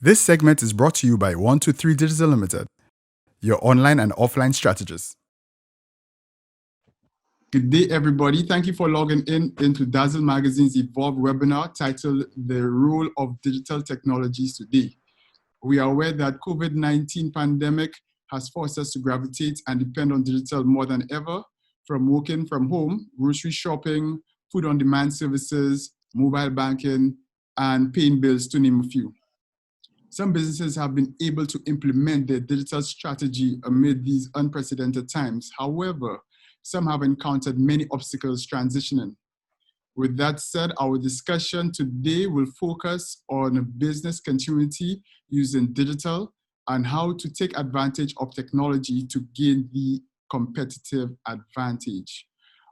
This segment is brought to you by 123 Digital Limited, your online and offline strategist. Good day, everybody. Thank you for logging into Dazzle Magazine's Evolve webinar titled The Role of Digital Technologies Today. We are aware that COVID-19 pandemic has forced us to gravitate and depend on digital more than ever, from working from home, grocery shopping, food on demand services, mobile banking, and paying bills, to name a few. Some businesses have been able to implement their digital strategy amid these unprecedented times. However, some have encountered many obstacles transitioning. With that said, our discussion today will focus on business continuity using digital and how to take advantage of technology to gain the competitive advantage.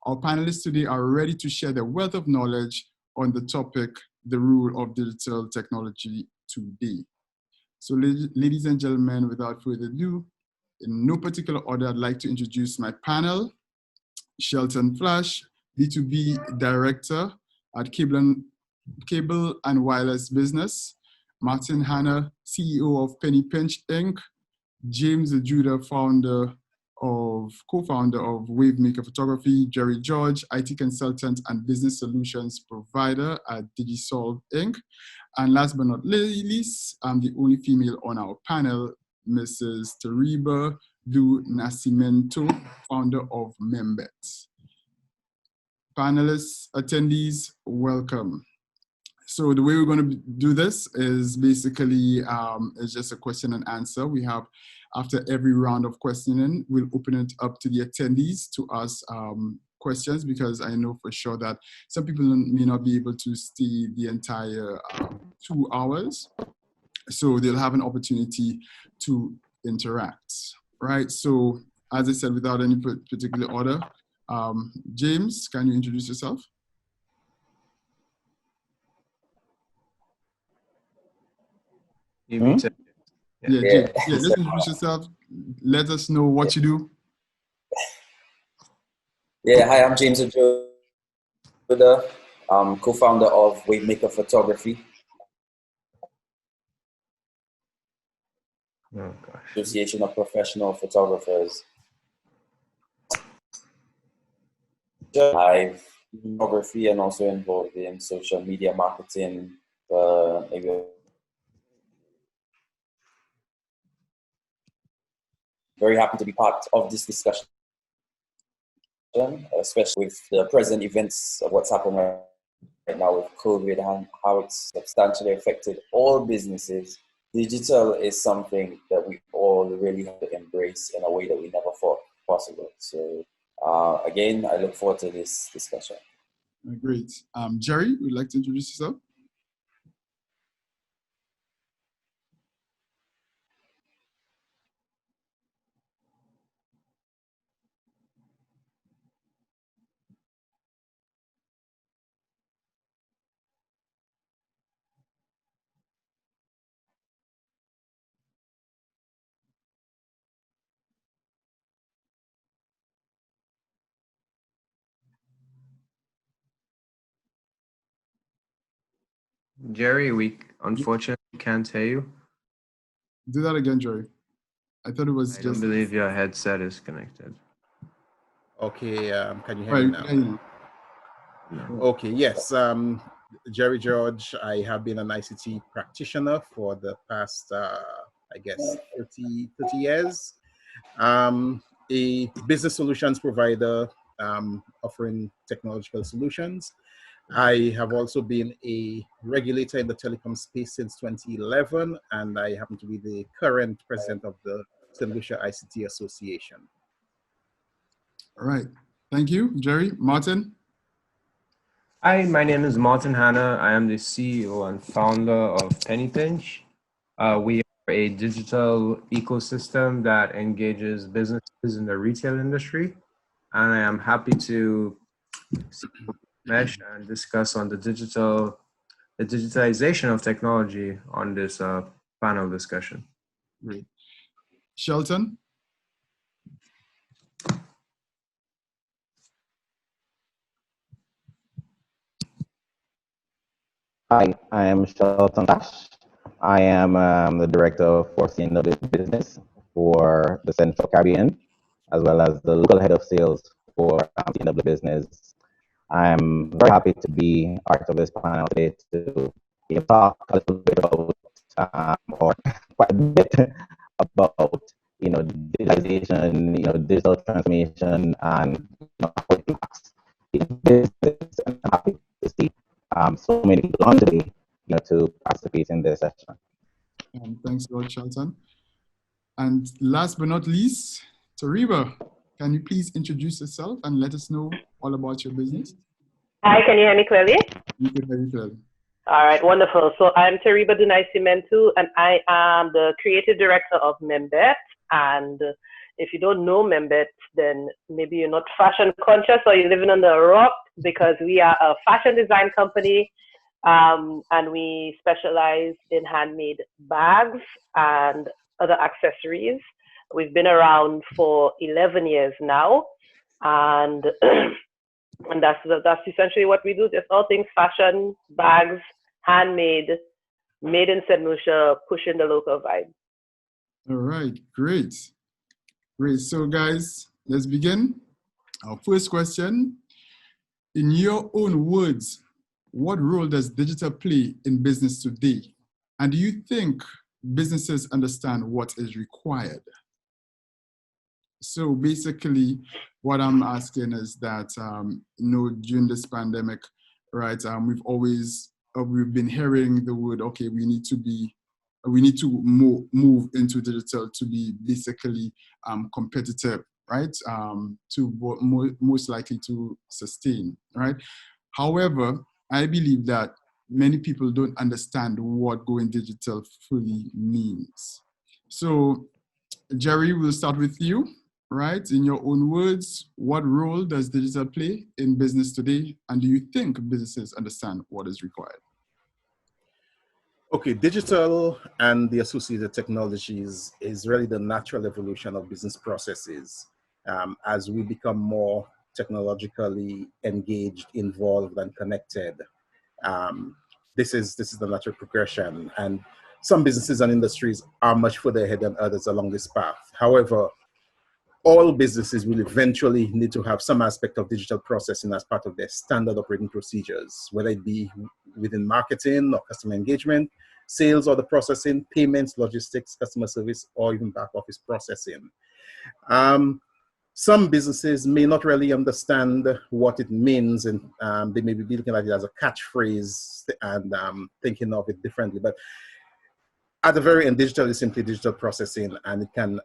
Our panelists today are ready to share their wealth of knowledge on the topic, the role of digital technology today. So ladies and gentlemen, without further ado, in no particular order, I'd like to introduce my panel. Shelton Flash, B2B Director at Cable and Wireless Business. Martin Hanna, CEO of Penny Pinch Inc. James Judah, co-founder of Wavemaker Photography. Jerry George, IT consultant and business solutions provider at Digisolve Inc. And last but not least, I'm the only female on our panel, Mrs. Teriba Du Nascimento, founder of Membet. Panelists, attendees, welcome. So the way we're going to do this is basically it's just a question and answer. We have, after every round of questioning, we'll open it up to the attendees to ask questions, because I know for sure that some people may not be able to stay the entire 2 hours. So they'll have an opportunity to interact, right? So as I said, without any particular order, James, can you introduce yourself? Yeah, James. Yeah, just introduce yourself. Let us know what you do. Yeah, hi, I'm James Judah. I'm co-founder of Wavemaker Photography. Oh, gosh. Association of Professional Photographers. Live photography and also involved in social media marketing. Very happy to be part of this discussion, especially with the present events of what's happening right now with COVID and how it's substantially affected all businesses. Digital is something that we all really have to embrace in a way that we never thought possible. So again, I look forward to this discussion. Great. Jerry, would you like to introduce yourself? Jerry, we unfortunately can't hear you. Do that again, Jerry. I thought it was I don't believe your headset is connected. Okay, can you hear me now? No. Okay, yes. Jerry George, I have been an ICT practitioner for the past, I guess, 30 years. A business solutions provider offering technological solutions. I have also been a regulator in the telecom space since 2011, and I happen to be the current president of the St. Lucia ICT Association. All right. Thank you, Jerry. Martin? Hi, my name is Martin Hanna. I am the CEO and founder of Penny Pinch. We are a digital ecosystem that engages businesses in the retail industry. And I am happy to mesh and discuss on the digitization of technology on this panel discussion. Great. Shelton? Hi, I am Shelton Dash. I am the director for CNW Business for the Central Caribbean, as well as the local head of sales for CNW Business. I'm very happy to be part of this panel today to talk a little bit about, or quite a bit about, digitalization, digital transformation, and how it impacts business. And I'm happy to see so many people on today, to participate in this session. Thanks, Lord Shelton. And last but not least, Teriba, can you please introduce yourself and let us know all about your business? Hi, can you hear me clearly? You can hear me clearly. All right, wonderful. So I'm Teriba Dunai-Cimentu, and I am the creative director of Membet. And if you don't know Membet, then maybe you're not fashion conscious or you're living under a rock, because we are a fashion design company, and we specialize in handmade bags and other accessories. We've been around for 11 years now, and and that's essentially what we do. Just all things fashion, bags, handmade, made in St. Lucia, pushing the local vibe. All right, great. Great. So guys, let's begin. Our first question. In your own words, what role does digital play in business today? And do you think businesses understand what is required? So basically, what I'm asking is that, during this pandemic, right, we've been hearing the word, okay, we need to move into digital to be basically competitive, right, to most likely to sustain, right? However, I believe that many people don't understand what going digital fully means. So, Jerry, we'll start with you. Right, in your own words, what role does digital play in business today? And do you think businesses understand what is required? Okay, digital and the associated technologies is really the natural evolution of business processes. As we become more technologically engaged, involved, and connected, this is the natural progression. And some businesses and industries are much further ahead than others along this path. However, all businesses will eventually need to have some aspect of digital processing as part of their standard operating procedures, whether it be within marketing or customer engagement, sales or the processing, payments, logistics, customer service, or even back office processing. Some businesses may not really understand what it means, and they may be looking at it as a catchphrase and thinking of it differently. But at the very end, digital is simply digital processing, and it can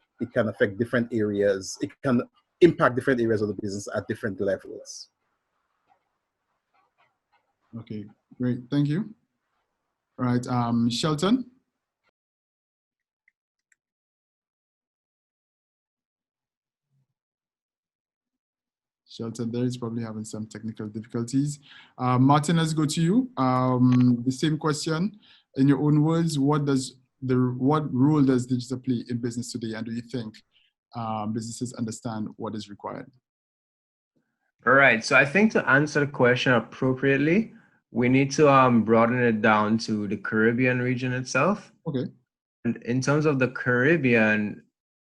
affect different areas. It can impact different areas of the business at different levels. Okay, great, thank you. All right, Shelton. Shelton there is probably having some technical difficulties. Martin, let's go to you. The same question. In your own words, what role does digital play in business today? And do you think businesses understand what is required? All right. So I think to answer the question appropriately, we need to broaden it down to the Caribbean region itself. Okay. And in terms of the Caribbean,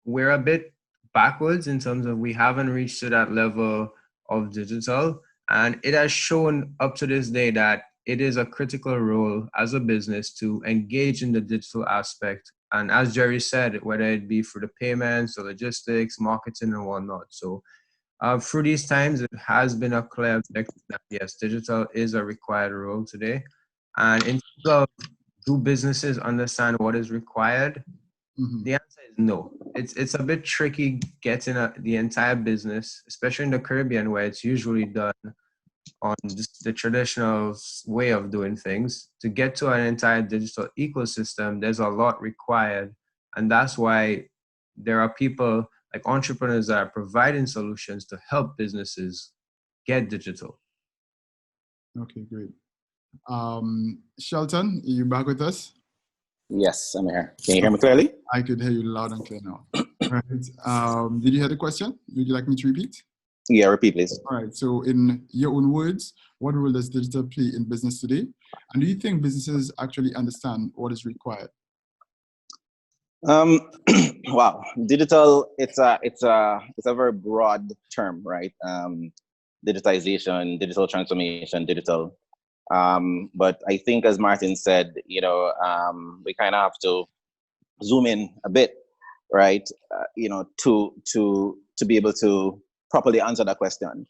we're a bit backwards in terms of we haven't reached to that level of digital. And it has shown up to this day that it is a critical role as a business to engage in the digital aspect. And as Jerry said, whether it be for the payments, the logistics, marketing, and whatnot. So through these times, it has been a clear objective that yes, digital is a required role today. And in terms of do businesses understand what is required? Mm-hmm. The answer is no. It's a bit tricky getting the entire business, especially in the Caribbean where it's usually done on the traditional way of doing things. To get to an entire digital ecosystem, there's a lot required. And that's why there are people like entrepreneurs that are providing solutions to help businesses get digital. Okay, great. Shelton, are you back with us? Yes, I'm here. Can you hear me clearly? I could hear you loud and clear now. Right. Did you hear the question? Would you like me to repeat? Yeah, repeat, please. All right. So in your own words, what role does digital play in business today? And do you think businesses actually understand what is required? Wow, digital. It's a very broad term, right? Digitization, digital transformation, digital. But I think, as Martin said, we kind of have to zoom in a bit, right? To be able to properly answer that question.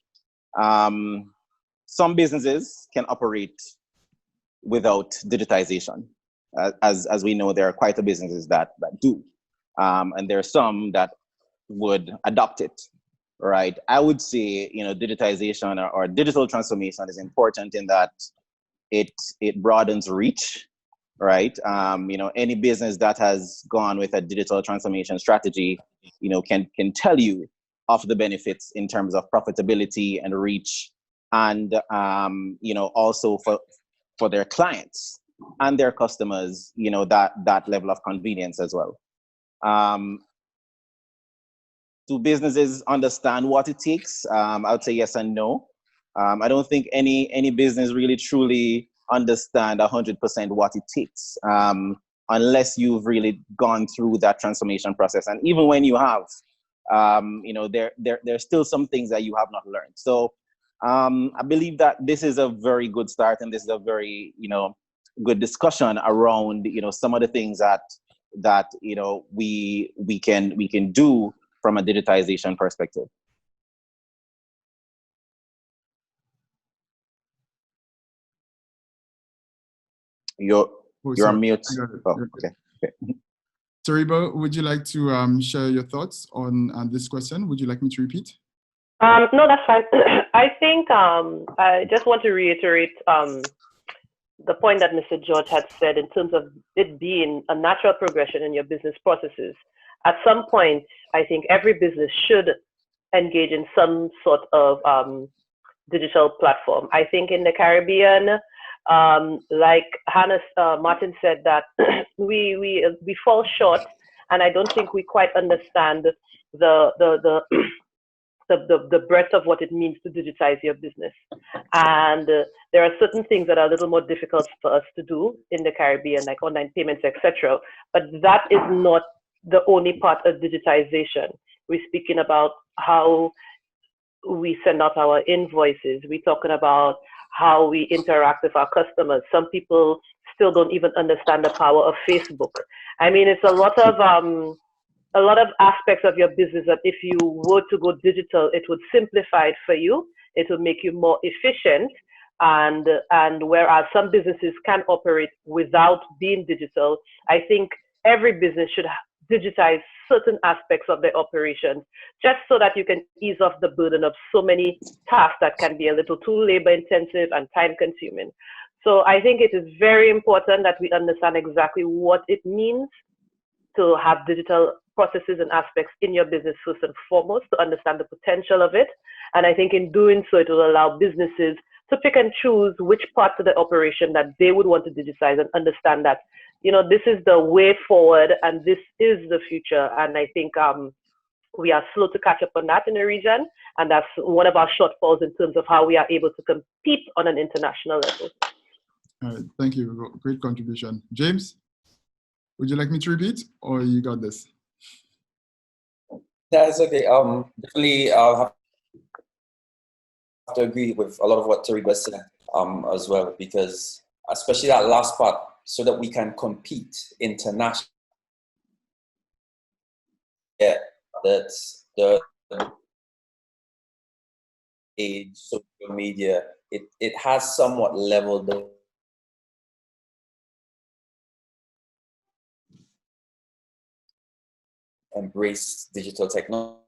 Some businesses can operate without digitization. As we know, there are quite a businesses that do, and there are some that would adopt it, right? I would say, digitization or digital transformation is important in that it broadens reach, right? Any business that has gone with a digital transformation strategy, can tell you of the benefits in terms of profitability and reach, and also for their clients and their customers, that level of convenience as well. Do businesses understand what it takes? I would say yes and no. I don't think any business really truly understand 100% what it takes, unless you've really gone through that transformation process. And even when you have, there's still some things that you have not learned. So I believe that this is a very good start, and this is a very good discussion around some of the things that we can do from a digitization perspective. You're on mute. Oh, okay. Teriba, would you like to share your thoughts on this question? Would you like me to repeat? No, that's fine. I think I just want to reiterate the point that Mr. George had said in terms of it being a natural progression in your business processes. At some point, I think every business should engage in some sort of digital platform. I think in the Caribbean, like Martin said, that we fall short, and I don't think we quite understand the breadth of what it means to digitize your business. And there are certain things that are a little more difficult for us to do in the Caribbean, like online payments, etc. But that is not the only part of digitization. We're speaking about how we send out our invoices. We're talking about how we interact with our customers. Some people still don't even understand the power of Facebook. I mean, it's a lot of aspects of your business that if you were to go digital, it would simplify it for you. It would make you more efficient. And whereas some businesses can operate without being digital, I think every business should digitize certain aspects of their operations, just so that you can ease off the burden of so many tasks that can be a little too labor intensive and time consuming. So I think it is very important that we understand exactly what it means to have digital processes and aspects in your business first and foremost, to understand the potential of it. And I think in doing so, it will allow businesses to pick and choose which parts of the operation that they would want to digitize, and understand that, this is the way forward and this is the future. And I think we are slow to catch up on that in the region. And that's one of our shortfalls in terms of how we are able to compete on an international level. All right, thank you. Great contribution. James, would you like me to repeat, or you got this? That's okay. Definitely, I'll have to agree with a lot of what Teriba said as well, because especially that last part, so that we can compete internationally. Yeah, that's the age, social media, it has somewhat leveled the embrace digital technology.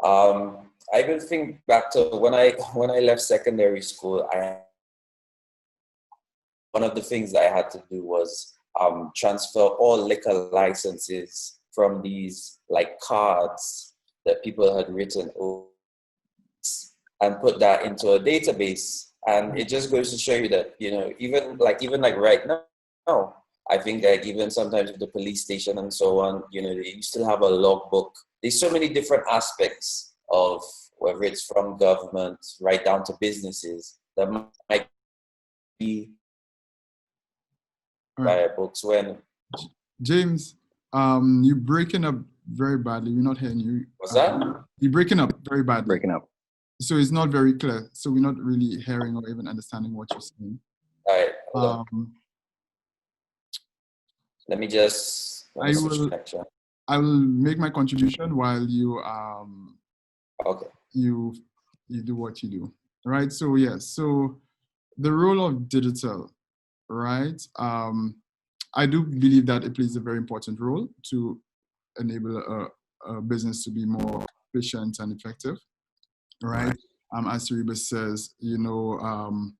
I will think back to when I left secondary school. One of the things that I had to do was transfer all liquor licenses from these like cards that people had written and put that into a database. And it just goes to show you that, even like right now, I think that even sometimes with the police station and so on, you still have a logbook. There's so many different aspects of whether it's from government right down to businesses that might be via books when James, you're breaking up very badly. We're not hearing you. What's that? You're breaking up very badly. Breaking up. So it's not very clear. So we're not really hearing or even understanding what you're saying. All right. Hold on. Let me switch connection. I will make my contribution while you Okay. you do what you do. Right. So yes. So the role of digital, right? I do believe that it plays a very important role to enable a business to be more efficient and effective, right? As Tariba says, you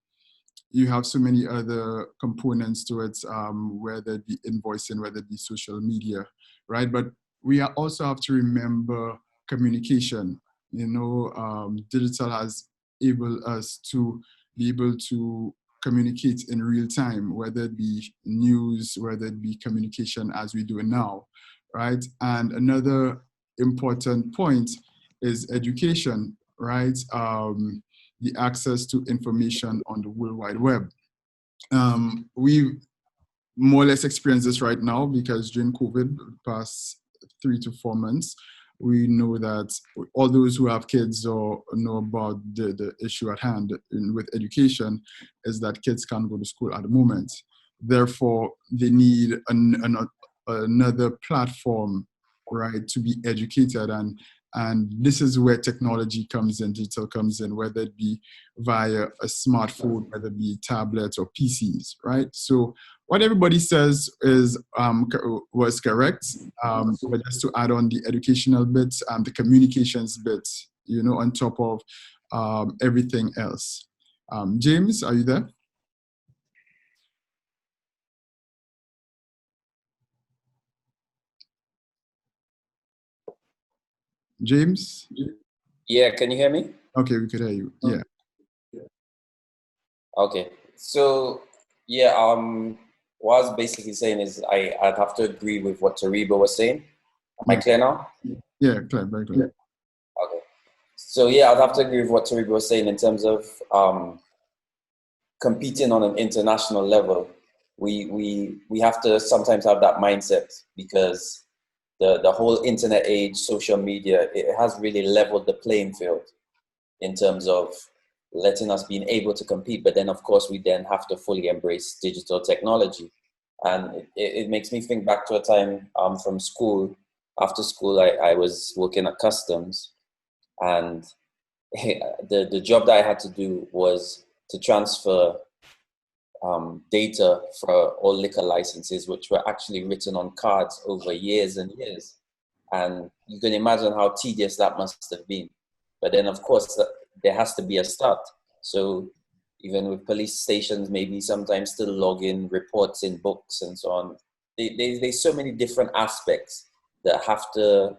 have so many other components to it, whether it be invoicing, whether it be social media, right? But we also have to remember communication. Digital has enabled us to be able to communicate in real time, whether it be news, whether it be communication as we do it now, right? And another important point is education, right? The access to information on the World Wide Web. We more or less experience this right now because during COVID, the past 3 to 4 months, we know that all those who have kids or know about the issue at hand with education is that kids can't go to school at the moment. Therefore, they need another platform, right, to be educated. And this is where technology comes in, digital comes in, whether it be via a smartphone, whether it be tablets or PCs, right? So what everybody says was correct, but just to add on the educational bits and the communications bits, on top of everything else. James, are you there? James? Yeah, can you hear me? Okay, we could hear you. Yeah. Okay. So yeah, what I was basically saying is I'd have to agree with what Tariba was saying. Am I clear now? Yeah, clear, very clear. Okay. So yeah, I'd have to agree with what Tariba was saying in terms of competing on an international level. We have to sometimes have that mindset because the whole internet age, social media, it has really leveled the playing field in terms of letting us being able to compete. But then, of course, we then have to fully embrace digital technology. And it makes me think back to a time from school. After school, I was working at customs. And the job that I had to do was to transfer data for all liquor licenses, which were actually written on cards over years and years. And you can imagine how tedious that must have been. But then, of course, there has to be a start. So even with police stations, maybe sometimes still log in reports in books and so on. There's so many different aspects that have to,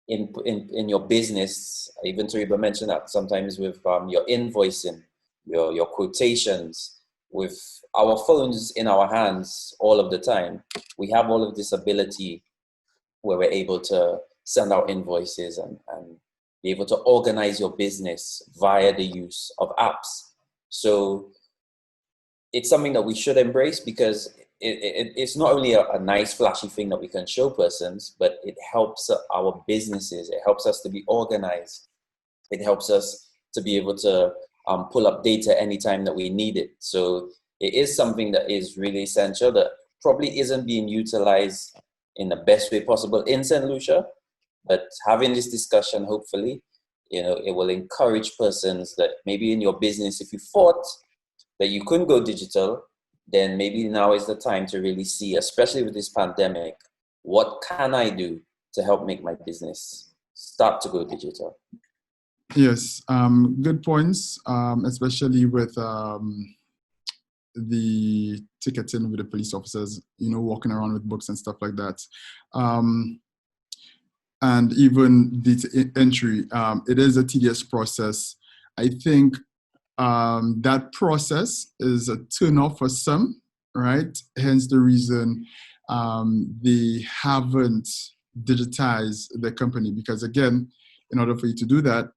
in your business, even Tariba mentioned that sometimes with your invoicing, your quotations, with our phones in our hands all of the time, we have all of this ability where we're able to send out invoices and be able to organize your business via the use of apps. So it's something that we should embrace because it's not only a nice flashy thing that we can show persons, but it helps our businesses. It helps us to be organized. It helps us to be able to pull up data anytime that we need it. So it is something that is really essential that probably isn't being utilized in the best way possible in St. Lucia, but having this discussion, hopefully, it will encourage persons that maybe in your business, if you thought that you couldn't go digital, then maybe now is the time to really see, especially with this pandemic, what can I do to help make my business start to go digital? Yes, good points, especially with the ticketing with the police officers, walking around with books and stuff like that. And even the entry, it is a tedious process. I think that process is a turn-off for some, right? Hence the reason they haven't digitized the company, because again, in order for you to do that,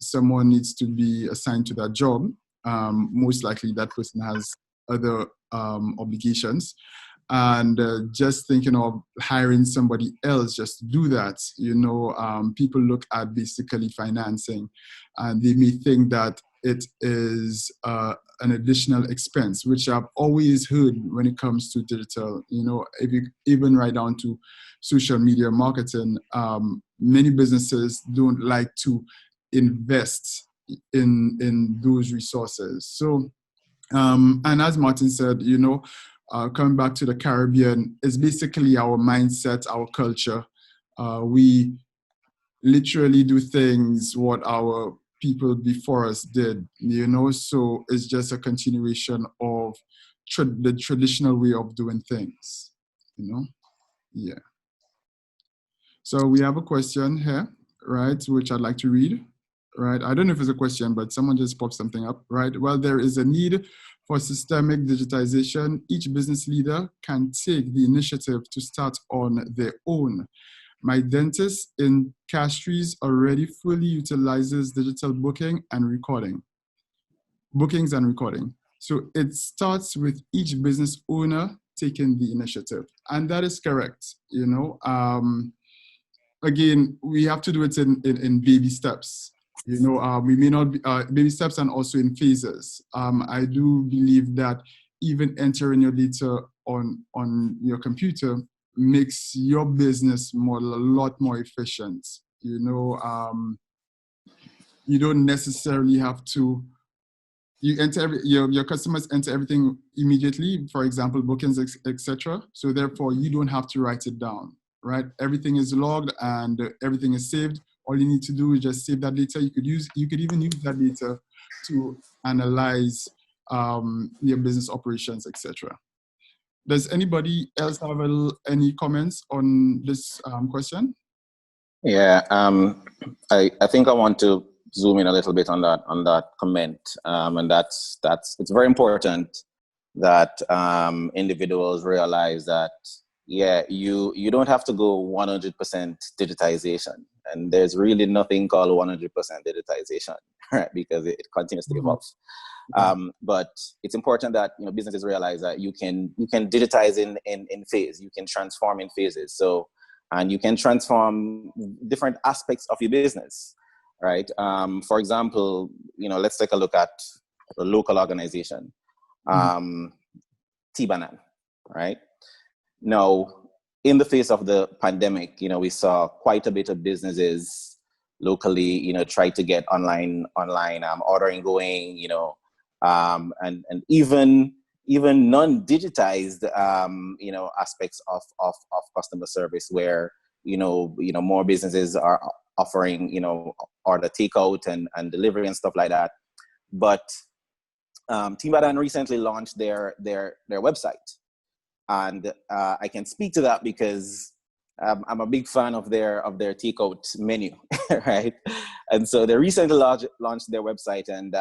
someone needs to be assigned to that job. Most likely that person has other obligations. and just thinking of hiring somebody else just to do that. People look at basically financing, and they may think that it is an additional expense, which I've always heard when it comes to digital. If you even right down to social media marketing, many businesses don't like to invest in those resources. So, and as Martin said, coming back to the Caribbean, it's basically our mindset, our culture. We literally do things what our people before us did, so it's just a continuation of the traditional way of doing things, Yeah. So we have a question here, right, which I'd like to read, right? I don't know if it's a question, but someone just popped something up, right? Well, there is a need for systemic digitization. Each business leader can take the initiative to start on their own. My dentist in Castries already fully utilizes digital bookings and recording. So it starts with each business owner taking the initiative. And that is correct, Again, we have to do it in baby steps. We may not be, baby steps and also in phases. I do believe that even entering your data on your computer makes your business model a lot more efficient. You don't necessarily have to. You enter your customers enter everything immediately. For example, bookings, etc. So therefore, you don't have to write it down. Right? Everything is logged and everything is saved. All you need to do is just save that data. You could even use that data to analyze your business operations, etc. Does anybody else have any comments on this question? Yeah, I think I want to zoom in a little bit on that comment, and that's it's very important that individuals realize that you don't have to go 100% digitization, and there's really nothing called 100% digitization, right? Because it continues to evolve. But it's important that businesses realize that you can digitize in phase, you can transform in phases. So, and you can transform different aspects of your business, right? For example, let's take a look at a local organization, T-Banan, right? Now, in the face of the pandemic, we saw quite a bit of businesses locally, try to get online ordering going, and even non-digitized, aspects of customer service where, more businesses are offering, order takeout and delivery and stuff like that. But T-Banan recently launched their website. And I can speak to that because I'm a big fan of their takeout menu, right? And so they recently launched their website, and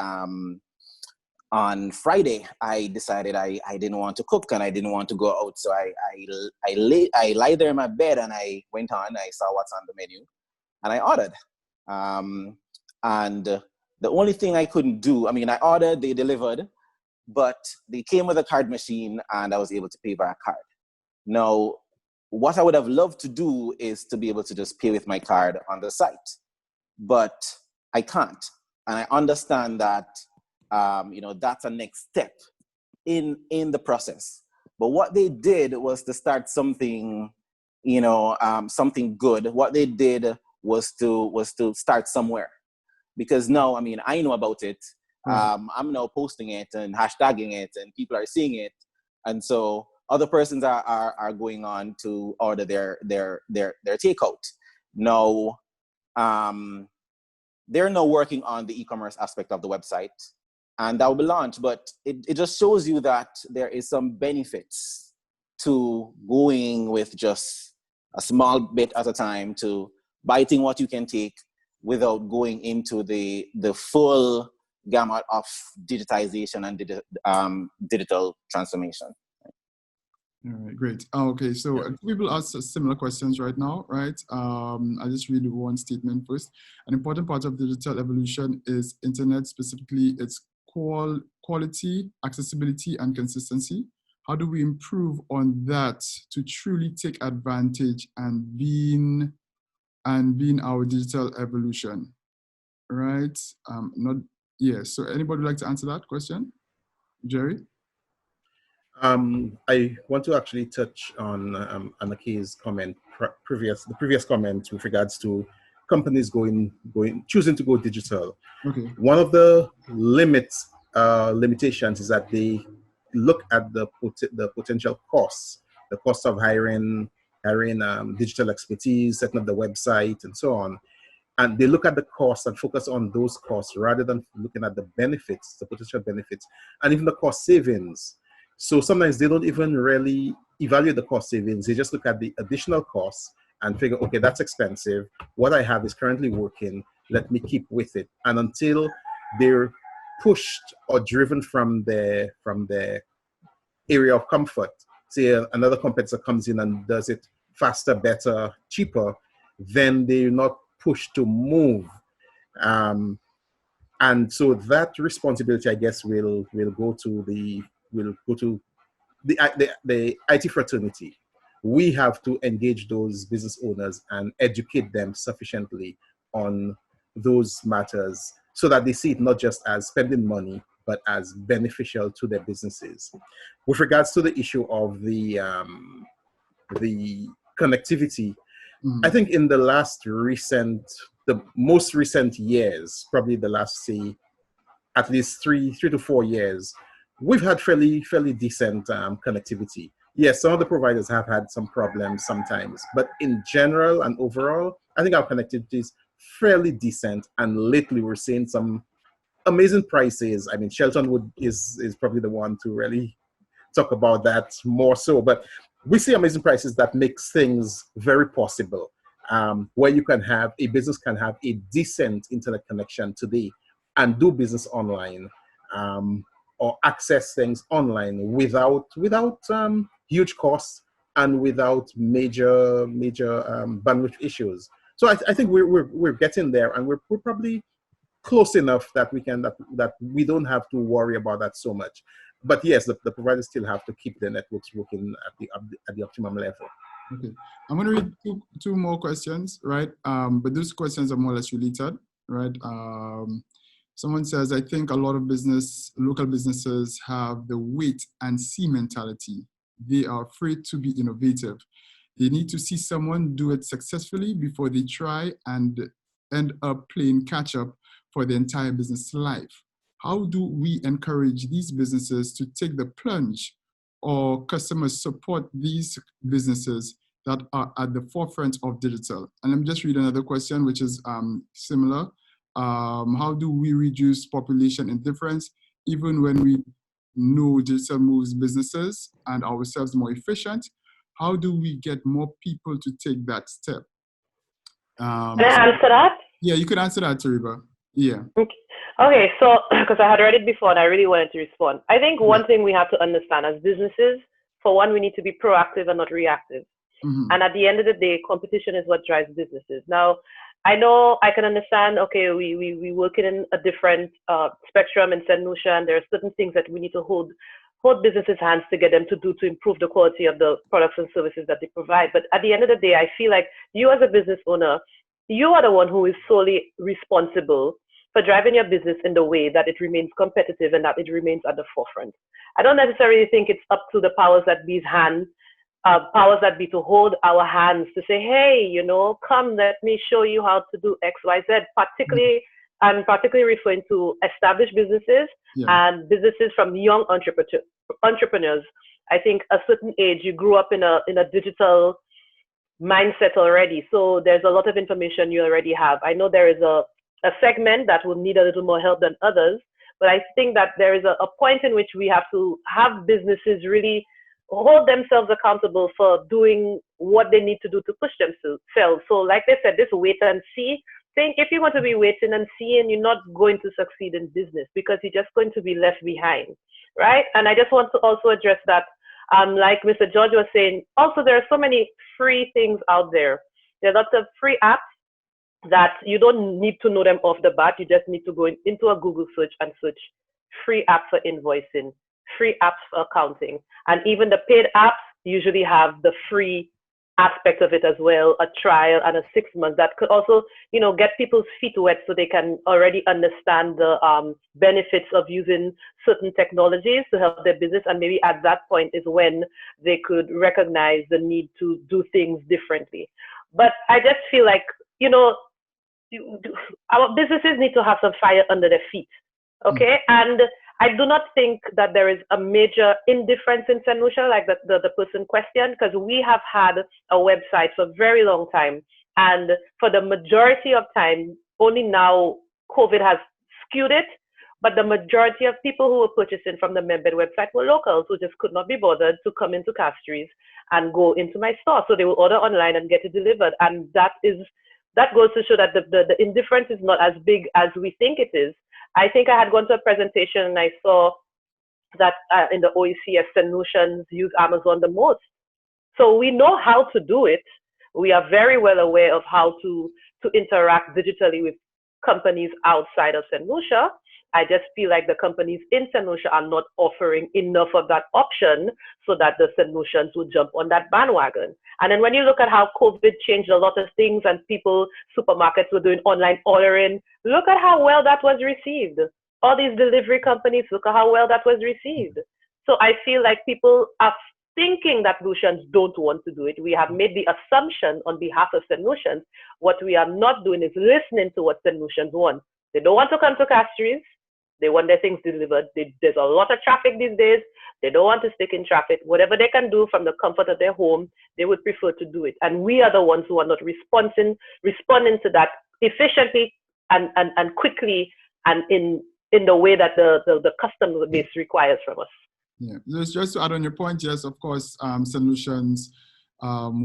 on Friday I decided I didn't want to cook and I didn't want to go out, so I lay there in my bed and I went on. I saw what's on the menu, and I ordered. And the only thing I couldn't do, I ordered, they delivered, but they came with a card machine and I was able to pay by a card. Now, what I would have loved to do is to be able to just pay with my card on the site, but I can't. And I understand that, that's a next step in the process. But what they did was to start something, something good. What they did was to start somewhere, because now, I know about it. I'm now posting it and hashtagging it, and people are seeing it, and so other persons are going on to order their takeout. Now, they're now working on the e-commerce aspect of the website, and that will be launched. But it just shows you that there is some benefits to going with just a small bit at a time, to biting what you can take without going into the full gamut of digitization and digital transformation. All right, great. Okay, so people ask similar questions right now, right? I'll just read one statement first. An important part of digital evolution is internet, specifically its quality, accessibility, and consistency. How do we improve on that to truly take advantage and being our digital evolution, right? So anybody would like to answer that question? Jerry? I want to actually touch on Anake's comment, the previous comment with regards to companies choosing to go digital. Okay. One of the limitations is that they look at the potential costs, the cost of hiring digital expertise, setting up the website, and so on. And they look at the costs and focus on those costs rather than looking at the benefits, the potential benefits, and even the cost savings. So sometimes they don't even really evaluate the cost savings. They just look at the additional costs and figure, okay, that's expensive. What I have is currently working. Let me keep with it. And until they're pushed or driven from their area of comfort, say another competitor comes in and does it faster, better, cheaper, then they're not pushed to move. And so that responsibility, I guess, will go to the IT fraternity. We have to engage those business owners and educate them sufficiently on those matters so that they see it not just as spending money, but as beneficial to their businesses. With regards to the issue of the connectivity, I think in the most recent years, probably the last, say, at least three to 4 years, we've had fairly decent connectivity. Yes, some of the providers have had some problems sometimes, but in general and overall, I think our connectivity is fairly decent. And lately, we're seeing some amazing prices. I mean, Shelton Wood is probably the one to really talk about that more so, but we see amazing prices that makes things very possible, where a business can have a decent internet connection today and do business online, or access things online without huge costs and without major bandwidth issues. So I think we're getting there, and we're probably close enough that we don't have to worry about that so much. But yes, the providers still have to keep their networks working at the optimum level. Okay, I'm going to read two more questions, right? But those questions are more or less related, right? Someone says, I think a lot of local businesses have the wait and see mentality. They are afraid to be innovative. They need to see someone do it successfully before they try and end up playing catch up for the entire business life. How do we encourage these businesses to take the plunge, or customers support these businesses that are at the forefront of digital? And let me just read another question, which is similar. How do we reduce population indifference even when we know digital moves businesses and ourselves more efficient? How do we get more people to take that step? Can I answer that? Yeah, you could answer that, Tariba. Yeah. Okay, so because I had read it before and I really wanted to respond. I think one thing we have to understand as businesses, for one, we need to be proactive and not reactive. And at the end of the day, competition is what drives businesses. Now, I know I can understand, okay, we work in a different spectrum in St. Lucia, and there are certain things that we need to hold businesses' hands to get them to do to improve the quality of the products and services that they provide. But at the end of the day, I feel like you as a business owner, you are the one who is solely responsible for driving your business in the way that it remains competitive and that it remains at the forefront. I don't necessarily think it's up to the powers that be's hands, powers that be to hold our hands to say, hey, come, let me show you how to do X, Y, Z. I'm particularly referring to established businesses and businesses from young entrepreneurs. I think a certain age, you grew up in a digital mindset already. So there's a lot of information you already have. I know there is a segment that will need a little more help than others, but I think that there is a point in which we have to have businesses really hold themselves accountable for doing what they need to do to push themselves. So like they said, this wait and see thing, if you want to be waiting and seeing, you're not going to succeed in business because you're just going to be left behind, right? And I just want to also address that, like Mr. George was saying, also there are so many free things out there. There are lots of free apps that you don't need to know them off the bat. You just need to go into a Google search and search free app for invoicing, free apps for accounting. And even the paid apps usually have the free aspect of it as well, a trial and a 6 months that could also, get people's feet wet so they can already understand the benefits of using certain technologies to help their business. And maybe at that point is when they could recognize the need to do things differently. But I just feel like, our businesses need to have some fire under their feet. Okay. And I do not think that there is a major indifference in St. Lucia, like the person questioned, because we have had a website for a very long time. And for the majority of time, only now COVID has skewed it, but the majority of people who were purchasing from the Membed website were locals who just could not be bothered to come into Castries and go into my store. So they will order online and get it delivered. And that goes to show that the indifference is not as big as we think it is. I think I had gone to a presentation and I saw that in the OECS, St. Lucians use Amazon the most. So we know how to do it. We are very well aware of how to interact digitally with companies outside of St. Lucia. I just feel like the companies in St. Lucia are not offering enough of that option so that the St. Lucians would jump on that bandwagon. And then when you look at how COVID changed a lot of things and supermarkets were doing online ordering, look at how well that was received. All these delivery companies, look at how well that was received. So I feel like people are thinking that Lucians don't want to do it. We have made the assumption on behalf of St. Lucians. What we are not doing is listening to what St. Lucians want. They don't want to come to Castries. They want their things delivered. There's a lot of traffic these days. They don't want to stick in traffic. Whatever they can do from the comfort of their home, they would prefer to do it. And we are the ones who are not responding to that efficiently and quickly and in the way that the customer base requires from us. Yeah, just to add on your point, yes, of course, solutions,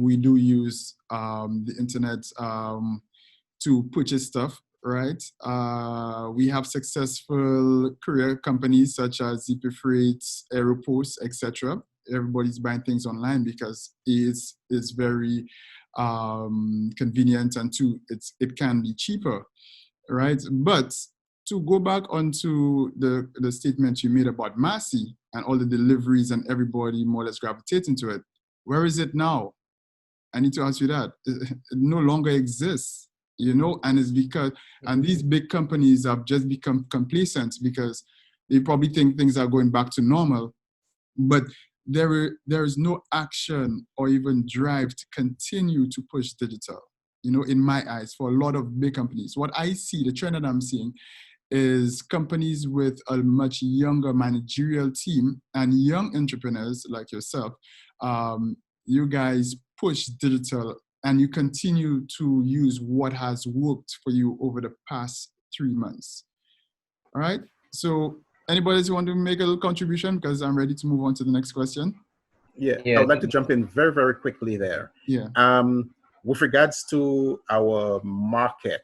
we do use the internet to purchase stuff. Right. We have successful courier companies such as ZP Freight, Aeropost, etc. Everybody's buying things online because it's very convenient and it can be cheaper, right? But to go back onto the statement you made about Massy and all the deliveries and everybody more or less gravitating to it, where is it now? I need to ask you that. It no longer exists. And it's because, and these big companies have just become complacent because they probably think things are going back to normal, but there is no action or even drive to continue to push digital, in my eyes, for a lot of big companies. What I see, the trend that I'm seeing is companies with a much younger managerial team and young entrepreneurs like yourself, you guys push digital and you continue to use what has worked for you over the past 3 months. All right. So anybody else want to make a little contribution? Because I'm ready to move on to the next question. Yeah. I would like to jump in very, very quickly there. Yeah. With regards to our market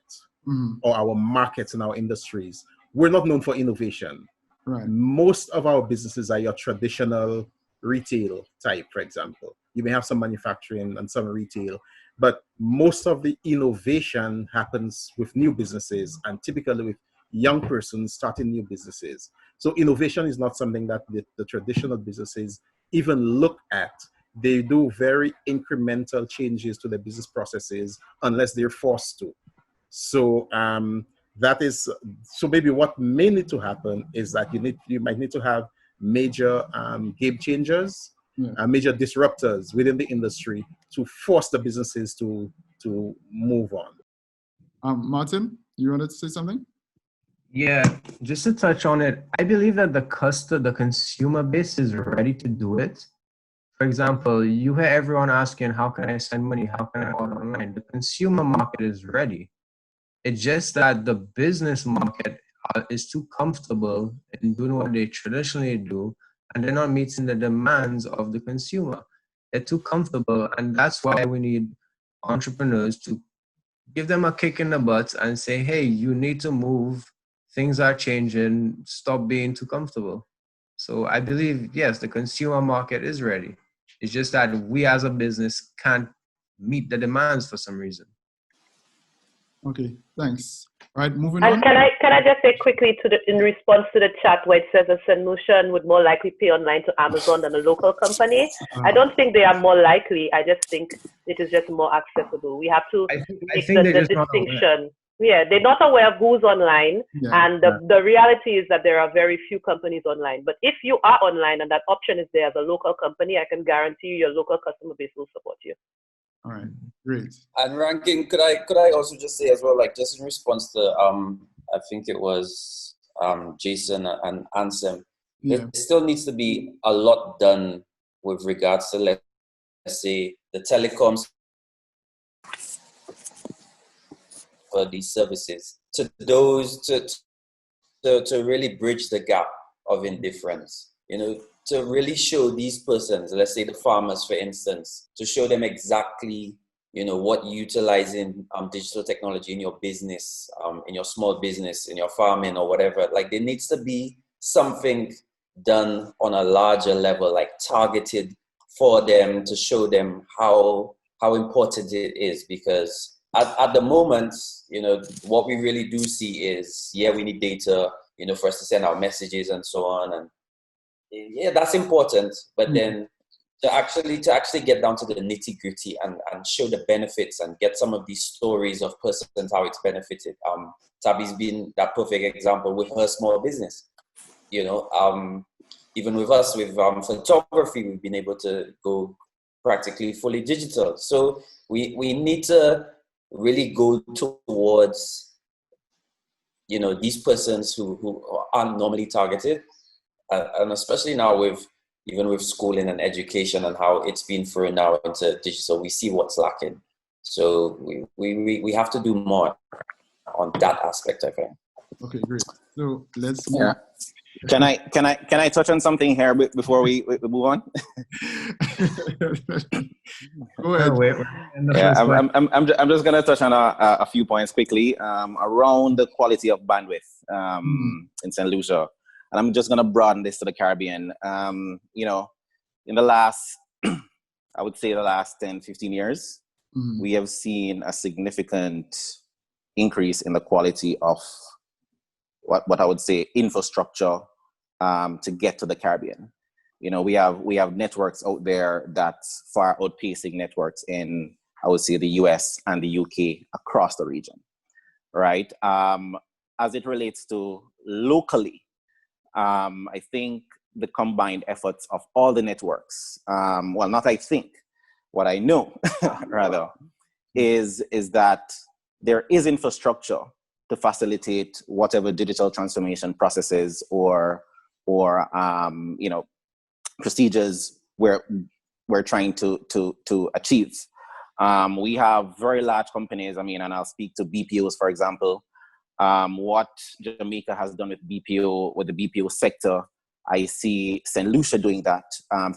or our markets and our industries, we're not known for innovation. Right. Most of our businesses are your traditional retail type, for example. You may have some manufacturing and some retail, but most of the innovation happens with new businesses and typically with young persons starting new businesses. So innovation is not something that the traditional businesses even look at. They do very incremental changes to their business processes unless they're forced to. So so maybe what may need to happen is that you might need to have major game changers, major disruptors within the industry to force the businesses to move on. Martin, you wanted to say something? Yeah, just to touch on it, I believe that the consumer base is ready to do it. For example, you hear everyone asking, how can I send money? How can I order online? The consumer market is ready. It's just that the business market is too comfortable in doing what they traditionally do, and they're not meeting the demands of the consumer. They're too comfortable, and that's why we need entrepreneurs to give them a kick in the butt and say, hey, you need to move. Things are changing. Stop being too comfortable. So I believe, yes, the consumer market is ready. It's just that we as a business can't meet the demands for some reason. Okay, thanks. All right, moving And on. can I just say quickly in response to the chat where it says a solution would more likely pay online to Amazon than a local company? I don't think they are more likely. I just think it is just more accessible. We have to make the distinction. Yeah, they're not aware of who's online, and the reality is that there are very few companies online. But if you are online and that option is there as a local company, I can guarantee you your local customer base will support you. All right, great. And Ranking, could I also just say as well, like just in response to I think it was Jason and Ansem, there still needs to be a lot done with regards to, let's say, the telecoms for these services to those to really bridge the gap of indifference, you know, to really show these persons, let's say the farmers, for instance, to show them exactly, you know, what utilizing digital technology in your business, in your small business, in your farming or whatever, like there needs to be something done on a larger level, like targeted for them to show them how important it is. Because at the moment, you know, what we really do see is, yeah, we need data, you know, for us to send our messages and so on. And yeah, that's important. But then to actually get down to the nitty gritty and show the benefits and get some of these stories of persons, how it's benefited. Tabby's been that perfect example with her small business. You know, even with us, with photography, we've been able to go practically fully digital. So we need to really go towards, you know, these persons who aren't normally targeted, and especially now with schooling and education and how it's been thrown now into digital, we see what's lacking. So we have to do more on that aspect, I think. Okay, great. So let's move. Yeah. Can I touch on something here before we move on? Go ahead. Yeah, I'm just gonna touch on a few points quickly around the quality of bandwidth in St. Lucia, and I'm just gonna broaden this to the Caribbean. You know, in the last, I would say the last 10, 15 years, we have seen a significant increase in the quality of what I would say infrastructure to get to the Caribbean. You know, we have networks out there that's far outpacing networks in, I would say, the US and the UK across the region, right? As it relates to locally, I think the combined efforts of all the networks, well, not I think, what I know, rather, is that there is infrastructure to facilitate whatever digital transformation processes or you know, procedures we're trying to achieve. We have very large companies. I mean, and I'll speak to BPOs, for example. What Jamaica has done with BPO, with the BPO sector, I see St. Lucia doing that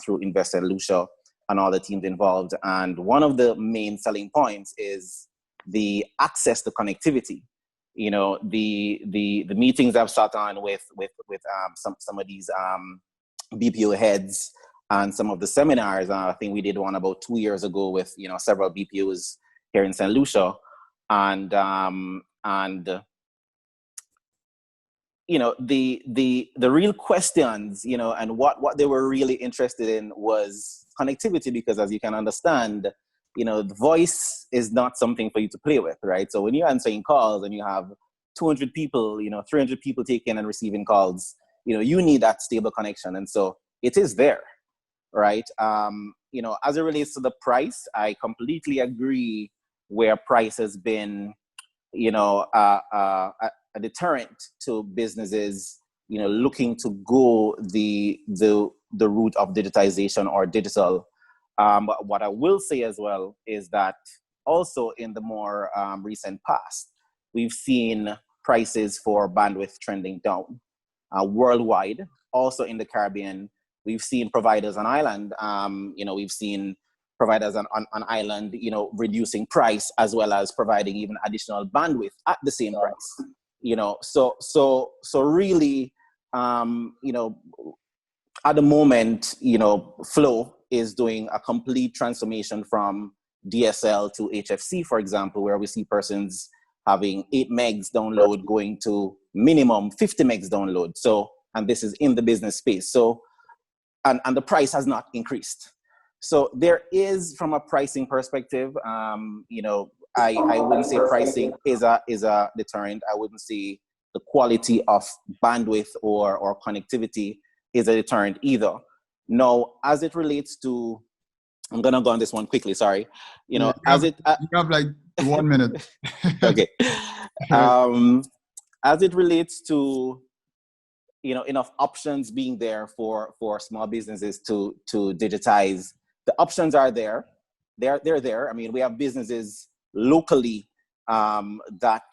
through Invest St. Lucia and all the teams involved. And one of the main selling points is the access to connectivity. You know, the meetings I've sat on with some of these BPO heads and some of the seminars. I think we did one about 2 years ago with, you know, several BPOs here in St. Lucia, and you know, the real questions, you know, and what they were really interested in was connectivity, because as you can understand, you know, the voice is not something for you to play with, right? So when you're answering calls and you have 200 people, you know, 300 people taking and receiving calls, you know, you need that stable connection. And so it is there, right? You know, as it relates to the price, I completely agree where price has been, you know, a deterrent to businesses, you know, looking to go the route of digitization or digital. But what I will say as well is that also in the more recent past, we've seen prices for bandwidth trending down worldwide. Also in the Caribbean, we've seen providers on island, you know, we've seen providers on island, you know, reducing price as well as providing even additional bandwidth at the same price. You know, so really, you know, at the moment, you know, Flow is doing a complete transformation from DSL to HFC, for example, where we see persons having 8 megs download going to minimum 50 megs download. So, and this is in the business space. So, and the price has not increased. So there is, from a pricing perspective, you know, I wouldn't say pricing is a deterrent. I wouldn't say the quality of bandwidth or connectivity is a deterrent either. Now, as it relates to, I'm gonna go on this one quickly. Sorry, you know, you have like 1 minute. Okay. As it relates to, you know, enough options being there for small businesses to digitize, the options are there. They're there. I mean, we have businesses locally that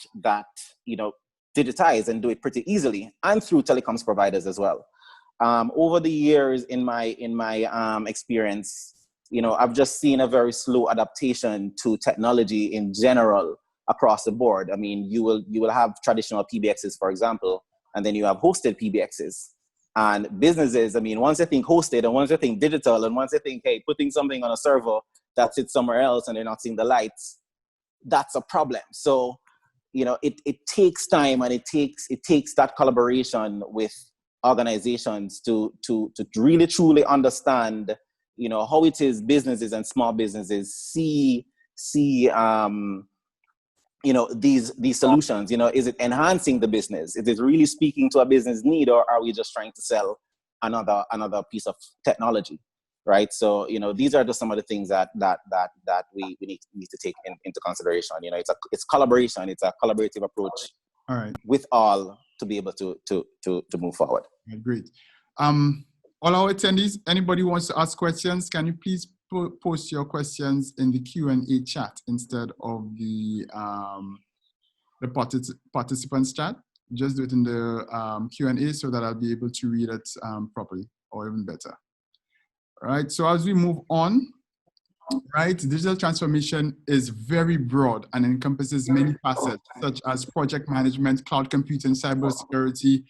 you know, digitize and do it pretty easily, and through telecoms providers as well. Over the years, in my experience, you know, I've just seen a very slow adaptation to technology in general across the board. I mean, you will have traditional PBXs, for example, and then you have hosted PBXs. And businesses, I mean, once they think hosted and once they think digital and once they think, hey, putting something on a server that sits somewhere else and they're not seeing the lights, that's a problem. So, you know, it takes time, and it takes that collaboration with organizations to really truly understand, you know, how it is businesses and small businesses see you know, these solutions. You know, is it enhancing the business? Is it really speaking to a business need, or are we just trying to sell another piece of technology, right? So, you know, these are just some of the things that we need to take into consideration. You know, it's collaboration. It's a collaborative approach. All right. With all to be able to move forward. Great. All our attendees, anybody wants to ask questions, can you please post your questions in the Q&A chat instead of the participants chat? Just do it in the Q&A so that I'll be able to read it properly, or even better. All right, so as we move on, right, digital transformation is very broad and encompasses many facets, such as project management, cloud computing, cybersecurity,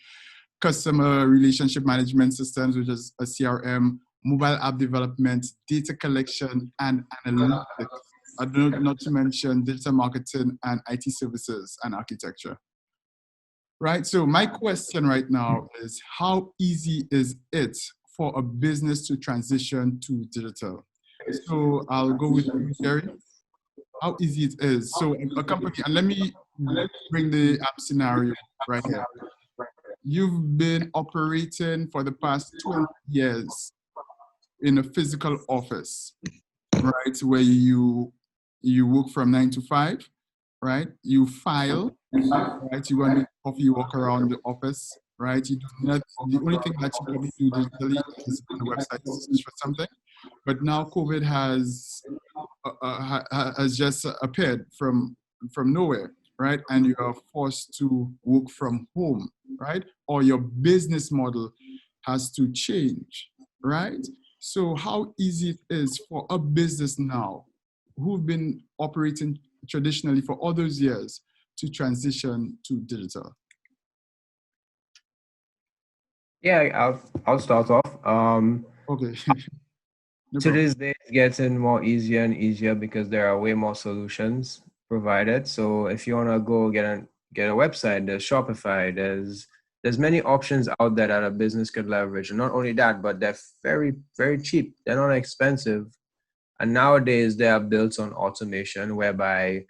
customer relationship management systems, which is a CRM, mobile app development, data collection, and analytics. Not to mention digital marketing and IT services and architecture. Right, so my question right now is, how easy is it for a business to transition to digital? So I'll go with you, Jerry. How easy it is. So a company, and let me bring the app scenario right here. You've been operating for the past 20 years in a physical office, right? Where you work from 9 to 5, right? You file, right? You go and make coffee, you walk around the office, right? You do not, the only thing that you probably do digitally is on the website to search for something. But now COVID has just appeared from nowhere, right? And you are forced to work from home, right? Or your business model has to change, right? So how easy it is for a business now who've been operating traditionally for all those years to transition to digital? Yeah, I'll start off. Okay. Today's day is getting more easier and easier because there are way more solutions provided. So if you want to go get a website, there's Shopify, there's many options out there that a business could leverage. And not only that, but they're very, very cheap. They're not expensive. And nowadays they are built on automation, whereby,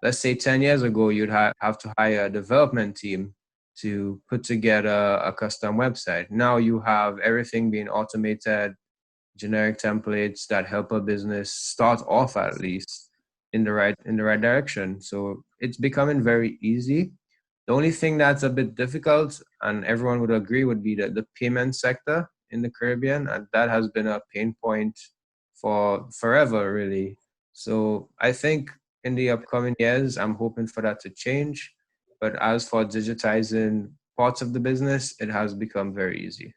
let's say 10 years ago, you'd have to hire a development team to put together a custom website. Now you have everything being automated, generic templates that help a business start off at least in the right direction. So it's becoming very easy. The only thing that's a bit difficult, and everyone would agree, would be the payment sector in the Caribbean, and that has been a pain point for forever, really. So I think in the upcoming years, I'm hoping for that to change. But as for digitizing parts of the business, it has become very easy.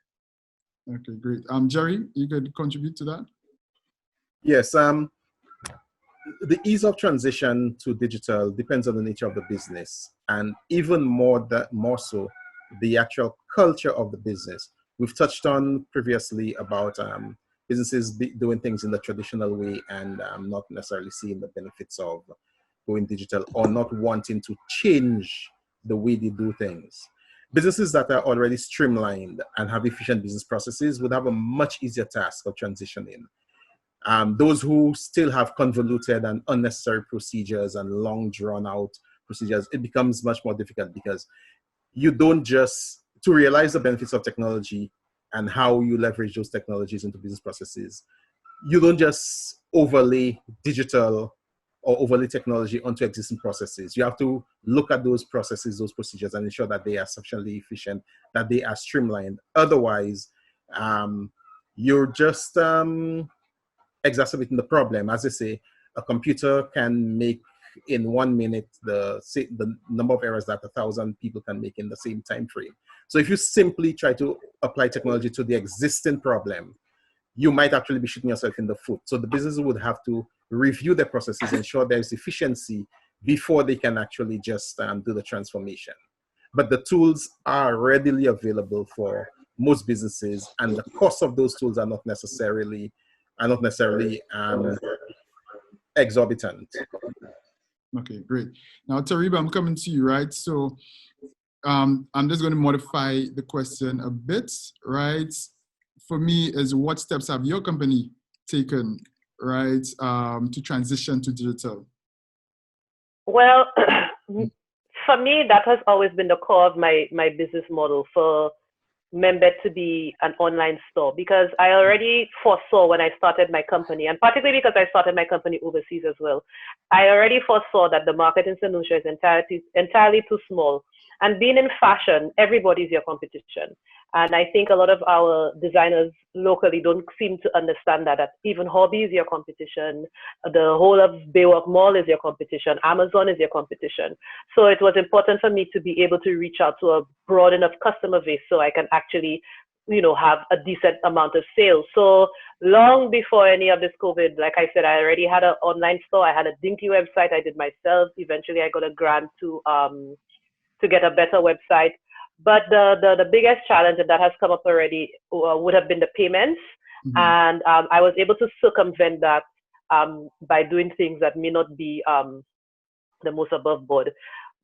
Okay, great. Jerry, you could contribute to that? Yes. The ease of transition to digital depends on the nature of the business, and even more so, the actual culture of the business. We've touched on previously about businesses doing things in the traditional way and not necessarily seeing the benefits of going digital or not wanting to change the way they do things. Businesses that are already streamlined and have efficient business processes would have a much easier task of transitioning. Those who still have convoluted and unnecessary procedures and long drawn out procedures, it becomes much more difficult because you don't just, to realize the benefits of technology and how you leverage those technologies into business processes, you don't just overlay digital or overlay technology onto existing processes. You have to look at those processes, those procedures, and ensure that they are sufficiently efficient, that they are streamlined. Otherwise, you're just exacerbating the problem. As I say, a computer can make in 1 minute the number of errors that 1,000 people can make in the same time frame. So if you simply try to apply technology to the existing problem, you might actually be shooting yourself in the foot. So the businesses would have to review their processes, ensure there's efficiency before they can actually just do the transformation. But the tools are readily available for most businesses, and the cost of those tools are not necessarily exorbitant. Okay, great. Now, Tariba, I'm coming to you, right? So I'm just going to modify the question a bit, right? For me, is what steps have your company taken, right, to transition to digital? Well, for me, that has always been the core of my business model for Membet to be an online store, because I already foresaw when I started my company, and particularly because I started my company overseas as well, I already foresaw that the market in St. Lucia is entirely too small. And being in fashion, everybody's your competition. And I think a lot of our designers locally don't seem to understand that even hobby is your competition. The whole of Baywalk Mall is your competition. Amazon is your competition. So it was important for me to be able to reach out to a broad enough customer base so I can actually, have a decent amount of sales. So long before any of this COVID, like I said, I already had an online store. I had a dinky website I did myself. Eventually I got a grant to get a better website. But the biggest challenge, and that has come up already, would have been the payments. Mm-hmm. And I was able to circumvent that by doing things that may not be the most above board.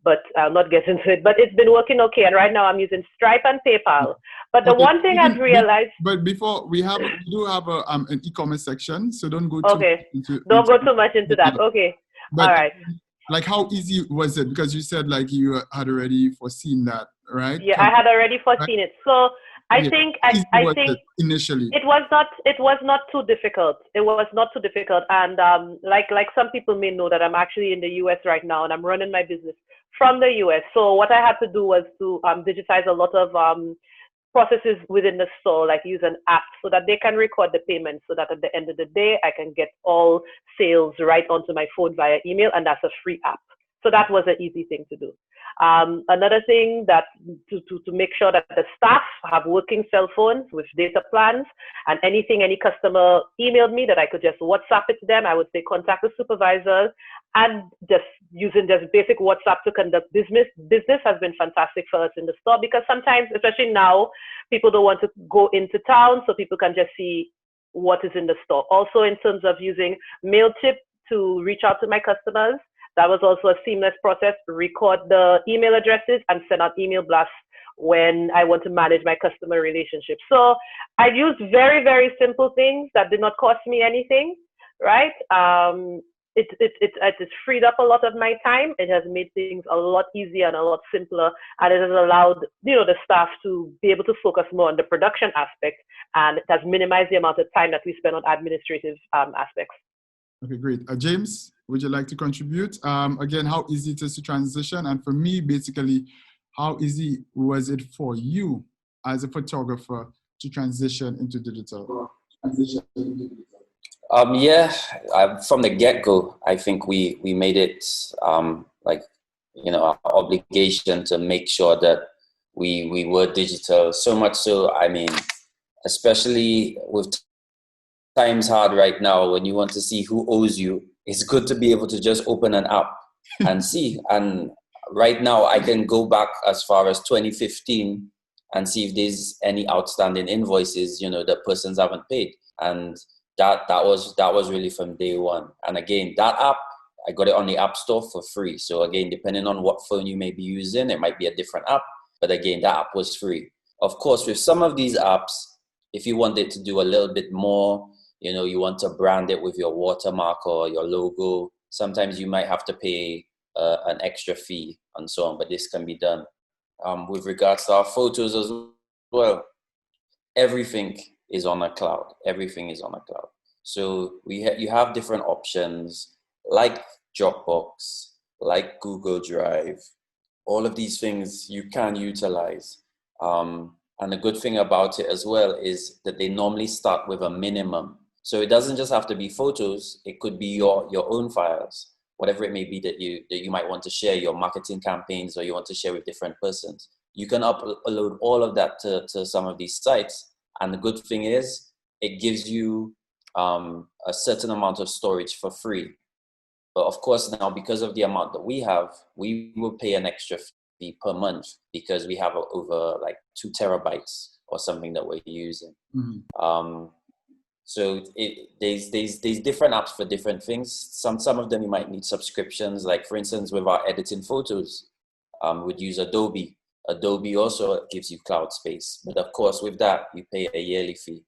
But I'll not get into it. But it's been working okay. And right now I'm using Stripe and PayPal. But the one thing I've realized... But before, we do have an e-commerce section. So don't go too much into that. Okay. But, all right. Like, how easy was it? Because you said like you had already foreseen that, right? Yeah, I had already foreseen it. So I think initially it was not too difficult. It was not too difficult. And like some people may know that I'm actually in the US right now, and I'm running my business from the US. So what I had to do was to digitize a lot of processes within the store, like use an app so that they can record the payments, so that at the end of the day, I can get all sales right onto my phone via email, and that's a free app. So that was an easy thing to do. Another thing that to make sure that the staff have working cell phones with data plans, and anything any customer emailed me that I could just WhatsApp it to them, I would say contact the supervisor, and just using just basic WhatsApp to conduct business has been fantastic for us in the store, because sometimes, especially now, people don't want to go into town, so people can just see what is in the store. Also, in terms of using MailChimp to reach out to my customers, that was also a seamless process. Record the email addresses and send out email blasts when I want to manage my customer relationship. So I used very, very simple things that did not cost me anything, right? It has freed up a lot of my time. It has made things a lot easier and a lot simpler, and it has allowed the staff to be able to focus more on the production aspect, and it has minimized the amount of time that we spend on administrative aspects. Okay, great. James, would you like to contribute? Again, how easy it is to transition? And for me, basically, how easy was it for you as a photographer to transition into digital? From the get-go, I think we made it our obligation to make sure that we were digital. So much so, I mean, especially with times hard right now, when you want to see who owes you, it's good to be able to just open an app and see. And right now, I can go back as far as 2015 and see if there's any outstanding invoices, that persons haven't paid. And that was really from day one. And again, that app, I got it on the App Store for free. So again, depending on what phone you may be using, it might be a different app. But again, that app was free. Of course, with some of these apps, if you want it to do a little bit more, you know, you want to brand it with your watermark or your logo, sometimes you might have to pay an extra fee and so on, but this can be done. With regards to our photos as well, everything is on a cloud. Everything is on a cloud. So you have different options like Dropbox, like Google Drive. All of these things you can utilize. And the good thing about it as well is that they normally start with a minimum. So it doesn't just have to be photos. It could be your own files, whatever it may be that you might want to share, your marketing campaigns, or you want to share with different persons. You can upload all of that to some of these sites. And the good thing is it gives you a certain amount of storage for free. But of course, now because of the amount that we have, we will pay an extra fee per month because we have over like 2 terabytes or something that we're using. Mm-hmm. So there's different apps for different things. Some of them you might need subscriptions. Like for instance, with our editing photos, we'd use Adobe. Adobe also gives you cloud space. But of course, with that, you pay a yearly fee.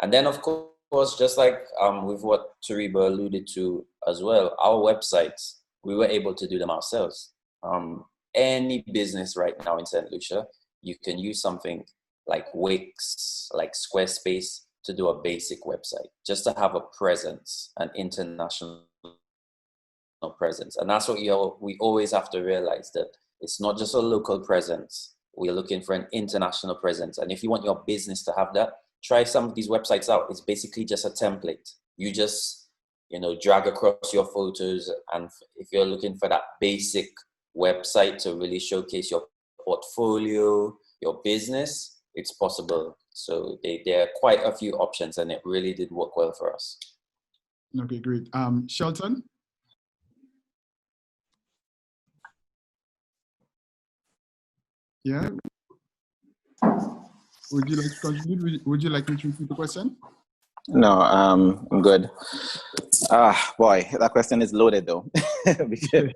And then of course, just like with what Tariba alluded to as well, our websites, we were able to do them ourselves. Any business right now in St. Lucia, you can use something like Wix, like Squarespace, to do a basic website, just to have a presence, an international presence. And that's what we always have to realize, that it's not just a local presence. We're looking for an international presence. And if you want your business to have that, try some of these websites out. It's basically just a template. You just, drag across your photos. And if you're looking for that basic website to really showcase your portfolio, your business, it's possible. So there are quite a few options, and it really did work well for us. Okay, great. Shelton? Yeah? Would you like to contribute? Would you like me to repeat the question? No, I'm good. Boy, that question is loaded though. Because,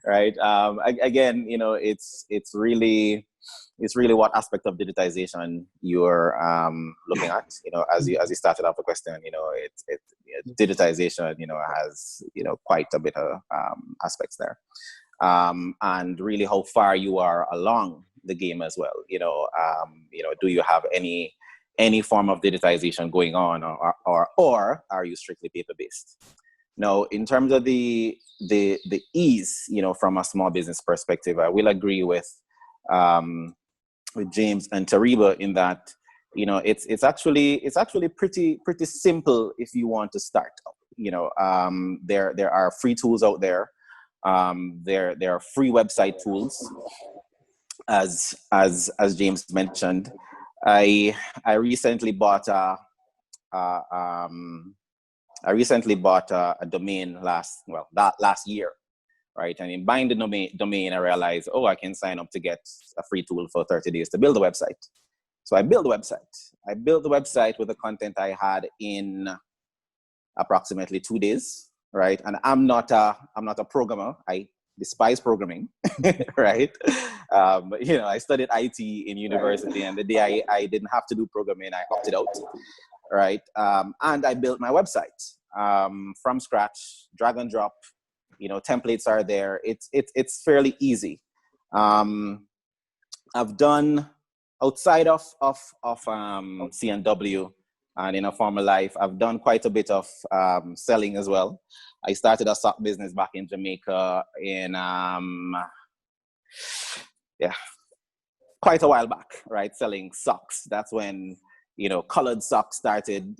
right. Again, it's really what aspect of digitization you're looking at. As you started off the question, digitization, has quite a bit of aspects there, and really how far you are along the game as well. Do you have any form of digitization going on, or are you strictly paper-based? Now, in terms of the ease, from a small business perspective, I will agree with James and Tariba in that, it's actually pretty simple if you want to start. There are free tools out there. There are free website tools, as James mentioned. I recently bought a domain last year, right? And in buying the domain, I realized, I can sign up to get a free tool for 30 days to build a website. So I built the website. I built the website with the content I had in approximately 2 days, right? And I'm not a programmer. I despise programming, right? I studied IT in university, and the day I didn't have to do programming, I opted out, right? And I built my website from scratch, drag and drop. Templates are there. It's fairly easy. I've done outside of CNW and in a former life, I've done quite a bit of selling as well. I started a sock business back in Jamaica in quite a while back, right? Selling socks. That's when colored socks started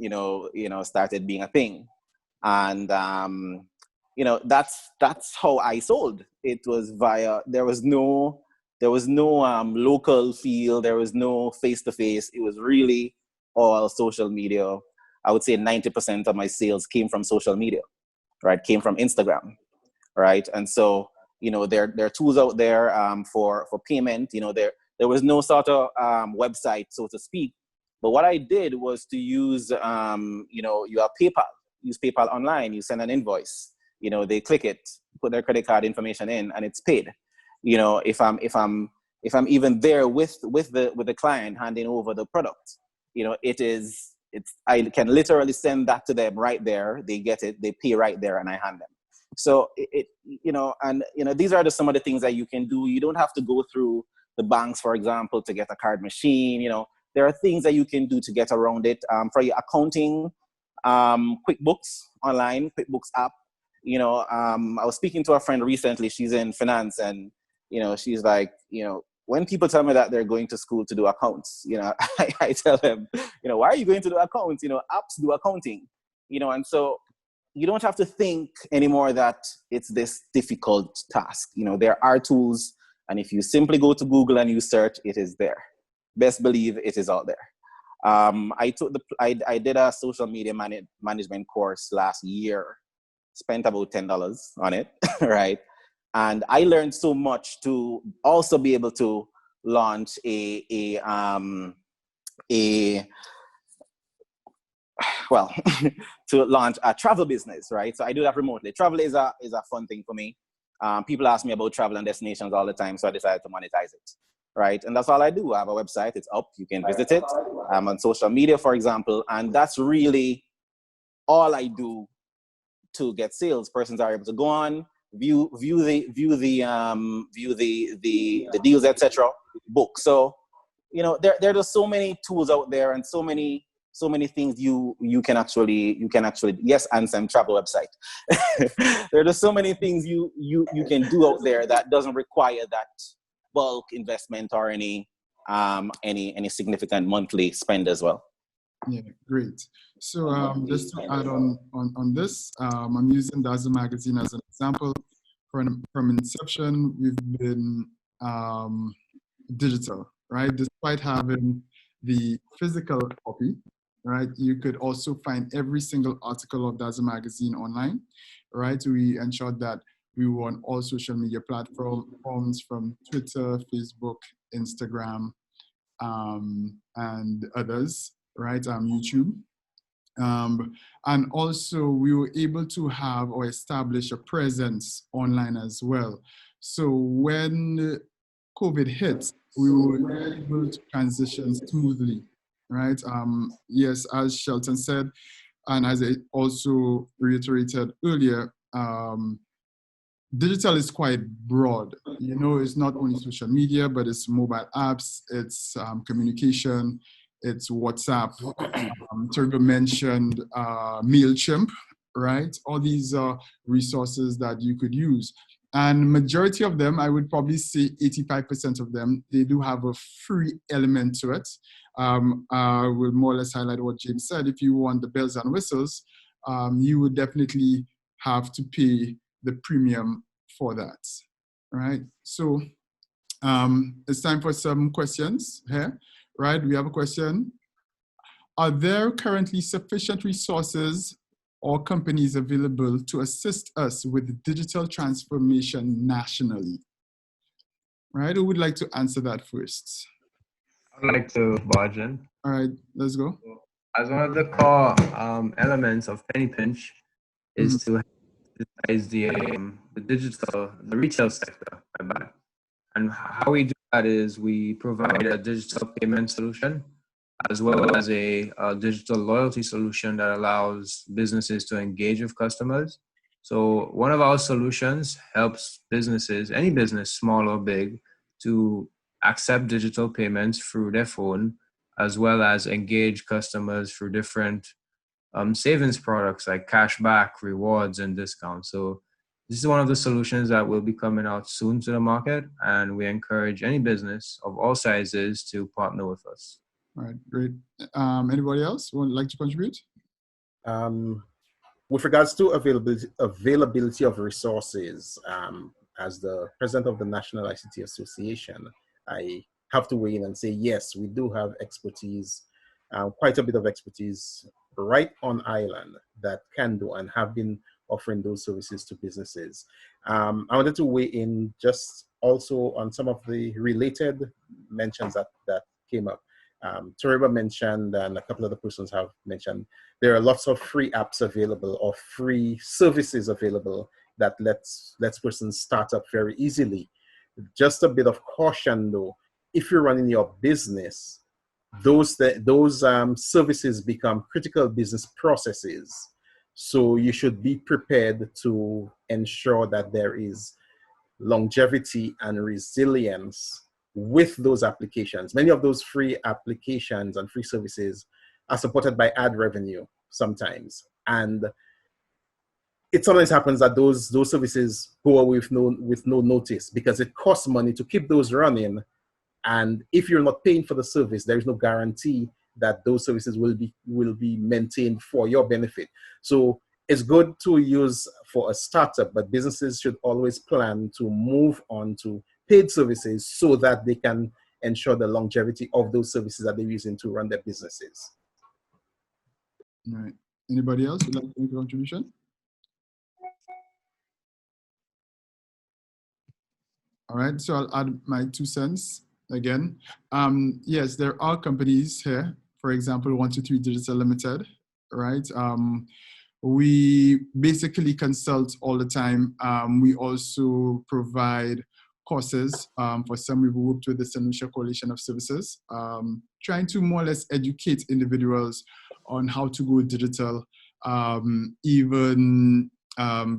started being a thing, and that's how I sold. It was via, there was no local feel, there was no face-to-face. It was really all social media. I would say 90% of my sales came from social media, right? Came from Instagram, right? And so, there are tools out there for payment. There was no sort of website, so to speak. But what I did was to use, you have PayPal. Use PayPal online. You send an invoice. they click it, put their credit card information in, and it's paid. If I'm even there with the client handing over the product, I can literally send that to them right there. They get it, they pay right there, and I hand them. So these are some of the things that you can do. You don't have to go through the banks, for example, to get a card machine. There are things that you can do to get around it. For your accounting, QuickBooks online, QuickBooks app. I was speaking to a friend recently. She's in finance, and she's like, when people tell me that they're going to school to do accounts, I tell them, why are you going to do accounts? Apps do accounting, and so you don't have to think anymore that it's this difficult task. There are tools, and if you simply go to Google and you search, it is there. Best believe it is out there. I did a social media management course last year, spent about $10 on it, right? And I learned so much to also be able to launch to launch a travel business, right? So I do that remotely. Travel is a fun thing for me. People ask me about travel and destinations all the time, so I decided to monetize it, right? And that's all I do. I have a website, it's up, you can visit it. I'm on social media, for example, and that's really all I do to get sales. Persons are able to go on, view the deals, etc. book. So there are just so many tools out there, and so many things you can actually yes, and some travel website. There are just so many things you can do out there that doesn't require that bulk investment or any significant monthly spend as well. Yeah, great. So just to add on this, I'm using Dazzle Magazine as an example. From inception, we've been digital, right? Despite having the physical copy, right? You could also find every single article of Dazzle Magazine online, right? We ensured that we were on all social media platforms from Twitter, Facebook, Instagram, and others, right? YouTube. And also we were able to have or establish a presence online as well. So when COVID hit, we were able to transition smoothly, right? Yes, as Shelton said, and as I also reiterated earlier, digital is quite broad. It's not only social media, but it's mobile apps, it's communication, it's WhatsApp. Turbo mentioned MailChimp, right? All these resources that you could use. And majority of them, I would probably say 85% of them, they do have a free element to it. I will more or less highlight what James said. If you want the bells and whistles, you would definitely have to pay the premium for that, right? So it's time for some questions here, right? We have a question. Are there currently sufficient resources or companies available to assist us with digital transformation nationally? Right, who would like to answer that first? I'd like to barge in. All right, let's go. As one of the core elements of Penny Pinch is to digitize the retail sector. And how we do that is we provide a digital payment solution as well as a digital loyalty solution that allows businesses to engage with customers. So one of our solutions helps businesses, any business, small or big, to accept digital payments through their phone, as well as engage customers through different savings products like cashback, rewards, and discounts. So this is one of the solutions that will be coming out soon to the market, and we encourage any business of all sizes to partner with us. All right, great. Anybody else would like to contribute? With regards to availability of resources, as the president of the National ICT Association, I have to weigh in and say, yes, we do have expertise, quite a bit of expertise right on island that can do and have been offering those services to businesses. I wanted to weigh in just also on some of the related mentions that came up. Toriba mentioned, and a couple other persons have mentioned, there are lots of free apps available or free services available that lets persons start up very easily. Just a bit of caution though, if you're running your business, those services become critical business processes. So you should be prepared to ensure that there is longevity and resilience with those applications. Many of those free applications and free services are supported by ad revenue sometimes. And it sometimes happens that those services go away with no notice because it costs money to keep those running. And if you're not paying for the service, there is no guarantee that those services will be maintained for your benefit. So it's good to use for a startup, but businesses should always plan to move on to paid services so that they can ensure the longevity of those services that they're using to run their businesses. All right. Anybody else would like to make a contribution? All right, so I'll add my 2 cents again. Yes, there are companies here, for example, 123 Digital Limited, right? We basically consult all the time. We also provide courses. For some, we've worked with the St. Lucia Coalition of Services, trying to more or less educate individuals on how to go digital, even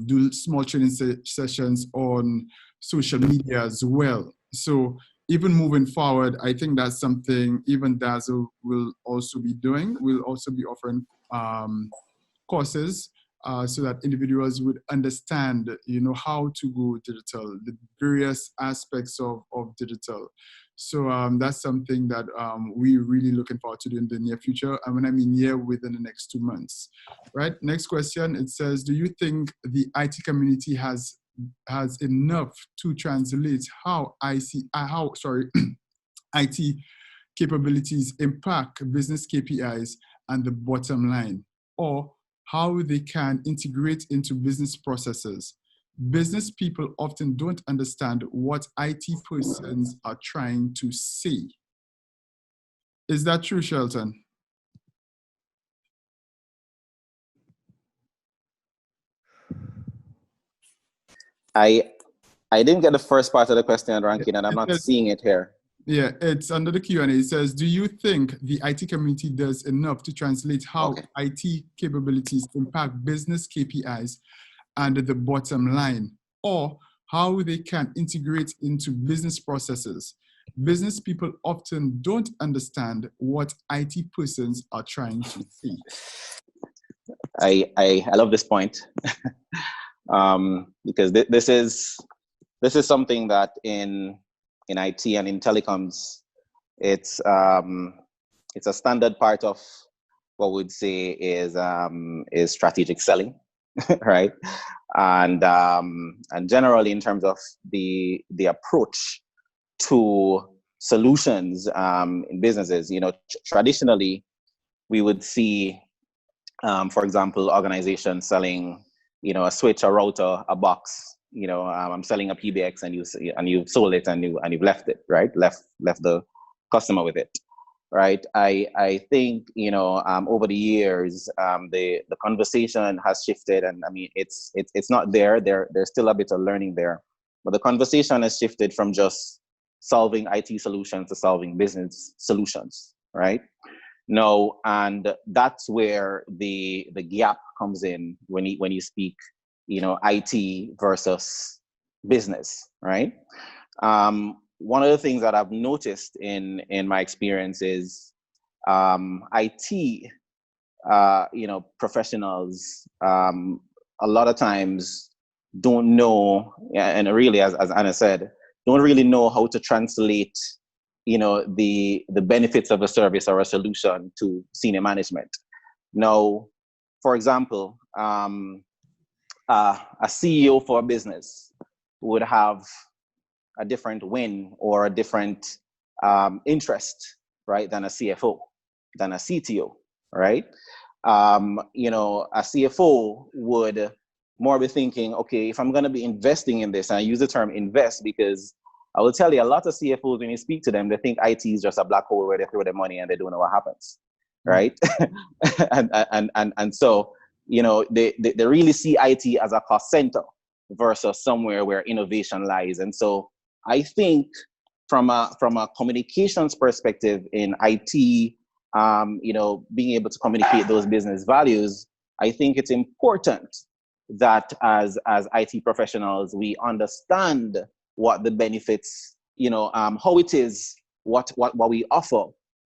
do small training sessions on social media as well. So even moving forward, I think that's something even Dazzle will also be doing. We'll also be offering courses so that individuals would understand, how to go digital, the various aspects of digital. So that's something that we're really looking forward to do in the near future. And when I mean near, within the next 2 months, right? Next question, it says, do you think the IT community has enough to translate how IT capabilities impact business KPIs and the bottom line, or how they can integrate into business processes? Business people often don't understand what IT persons are trying to say. Is that true, Shelton? I didn't get the first part of the question, Rankin, and I'm not seeing it here. Yeah, it's under the Q&A. It says, do you think the IT community does enough to translate how IT capabilities impact business KPIs and the bottom line, or how they can integrate into business processes? Business people often don't understand what IT persons are trying to say. I love this point because this is something that in IT and in telecoms, it's a standard part of what we'd say is strategic selling, right? And generally in terms of the approach to solutions in businesses, traditionally we would see, for example, organizations selling, a switch, a router, a box. I'm selling a PBX and you've sold it and you've left it, right? Left the customer with it, right? I think over the years the conversation has shifted, and I mean it's not there. There's still a bit of learning there, but the conversation has shifted from just solving IT solutions to solving business solutions, right? No, and that's where the gap comes in when you speak, IT versus business, right? One of the things that I've noticed in my experience is IT, professionals a lot of times don't know, and really, as Anna said, don't really know how to translate the benefits of a service or a solution to senior management. Now, for example, a CEO for a business would have a different win or a different interest, right, than a CFO, than a CTO, right? A CFO would more be thinking, okay, if I'm going to be investing in this, and I use the term invest because I will tell you, a lot of CFOs, when you speak to them, they think IT is just a black hole where they throw their money and they don't know what happens, right? and so, you know, they really see IT as a cost center versus somewhere where innovation lies. And so I think from a communications perspective in IT, you know, being able to communicate those business values, I think it's important that as IT professionals, we understand what the benefits, you know, how it is, what we offer,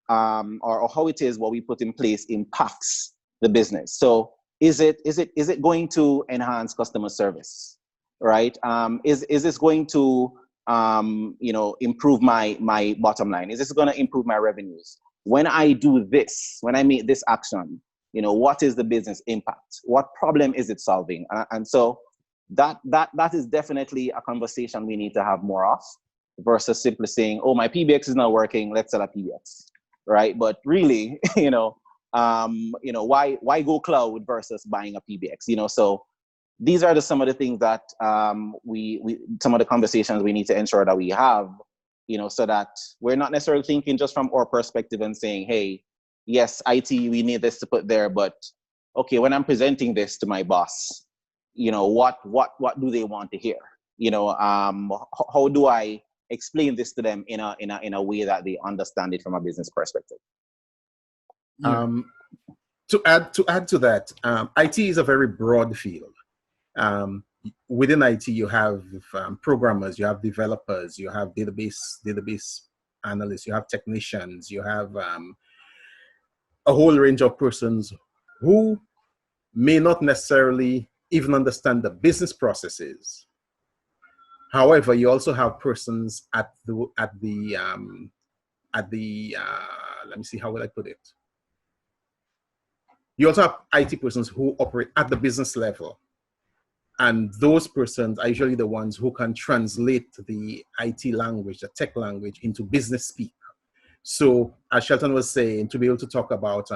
or how it is what we put in place impacts the business. So is it going to enhance customer service, right? Is this going to you know, improve my bottom line? Is this going to improve my revenues? When I do this, when I make this action, you know, what is the business impact? What problem is it solving? And so that is definitely a conversation we need to have more of, versus simply saying, oh, my PBX is not working, let's sell a PBX, right? But really, you know, why go cloud versus buying a PBX? You know, so these are some of the things that some of the conversations we need to ensure that we have, you know, so that we're not necessarily thinking just from our perspective and saying, hey, yes, IT, we need this to put there, but okay, when I'm presenting this to my boss, you know, what do they want to hear? You know, how do I explain this to them in a way that they understand it from a business perspective? Yeah. To add to that, IT is a very broad field. Within IT, you have programmers, you have developers, you have database analysts, you have technicians, you have a whole range of persons who may not necessarily even understand the business processes. However, you also have persons at the let me see, how will I put it? You also have IT persons who operate at the business level. And those persons are usually the ones who can translate the IT language, the tech language, into business speak. So as Shelton was saying, to be able to talk about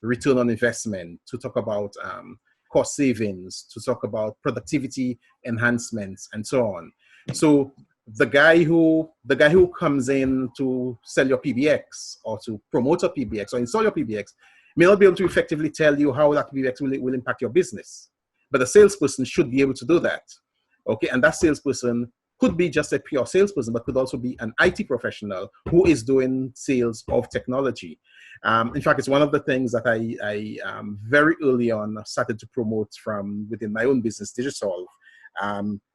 return on investment, to talk about cost savings, to talk about productivity enhancements, and so on. So the guy who comes in to sell your PBX or to promote a PBX or install your PBX may not be able to effectively tell you how that PBX will impact your business. But a salesperson should be able to do that. Okay, and that salesperson could be just a pure salesperson, but could also be an IT professional who is doing sales of technology. In fact, it's one of the things that I very early on started to promote from within my own business, Digitize,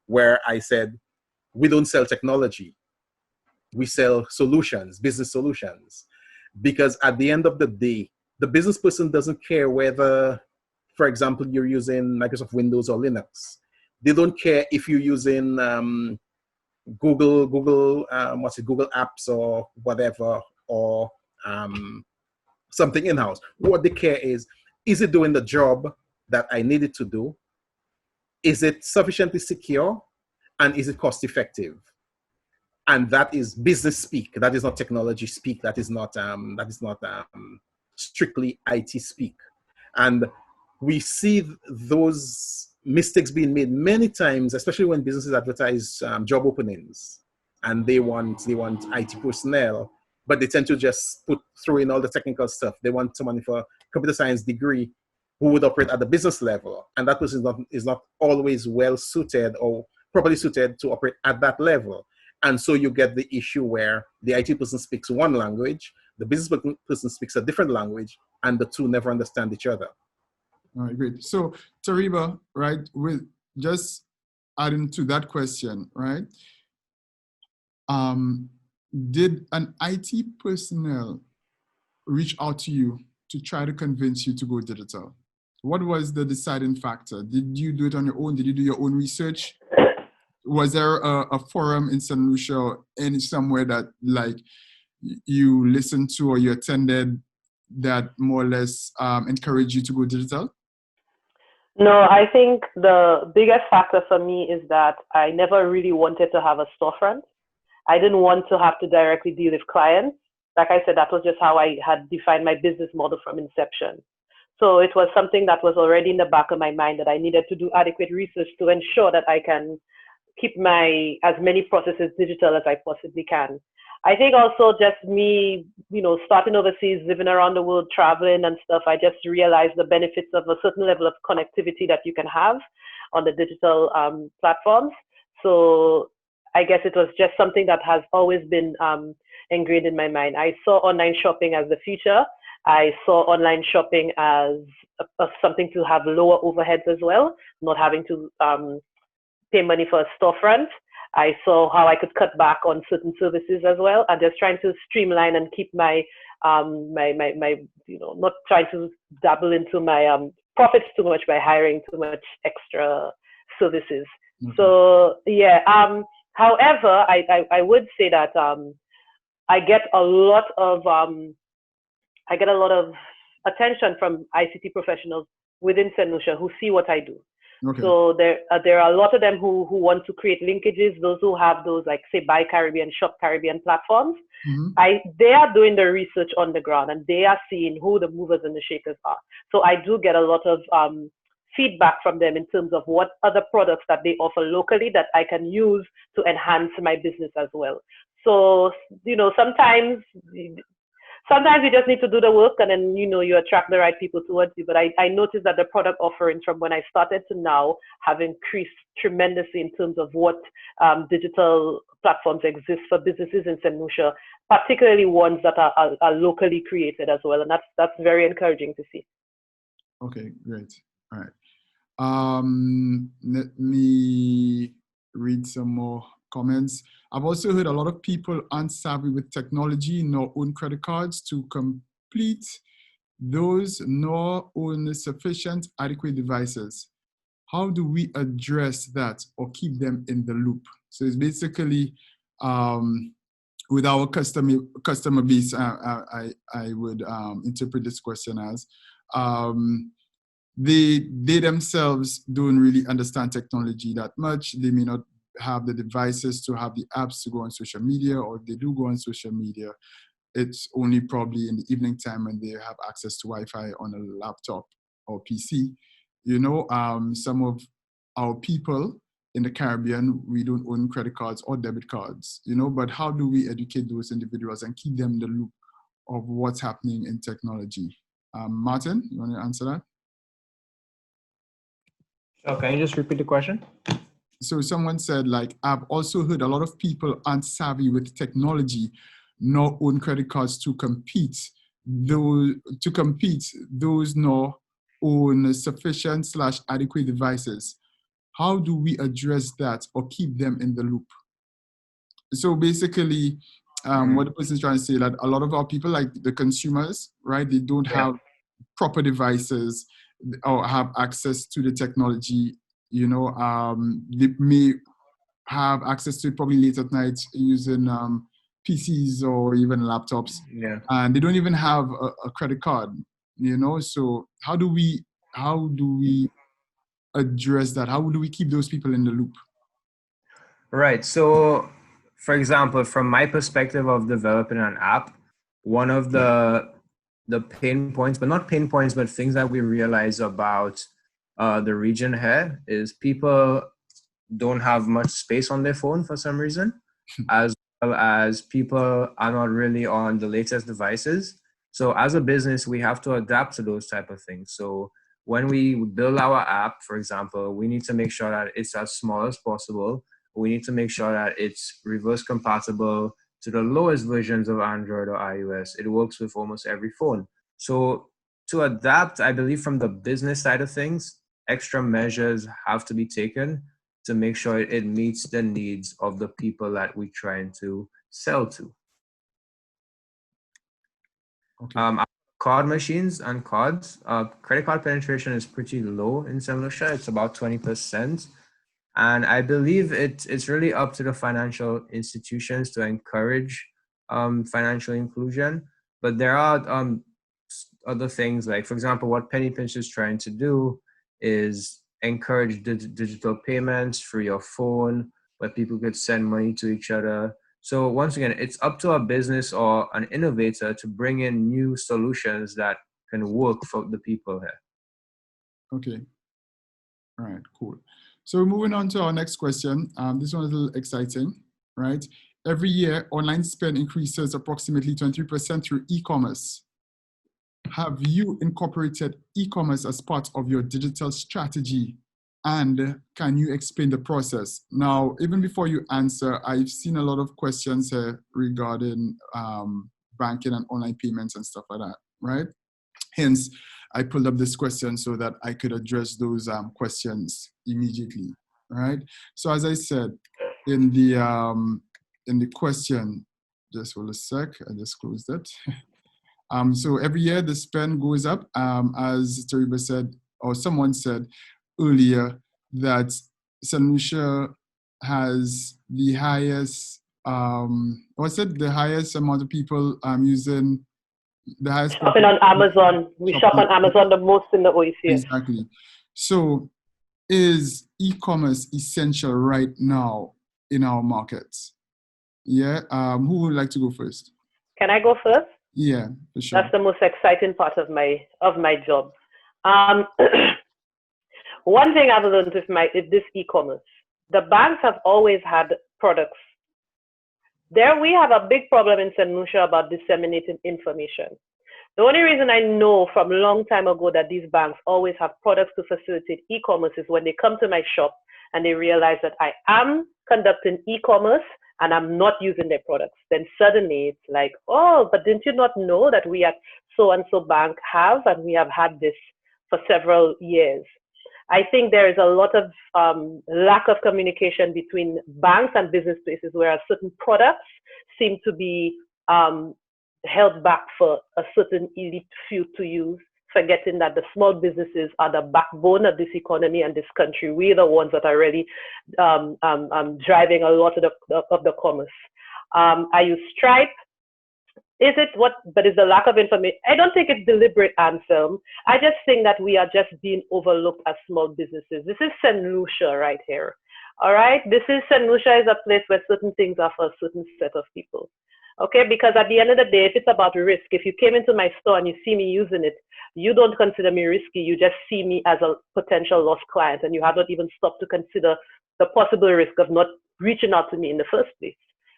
where I said, we don't sell technology, we sell solutions, business solutions. Because at the end of the day, the business person doesn't care whether, for example, you're using Microsoft Windows or Linux. They don't care if you're using Google Apps or whatever, or something in-house. What they care is it doing the job that I need it to do? Is it sufficiently secure? And is it cost effective? And that is business speak. That is not technology speak. That is not strictly IT speak. And we see those mistakes being made many times, especially when businesses advertise job openings, and they want IT personnel, but they tend to just throw in all the technical stuff. They want someone with a computer science degree who would operate at the business level, and that person is not always well suited or properly suited to operate at that level. And so you get the issue where the IT person speaks one language, the business person speaks a different language, and the two never understand each other. All right, great. So, Tariba, right, with just adding to that question, right, did an IT personnel reach out to you to try to convince you to go digital? What was the deciding factor? Did you do it on your own? Did you do your own research? Was there a forum in St. Lucia or somewhere that like you listened to or you attended that more or less encouraged you to go digital? No, I think the biggest factor for me is that I never really wanted to have a storefront. I didn't want to have to directly deal with clients. Like I said, that was just how I had defined my business model from inception. So it was something that was already in the back of my mind that I needed to do adequate research to ensure that I can keep my as many processes digital as I possibly can. I think also just me, starting overseas, living around the world, traveling and stuff, I just realized the benefits of a certain level of connectivity that you can have on the digital platforms. So I guess it was just something that has always been ingrained in my mind. I saw online shopping as the future. I saw online shopping as something to have lower overheads as well, not having to pay money for a storefront. I saw how I could cut back on certain services as well, and just trying to streamline and keep my not trying to dabble into my profits too much by hiring too much extra services. Mm-hmm. So yeah. However, I would say that I get a lot of attention from ICT professionals within St. Lucia who see what I do. Okay. So there are a lot of them who want to create linkages, those who have those, like, say, Buy Caribbean, Shop Caribbean platforms. Mm-hmm. They are doing the research on the ground, and they are seeing who the movers and the shakers are. So I do get a lot of feedback from them in terms of what other products that they offer locally that I can use to enhance my business as well. So, sometimes you just need to do the work, and then, you attract the right people towards you. But I noticed that the product offerings from when I started to now have increased tremendously in terms of what digital platforms exist for businesses in St. Lucia, particularly ones that are locally created as well. And that's very encouraging to see. Okay, great. All right. Let me read some more comments. I've also heard a lot of people unsavvy with technology, nor own credit cards to complete those, nor own sufficient adequate devices. How do we address that or keep them in the loop? So it's basically with our customer base, I would interpret this question as they themselves don't really understand technology that much. They may not have the devices to have the apps to go on social media, or if they do go on social media, it's only probably in the evening time when they have access to Wi-Fi on a laptop or PC. Some of our people in the Caribbean, we don't own credit cards or debit cards, but how do we educate those individuals and keep them in the loop of what's happening in technology? Martin, you want to answer that? Oh, can you just repeat the question? So someone said, I've also heard a lot of people aren't savvy with technology, nor own credit cards to compete. Those nor own sufficient / adequate devices. How do we address that or keep them in the loop? So basically, what the person is trying to say, that a lot of our people, like the consumers, right, they don't have proper devices or have access to the technology. They may have access to it probably late at night using PCs or even laptops. Yeah. And they don't even have a credit card, So how do we address that? How do we keep those people in the loop? Right. So, for example, from my perspective of developing an app, one of the pain points, but not pain points, but things that we realize about the region here is people don't have much space on their phone for some reason, as well as people are not really on the latest devices. So as a business, we have to adapt to those type of things. So when we build our app, for example, we need to make sure that it's as small as possible. We need to make sure that it's reverse compatible to the lowest versions of Android or iOS. It works with almost every phone. So to adapt, I believe from the business side of things, extra measures have to be taken to make sure it meets the needs of the people that we're trying to sell to. Okay. Card machines and cards, credit card penetration is pretty low in St. Lucia. It's about 20%. And I believe it's really up to the financial institutions to encourage financial inclusion. But there are other things, like, for example, what Penny Pinch is trying to do is encourage digital payments through your phone, where people could send money to each other. So once again, it's up to a business or an innovator to bring in new solutions that can work for the people here. Okay. All right, cool. So we're moving on to our next question. This one is a little exciting, right? Every year, online spend increases approximately 23% through e-commerce. Have you incorporated e-commerce as part of your digital strategy? And can you explain the process? Now, even before you answer, I've seen a lot of questions here regarding banking and online payments and stuff like that, right? Hence, I pulled up this question so that I could address those questions immediately, right? So as I said, in the question, just hold a sec, I just closed it. So every year the spend goes up, as Teriba said, or someone said earlier, that St. Lucia has the highest, the highest amount of people using the highest. Shopping on Amazon. We shop on Amazon the most in the OECS. Exactly. So is e-commerce essential right now in our markets? Yeah. Who would like to go first? Can I go first? Yeah, for sure. That's the most exciting part of my job. One thing I've learned is this e-commerce. The banks have always had products. There we have a big problem in St. Lucia about disseminating information. The only reason I know from a long time ago that these banks always have products to facilitate e-commerce is when they come to my shop and they realize that I am conducting e-commerce and I'm not using their products. Then suddenly it's like, oh, but didn't you not know that we at so-and-so bank have, and we have had this for several years. I think there is a lot of lack of communication between banks and business places, whereas certain products seem to be held back for a certain elite few to use, forgetting that the small businesses are the backbone of this economy and this country. We're the ones that are really driving a lot of the commerce. I use Stripe. Is it what, but is the lack of information? I don't think it's deliberate, Anselm. I just think that we are just being overlooked as small businesses. This is St. Lucia right here. All right, this is St. Lucia is a place where certain things are for a certain set of people. Okay, because at the end of the day, if it's about risk, if you came into my store and you see me using it, you don't consider me risky. You just see me as a potential lost client, and you have not even stopped to consider the possible risk of not reaching out to me in the first place.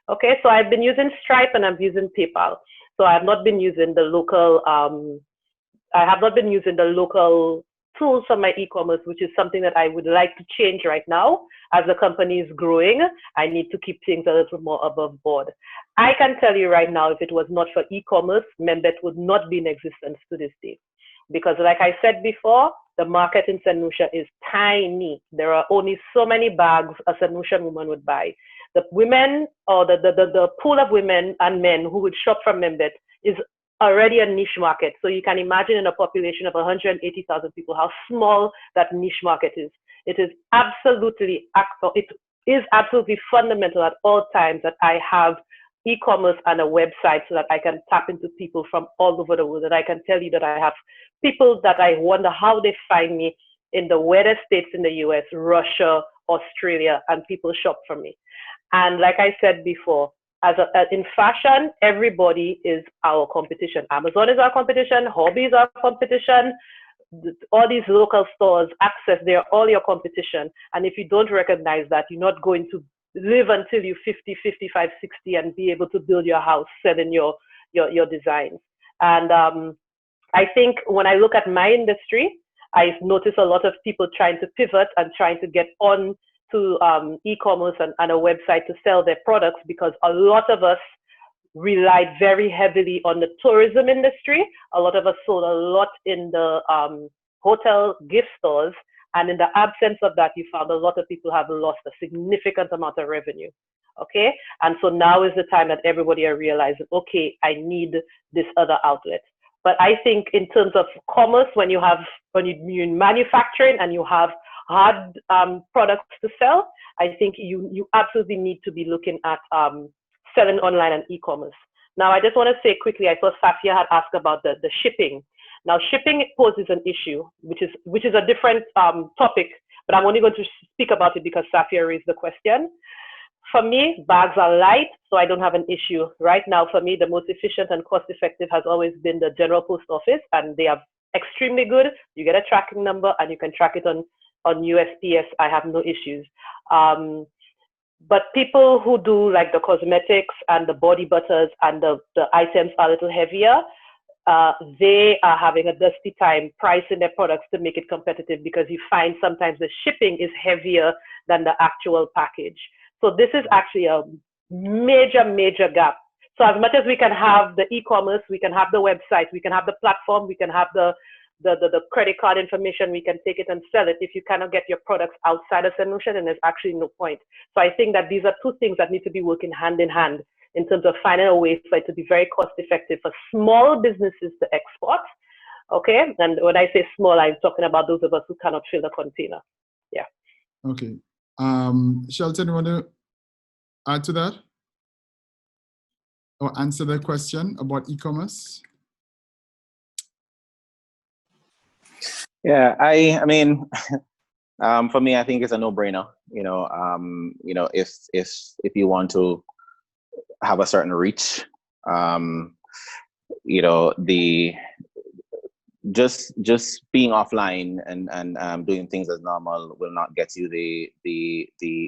Okay, so I've been using Stripe and I'm using PayPal. So I have not been using the local. I have not been using the local tools for my e-commerce, which is something that I would like to change right now. As the company is growing, I need to keep things a little more above board. I can tell you right now, if it was not for e-commerce, Membet would not be in existence to this day. Because like I said before, the market in St. Lucia is tiny. There are only so many bags a St. Lucian woman would buy. The women, or the pool of women and men who would shop from Membet is already a niche market. So you can imagine in a population of 180,000 people, how small that niche market is. It is absolutely fundamental at all times that I have e-commerce and a website so that I can tap into people from all over the world. That I can tell you that I have people that I wonder how they find me in the wettest states in the US, Russia, Australia, and people shop from me. And like I said before, in fashion, everybody is our competition. Amazon is our competition, Hobby is our competition, all these local stores, Access, they're all your competition. And if you don't recognize that, you're not going to live until you're 50, 55, 60 and be able to build your house, selling your designs. And I think when I look at my industry, I notice a lot of people trying to pivot and trying to get on to e-commerce and a website to sell their products, because a lot of us relied very heavily on the tourism industry. A lot of us sold a lot in the hotel gift stores. And in the absence of that, you found a lot of people have lost a significant amount of revenue. Okay. And so now is the time that everybody are realizing, okay, I need this other outlet. But I think in terms of commerce, when you're in manufacturing and you have hard products to sell, I think you absolutely need to be looking at selling online and e-commerce. Now, I just want to say quickly, I saw Safia had asked about the shipping. Now, shipping poses an issue, which is a different topic, but I'm only going to speak about it because Safia raised the question. For me, bags are light, so I don't have an issue. Right now, for me, the most efficient and cost-effective has always been the General Post Office, and they are extremely good. You get a tracking number, and you can track it on on USPS, I have no issues. But people who do like the cosmetics and the body butters and the items are a little heavier, they are having a dusty time pricing their products to make it competitive, because you find sometimes the shipping is heavier than the actual package. So this is actually a major gap. So as much as we can have the e-commerce, we can have the website, we can have the platform, we can have the credit card information, we can take it and sell it. If you cannot get your products outside of solution, then there's actually no point. So I think that these are two things that need to be working hand in hand in terms of finding a way for it to be very cost effective for small businesses to export. Okay, and when I say small, I'm talking about those of us who cannot fill the container. Yeah. Okay. Shelton, you want to add to that? Or answer the question about e-commerce? Yeah, I mean, for me, I think it's a no-brainer. If you want to have a certain reach, just being offline and doing things as normal will not get you the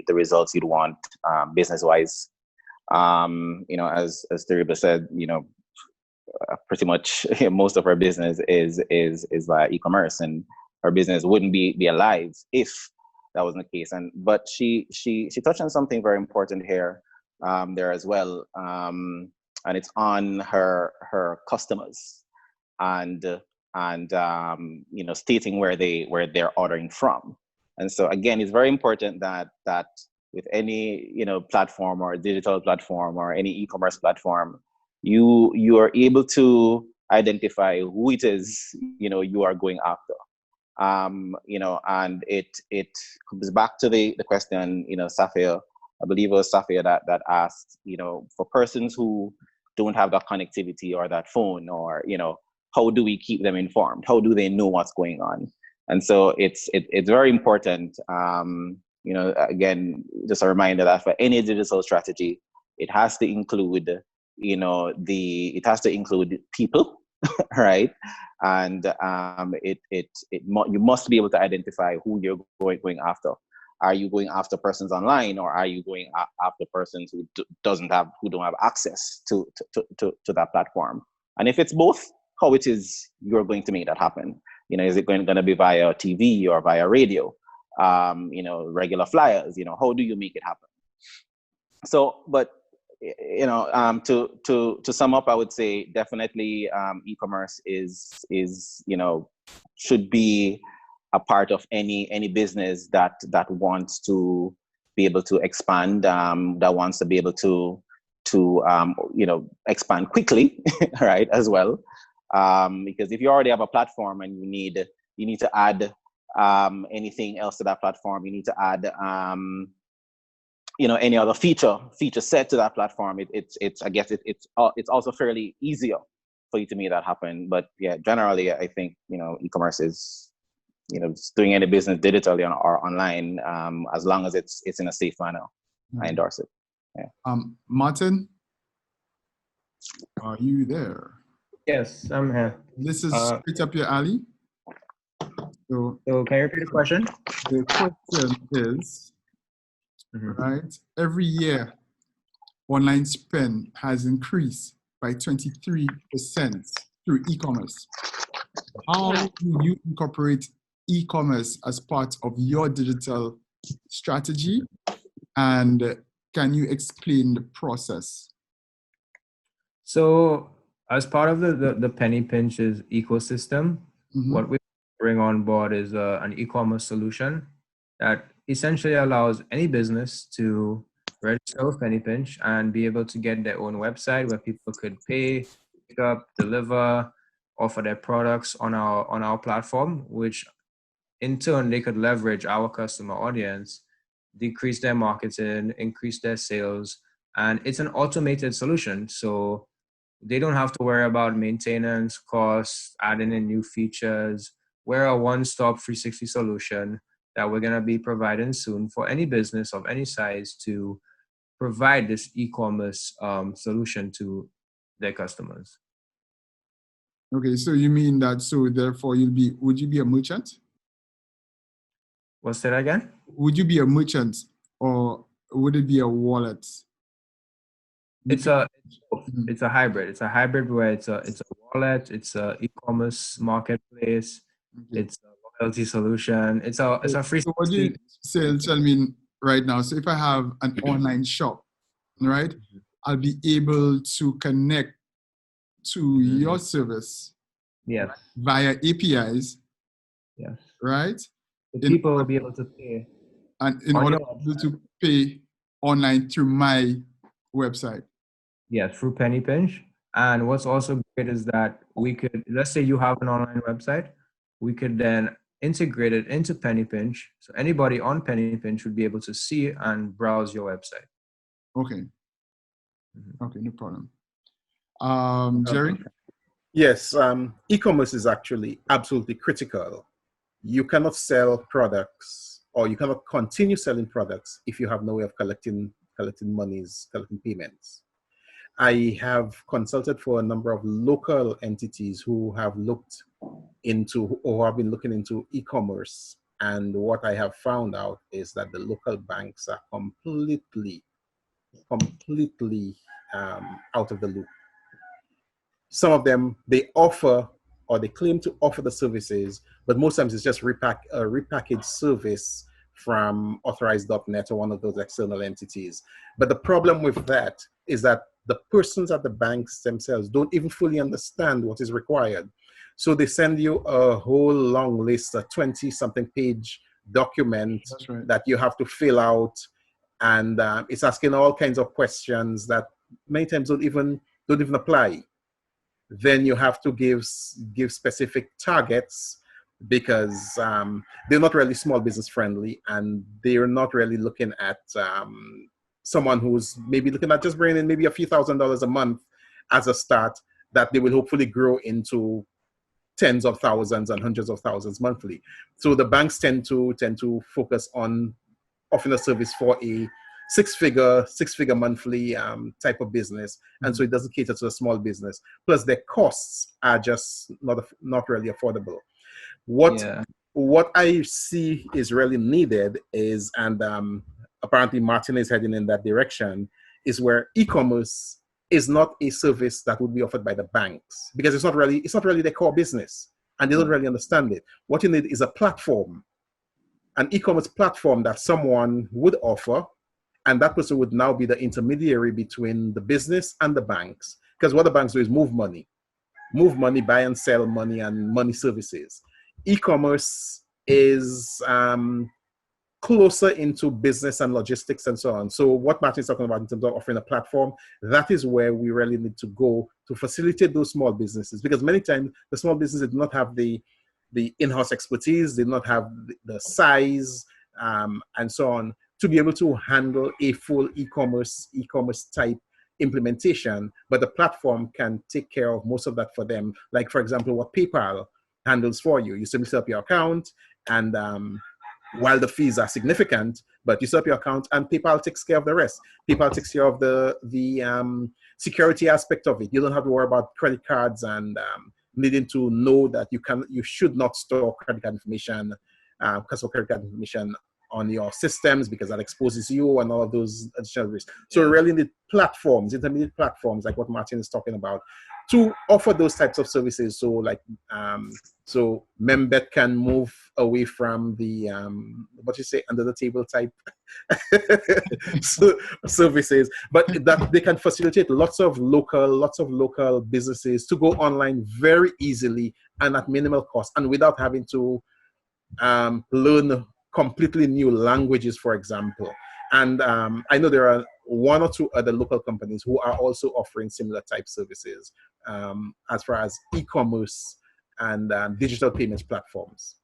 results you'd want business-wise. As Theriba said, pretty much most of our business is via e-commerce, and our business wouldn't be alive if that wasn't the case. But she touched on something very important here there as well, and it's on her customers and stating where they're ordering from. And so again, it's very important that with any platform or digital platform or any e-commerce platform, you are able to identify who it is you are going after. And it comes back to the question, Safia, I believe it was Safia that asked, for persons who don't have that connectivity or that phone, or how do we keep them informed? How do they know what's going on? And so it's very important. Again, just a reminder that for any digital strategy, it has to include, it has to include people, right? And you must be able to identify who you're going after. Are you going after persons online, or are you going after persons who don't have access to that platform? And if it's both, how it is you're going to make that happen? Is it going to be via TV or via radio? Regular flyers. How do you make it happen? So, but to sum up, I would say definitely e-commerce is should be a part of any business that wants to be able to expand, that wants to be able to expand quickly, right, as well. Because if you already have a platform and you need to add anything else to that platform, you need to add any other feature set to that platform, I guess it's also fairly easier for you to make that happen. But yeah, generally I think e-commerce is just doing any business digitally or online, as long as it's in a safe manner. Mm-hmm. I endorse it. Yeah. Martin, are you there? Yes, I'm here. This is straight up your alley. So can you repeat the question? The question is, right, every year online spend has increased by 23% through e-commerce. How do you incorporate e-commerce as part of your digital strategy, and can you explain the process? So as part of the Penny Pinch's ecosystem, what we bring on board is an e-commerce solution that essentially allows any business to register with Penny Pinch and be able to get their own website where people could pay, pick up, deliver, offer their products on our platform, which in turn they could leverage our customer audience, decrease their marketing, increase their sales, and it's an automated solution. So they don't have to worry about maintenance costs, adding in new features. We're a one-stop 360 solution that we're going to be providing soon for any business of any size to provide this e-commerce solution to their customers. Okay, so you mean that, so therefore would you be a merchant? What's that again? Would you be a merchant or would it be a wallet? It's a hybrid. It's a hybrid where it's a wallet, it's a e-commerce marketplace, Okay. it's a loyalty solution. It's a free. So what do you tell me right now? So if I have an online shop, right, I'll be able to connect to your service Yes. via APIs, Yes. right? The people will be able to pay. And in order to pay online through my website. Yes, through Penny Pinch. And what's also great is that we could, let's say you have an online website, we could then integrate it into Penny Pinch. So anybody on Penny Pinch would be able to see and browse your website. Okay. Okay, no problem. Jerry? Yes, e-commerce is actually absolutely critical. You cannot sell products, or you cannot continue selling products if you have no way of collecting monies, collecting payments. I have consulted for a number of local entities who have looked into, or have been looking into e-commerce. And what I have found out is that the local banks are completely out of the loop. Some of them, they offer or they claim to offer the services, but most times it's just a repackaged service from Authorize.net or one of those external entities. But the problem with that is that the persons at the banks themselves don't even fully understand what is required. So they send you a whole long list, a 20-something page document that you have to fill out. And it's asking all kinds of questions that many times don't even apply. Then you have to give specific targets because they're not really small business friendly, and they're not really looking at someone who's maybe looking at just bringing in maybe a few $1,000s a month as a start that they will hopefully grow into tens of thousands and hundreds of thousands monthly. So the banks tend to focus on offering a service for a six-figure monthly type of business, and so it doesn't cater to a small business. Plus, their costs are just not really affordable. What I see is really needed is, and apparently Martin is heading in that direction, is where e-commerce is not a service that would be offered by the banks because it's not really their core business, and they don't really understand it. What you need is a platform, an e-commerce platform that someone would offer, and that person would now be the intermediary between the business and the banks. Because what the banks do is move money, buy and sell money, and money services. E-commerce is closer into business and logistics and so on. So what Martin's talking about in terms of offering a platform, that is where we really need to go to facilitate those small businesses. Because many times the small businesses do not have the in-house expertise, they do not have the size and so on to be able to handle a full e-commerce type implementation, but the platform can take care of most of that for them. Like, for example, what PayPal handles for you. You simply set up your account, and while the fees are significant, but you set up your account and PayPal takes care of the rest. PayPal takes care of the security aspect of it. You don't have to worry about credit cards and needing to know that you should not store credit card information, customer credit card information on your systems because that exposes you and all of those additional risks. So we really need platforms, intermediate platforms like what Martin is talking about, to offer those types of services. So like, so Membet can move away from the, under the table type services, but that they can facilitate lots of local businesses to go online very easily and at minimal cost and without having to learn completely new languages, for example. And I know there are one or two other local companies who are also offering similar type services as far as e-commerce and digital payments platforms.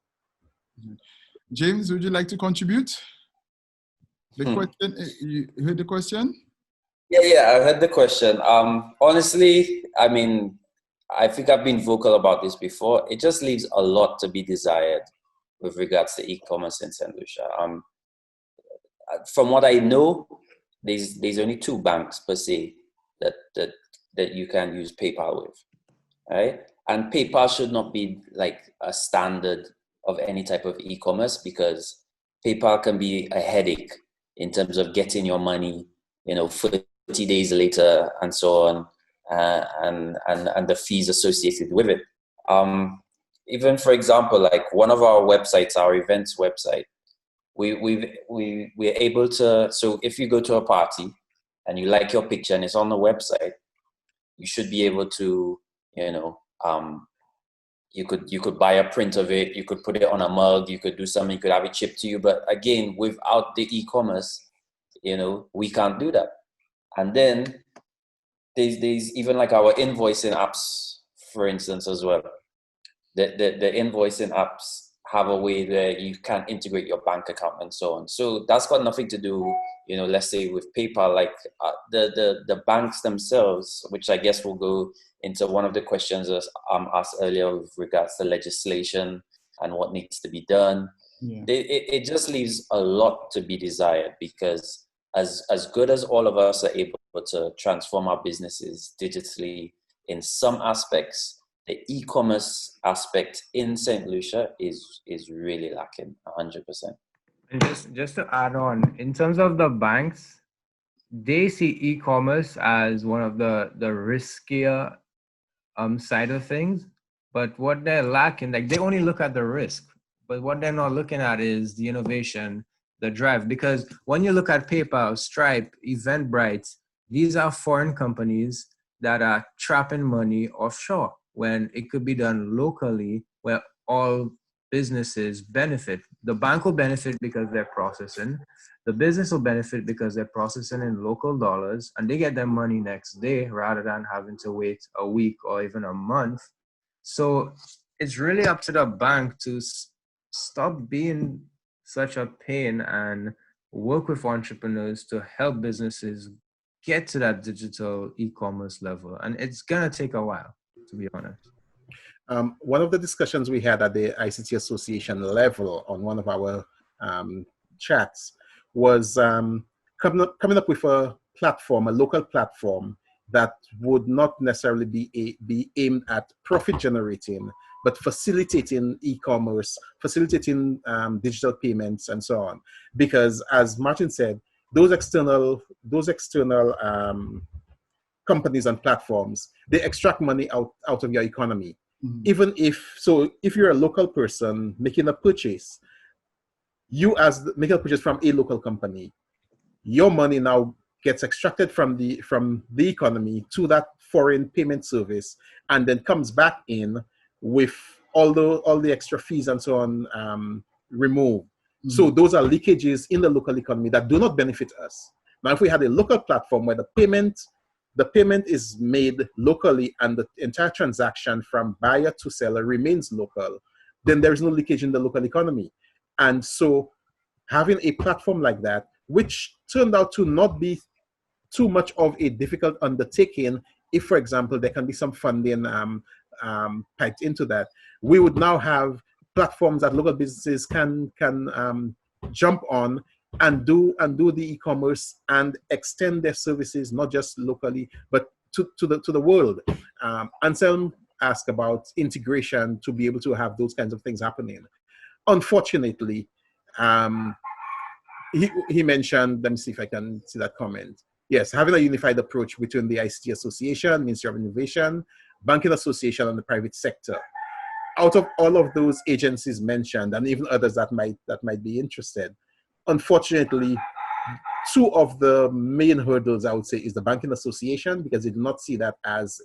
James, would you like to contribute? The question, you heard the question? Yeah, I heard the question. Honestly, I mean, I think I've been vocal about this before. It just leaves a lot to be desired with regards to e-commerce in St. Lucia. From what I know, there's only 2 banks per se that you can use PayPal with, right? And PayPal should not be like a standard of any type of e-commerce because PayPal can be a headache in terms of getting your money, 30 days later and so on, and the fees associated with it. Even for example, like one of our websites, our events website, we're able to, so if you go to a party and you like your picture and it's on the website, you should be able to, you could buy a print of it, you could put it on a mug, you could do something, you could have it shipped to you. But again, without the e-commerce, we can't do that. And then there's even like our invoicing apps, for instance, as well. The invoicing apps have a way where you can integrate your bank account and so on. So that's got nothing to do, let's say with PayPal, like the banks themselves, which I guess will go into one of the questions asked earlier with regards to legislation and what needs to be done. Yeah. It just leaves a lot to be desired, because as good as all of us are able to transform our businesses digitally, in some aspects, the e-commerce aspect in St. Lucia is really lacking 100%. And just to add on, in terms of the banks, they see e-commerce as one of the riskier side of things. But what they're lacking, like they only look at the risk, but what they're not looking at is the innovation, the drive. Because when you look at PayPal, Stripe, Eventbrite, these are foreign companies that are trapping money offshore, when it could be done locally, where all businesses benefit. The bank will benefit because they're processing. The business will benefit because they're processing in local dollars, and they get their money next day rather than having to wait a week or even a month. So it's really up to the bank to stop being such a pain and work with entrepreneurs to help businesses get to that digital e-commerce level. And it's going to take a while, to be honest. One of the discussions we had at the ICT Association level on one of our chats was coming up with a platform, a local platform that would not necessarily be aimed at profit generating, but facilitating e-commerce, facilitating digital payments and so on. Because as Martin said, those external companies and platforms, they extract money out of your economy. Mm-hmm. Even if you're a local person making a purchase, making a purchase from a local company, your money now gets extracted from the economy to that foreign payment service, and then comes back in with all the extra fees and so on removed. Mm-hmm. So those are leakages in the local economy that do not benefit us. Now, if we had a local platform where the payment is made locally and the entire transaction from buyer to seller remains local, then there is no leakage in the local economy. And so having a platform like that, which turned out to not be too much of a difficult undertaking, if, for example, there can be some funding piped into that, we would now have platforms that local businesses can jump on and do the e-commerce and extend their services, not just locally, but to the world. Anselm asked about integration to be able to have those kinds of things happening. Unfortunately, he mentioned, let me see if I can see that comment. Yes, having a unified approach between the ICT Association, Ministry of Innovation, Banking Association, and the private sector. Out of all of those agencies mentioned, and even others that might be interested, unfortunately, two of the main hurdles, I would say, is the Banking Association, because they do not see that as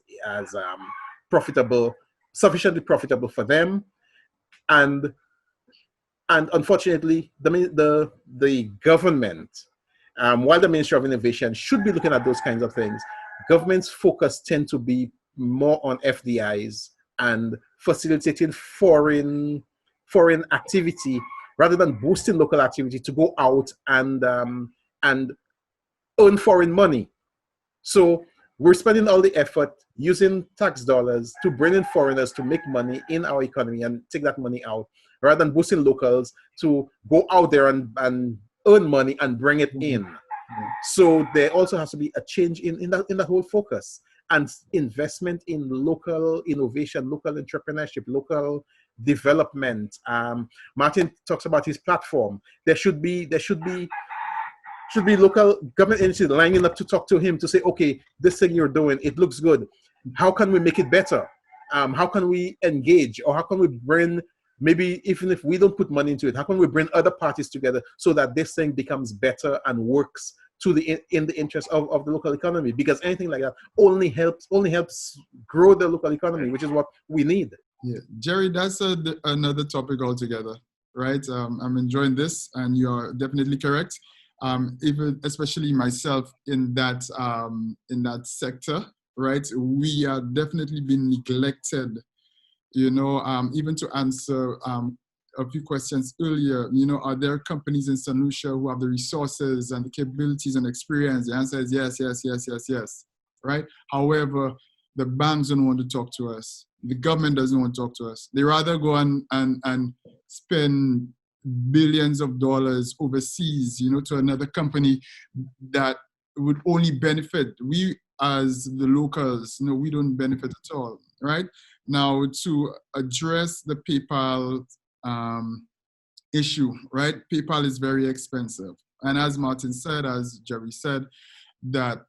profitable, sufficiently profitable for them, and unfortunately, the government, while the Ministry of Innovation should be looking at those kinds of things, government's focus tend to be more on FDIs and facilitating foreign activity rather than boosting local activity to go out and earn foreign money. So we're spending all the effort using tax dollars to bring in foreigners to make money in our economy and take that money out, rather than boosting locals to go out there and earn money and bring it in. Mm-hmm. So there also has to be a change in the whole focus, and investment in local innovation, local entrepreneurship, local development. Martin talks about his platform. There should be local government agencies lining up to talk to him to say, okay, this thing you're doing, it looks good. How can we make it better? How can we engage, or how can we bring, maybe even if we don't put money into it, how can we bring other parties together so that this thing becomes better and works in the interest of the local economy? Because anything like that only helps grow the local economy, which is what we need. Yeah, Jerry, that's another topic altogether, right? I'm enjoying this, and you are definitely correct. Even especially myself in that sector, right? We are definitely being neglected. Even to answer a few questions earlier, are there companies in St. Lucia who have the resources and the capabilities and experience? The answer is yes, right? However, the banks don't want to talk to us. The government doesn't want to talk to us. They rather go and spend billions of dollars overseas, to another company that would only benefit. We as the locals, we don't benefit at all, right? Now, to address the PayPal issue, right? PayPal is very expensive. And as Martin said, as Jerry said, that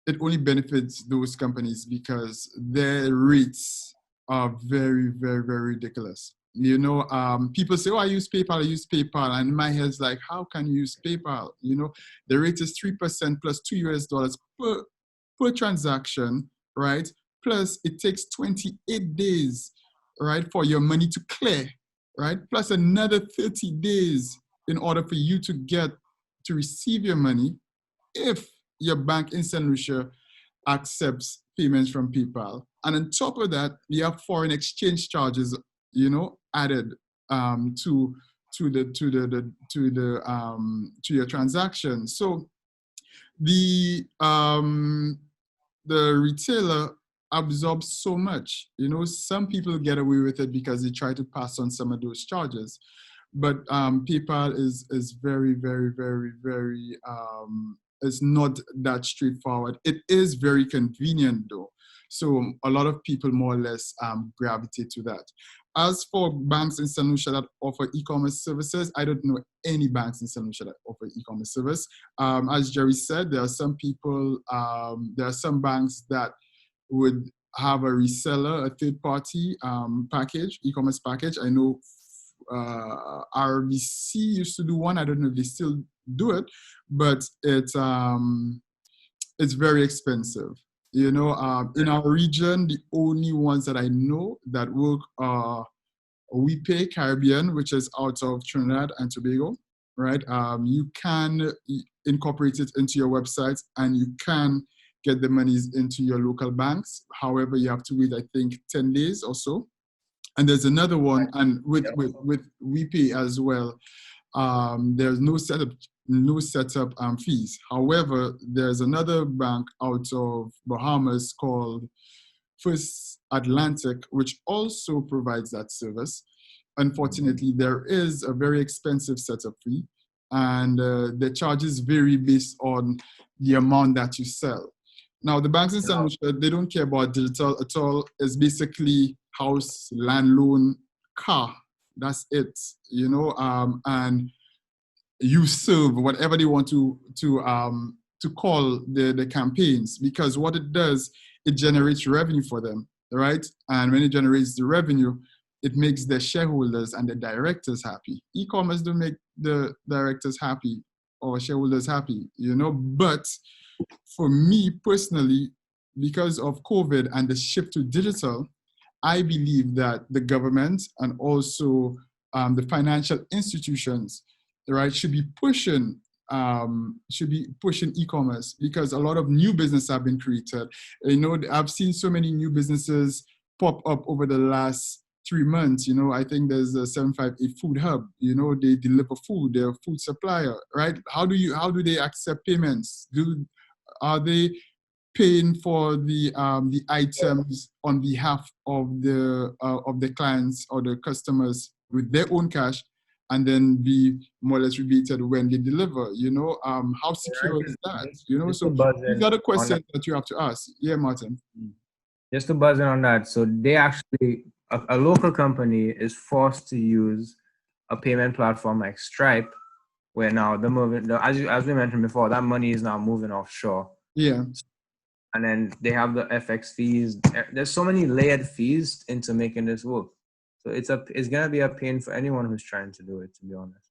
it only benefits those companies because their rates are very, very, very ridiculous. People say, oh, I use PayPal. And in my head, it's like, how can you use PayPal? The rate is 3% plus $2 per transaction, right? Plus it takes 28 days, right, for your money to clear, right? Plus another 30 days in order for you to receive your money if your bank in St. Lucia accepts payments from PayPal. And on top of that, you have foreign exchange charges, added to your transaction. So the retailer absorbs so much. Some people get away with it because they try to pass on some of those charges. But PayPal is very, very, very, very, it's not that straightforward. It is very convenient though. So a lot of people more or less gravitate to that. As for banks in St. Lucia that offer e-commerce services, I don't know any banks in St. Lucia that offer e-commerce service. As Jerry said, there are some people, there are some banks that would have a reseller, a third-party package, e-commerce package. I know RBC used to do one. I don't know if they still do it, but it's very expensive. In our region, the only ones that I know that work are WePay Caribbean, which is out of Trinidad and Tobago, right? You can incorporate it into your website and you can get the monies into your local banks. However, you have to wait, I think, 10 days or so. And there's another one, and with WePay as well, there's no setup fees. However, there's another bank out of Bahamas called First Atlantic, which also provides that service. Unfortunately, there is a very expensive setup fee, and the charges vary based on the amount that you sell. Now, the banks in St. Lucia, they don't care about digital at all. It's basically house, land loan, car. That's it, and you serve whatever they want to call the campaigns, because what it does, it generates revenue for them, right? And when it generates the revenue, it makes the shareholders and the directors happy. E-commerce don't make the directors happy or shareholders happy, but for me personally, because of COVID and the shift to digital, I believe that the government and also the financial institutions, right, should be pushing e-commerce, because a lot of new businesses have been created. I've seen so many new businesses pop up over the last 3 months. I think there's a 758 Food Hub. They deliver food. They're a food supplier, right? How do they accept payments? Are they paying for the items on behalf of the clients or the customers with their own cash, and then be more or less rebated when they deliver? How secure is that? So these are the questions that you have to ask. Yeah, Martin. Just to buzz in on that, so they actually a local company is forced to use a payment platform like Stripe, where now as we mentioned before, that money is now moving offshore. Yeah. And then they have the FX fees. There's so many layered fees into making this work. So it's gonna be a pain for anyone who's trying to do it, to be honest.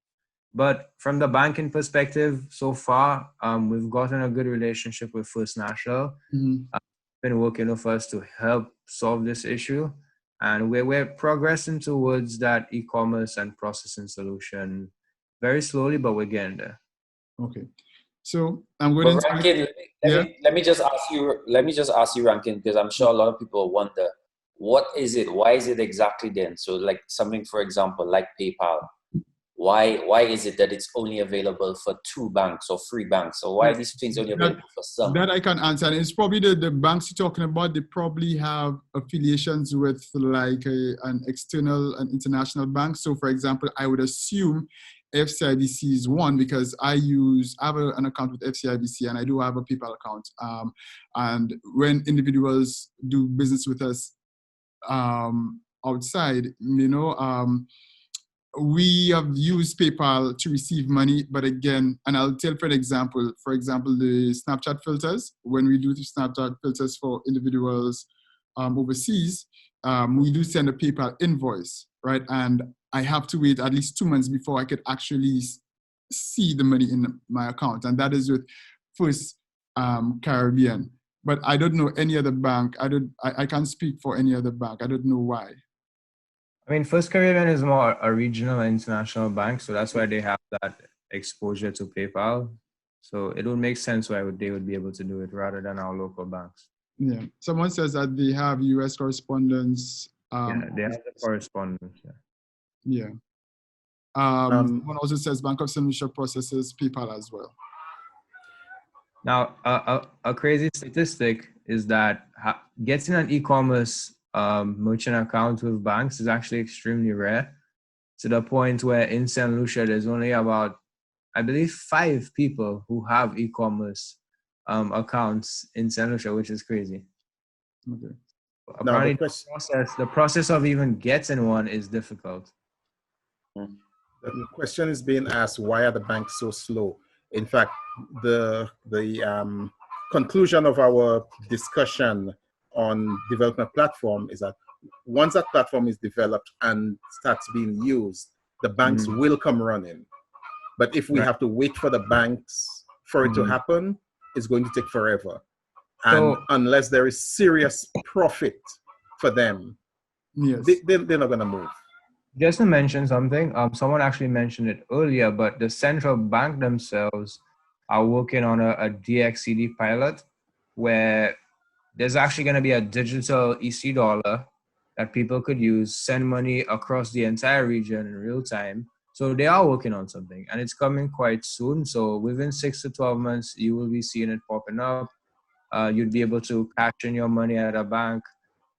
But from the banking perspective, so far, we've gotten a good relationship with First National. Been working with us to help solve this issue. And we're progressing towards that e-commerce and processing solution very slowly, but we're getting there. Okay. So I'm going to Rankin, let me just ask you, Rankin, because I'm sure a lot of people wonder, what is it? Why is it exactly then? So like something, for example, like PayPal, why is it that it's only available for 2 banks or 3 banks? Or why are these things only available for some? That I can answer. And it's probably the banks you're talking about, they probably have affiliations with like an external and international bank. So for example, I would assume FCIBC is one, because I have an account with FCIBC and I do have a PayPal account. And when individuals do business with us outside, we have used PayPal to receive money, but again, and I'll tell for an example, the Snapchat filters, when we do the Snapchat filters for individuals overseas, we do send a PayPal invoice, right? And I have to wait at least 2 months before I could actually see the money in my account. And that is with First Caribbean. But I don't know any other bank. I can't speak for any other bank. I don't know why. I mean, First Caribbean is more a regional and international bank, so that's why they have that exposure to PayPal. So it would make sense why they would be able to do it rather than our local banks. Yeah. Someone says that they have US correspondents. Yeah, they have the correspondence. Yeah. Someone also says Bank of St. Lucia processes PayPal as well. Now, a crazy statistic is that getting an e-commerce merchant account with banks is actually extremely rare, to the point where in St. Lucia, there's only about, I believe, 5 people who have e-commerce accounts in St. Lucia, which is crazy. Okay. Apparently, the process of even getting one is difficult. The question is being asked, why are the banks so slow? In fact, the conclusion of our discussion on development platform is that once that platform is developed and starts being used, the banks will come running. But if we have to wait for the banks for it to happen, it's going to take forever. And unless there is serious profit for them, they're not going to move. Just to mention something, someone actually mentioned it earlier, but the central bank themselves are working on a DXCD pilot where there's actually going to be a digital EC dollar that people could use, send money across the entire region in real time. So they are working on something, and it's coming quite soon. So within 6 to 12 months, you will be seeing it popping up. You'd be able to cash in your money at a bank,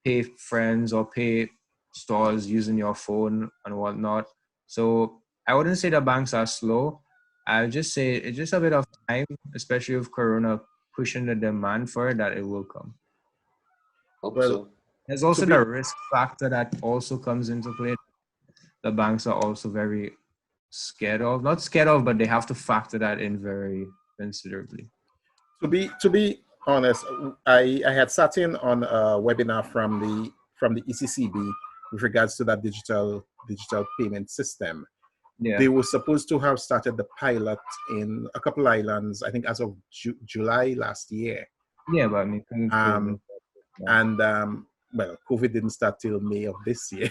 pay friends or pay stores using your phone and whatnot. So I wouldn't say the banks are slow. I would just say it's just a bit of time, especially with Corona pushing the demand for it, that it will come. Well, there's also the risk factor that also comes into play. The banks are also very not scared of, but they have to factor that in very considerably. To be honest, I had sat in on a webinar from the ECCB with regards to that digital payment system. Yeah. They were supposed to have started the pilot in a couple islands, I think as of July last year. Yeah, but I mean, well, COVID didn't start till May of this year.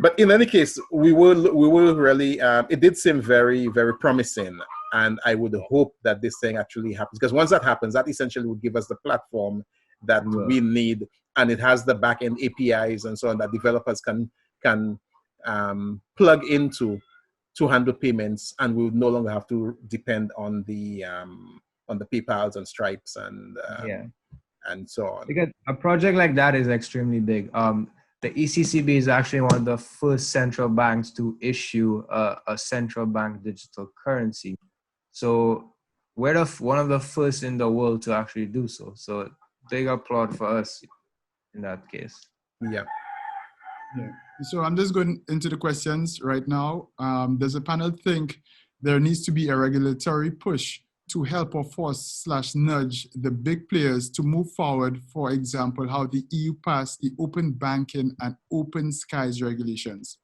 But in any case, we will really. It did seem very, very promising, and I would hope that this thing actually happens, because once that happens, that essentially would give us the platform that we need, and it has the back-end APIs and so on that developers can plug into to handle payments, and we would no longer have to depend on the PayPals and Stripes and so on. Because a project like that is extremely big. The ECCB is actually one of the first central banks to issue a central bank digital currency. So we're one of the first in the world to actually do so. So big applaud for us. in that case. Yeah. Yeah. So I'm just going into the questions right now. Does the panel think there needs to be a regulatory push to help or force/nudge the big players to move forward? For example, how the EU passed the open banking and open skies regulations.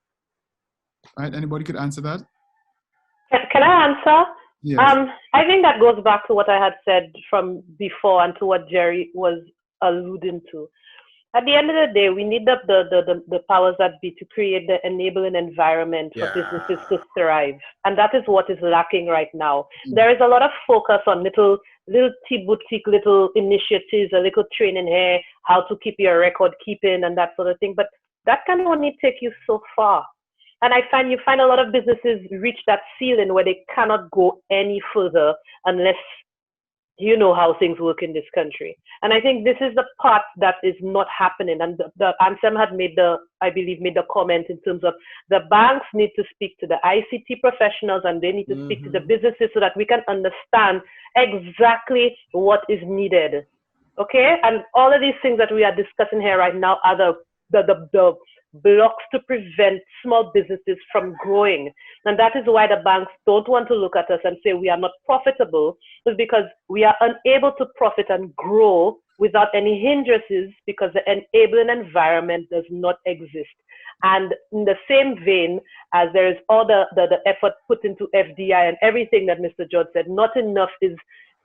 Right? Anybody could answer that? Can I answer? Yes. I think that goes back to what I had said from before and to what Jerry was alluding to. At the end of the day, we need the powers that be to create the enabling environment for businesses to thrive. And that is what is lacking right now. There is a lot of focus on little boutique, little initiatives, a little training here, how to keep your record keeping and that sort of thing. But that can only take you so far. And you find a lot of businesses reach that ceiling where they cannot go any further unless you know how things work in this country. And I think this is the part that is not happening. And the Ansem had made the comment in terms of the banks need to speak to the ICT professionals and they need to speak to the businesses so that we can understand exactly what is needed. Okay? And all of these things that we are discussing here right now are the blocks to prevent small businesses from growing. And that is why the banks don't want to look at us and say we are not profitable, is because we are unable to profit and grow without any hindrances because the enabling environment does not exist. And in the same vein as there is all the effort put into FDI and everything that Mr. George said, not enough is,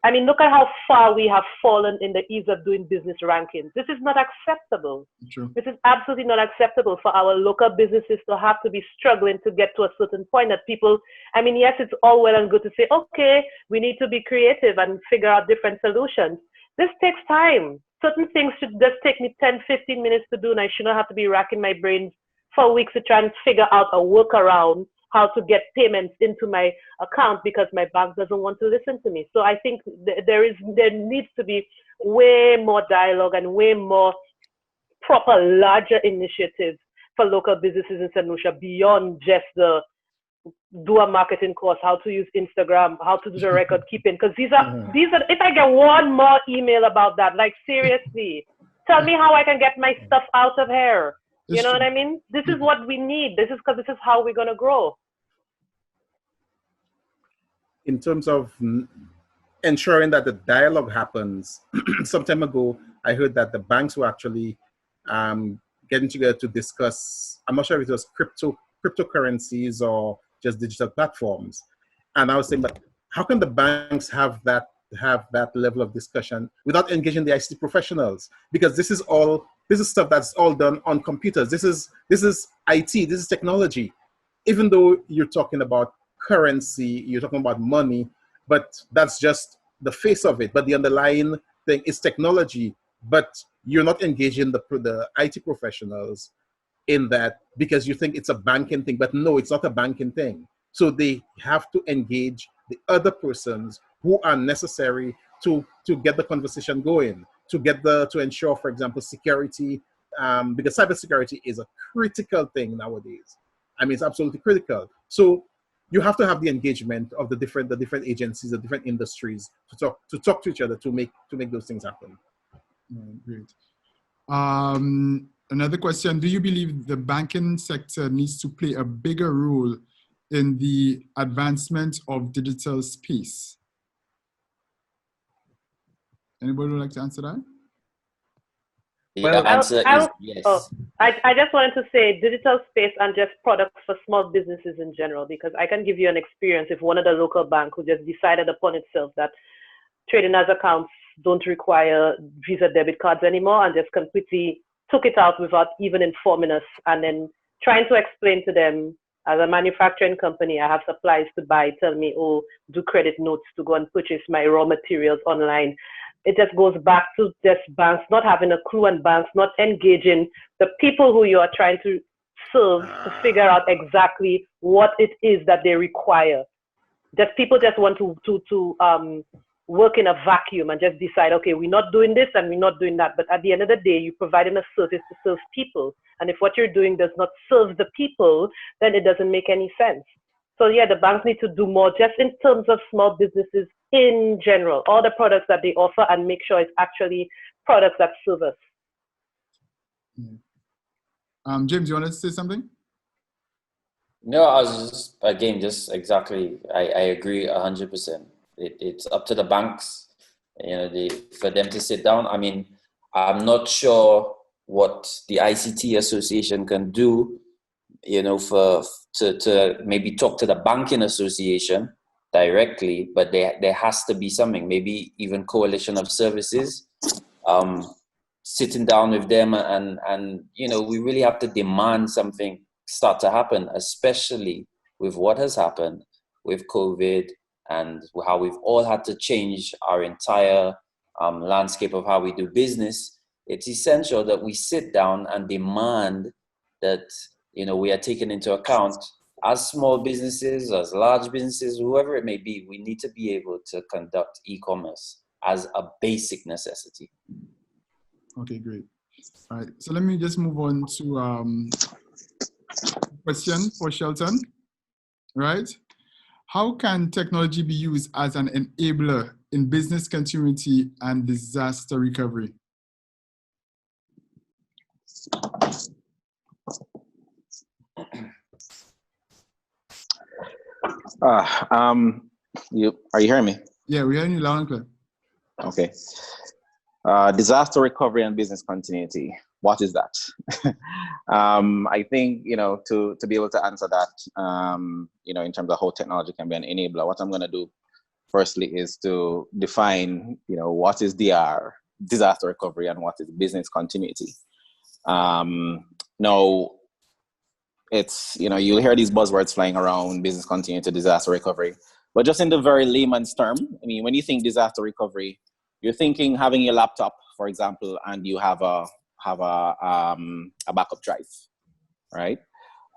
I mean, look at how far we have fallen in the ease of doing business rankings. This is not acceptable. True. This is absolutely not acceptable for our local businesses to have to be struggling to get to a certain point that people, I mean, yes, it's all well and good to say, okay, we need to be creative and figure out different solutions. This takes time. Certain things should just take me 10, 15 minutes to do, and I should not have to be racking my brains for weeks to try and figure out a workaround how to get payments into my account because my bank doesn't want to listen to me. So I think there needs to be way more dialogue and way more proper, larger initiatives for local businesses in St. Lucia beyond just the do a marketing course, how to use Instagram, how to do the record keeping. Because these are, if I get one more email about that, like seriously, tell me how I can get my stuff out of here. You know what I mean? This is what we need. This is because this is how we're going to grow. In terms of ensuring that the dialogue happens, some time ago, I heard that the banks were actually getting together to discuss, I'm not sure if it was cryptocurrencies or just digital platforms. And I was saying, but how can the banks have that level of discussion without engaging the ICT professionals? Because this is stuff that's all done on computers. This is IT, this is technology. Even though you're talking about currency, you're talking about money, but that's just the face of it. But the underlying thing is technology, but you're not engaging the IT professionals in that because you think it's a banking thing, but no, it's not a banking thing. So they have to engage the other persons who are necessary to get the conversation going, to ensure, for example, security, because cybersecurity is a critical thing nowadays. I mean, it's absolutely critical. So you have to have the engagement of the different agencies, the different industries to talk to each other to make those things happen. Great. Another question: do you believe the banking sector needs to play a bigger role in the advancement of digital space? Anybody would like to answer that? The answer is yes. I just wanted to say digital space and just products for small businesses in general, because I can give you an experience if one of the local banks who just decided upon itself that trading as accounts don't require Visa debit cards anymore and just completely took it out without even informing us, and then trying to explain to them, as a manufacturing company, I have supplies to buy, tell me, oh, do credit notes to go and purchase my raw materials online. It just goes back to just banks not having a clue and banks not engaging the people who you are trying to serve to figure out exactly what it is that they require. Just people just want to work in a vacuum and just decide, okay, we're not doing this and we're not doing that. But at the end of the day, you're providing a service to serve people. And if what you're doing does not serve the people, then it doesn't make any sense. So yeah, the banks need to do more just in terms of small businesses in general, all the products that they offer, and make sure it's actually products that serve us. Yeah. James, you want to say something? No, I was just, again, just exactly, I agree 100%. It's up to the banks, for them to sit down. I mean, I'm not sure what the ICT Association can do, to maybe talk to the banking association directly, but there has to be something, maybe even coalition of services, sitting down with them and we really have to demand something start to happen, especially with what has happened with COVID and how we've all had to change our entire landscape of how we do business. It's essential that we sit down and demand that we are taken into account as small businesses, as large businesses, whoever it may be. We need to be able to conduct e-commerce as a basic necessity. Okay, great. All right, so let me just move on to question for Shelton, right? How can technology be used as an enabler in business continuity and disaster recovery? Are you hearing me? Yeah, we're hearing you loud and clear. Okay. Disaster recovery and business continuity. What is that? I think, to be able to answer that, in terms of how technology can be an enabler, what I'm going to do firstly is to define, what is DR, disaster recovery, and what is business continuity. Now, it's, you'll hear these buzzwords flying around, business continuity, disaster recovery, but just in the very layman's term, I mean, when you think disaster recovery, you're thinking having your laptop, for example, and you have a backup drive, right?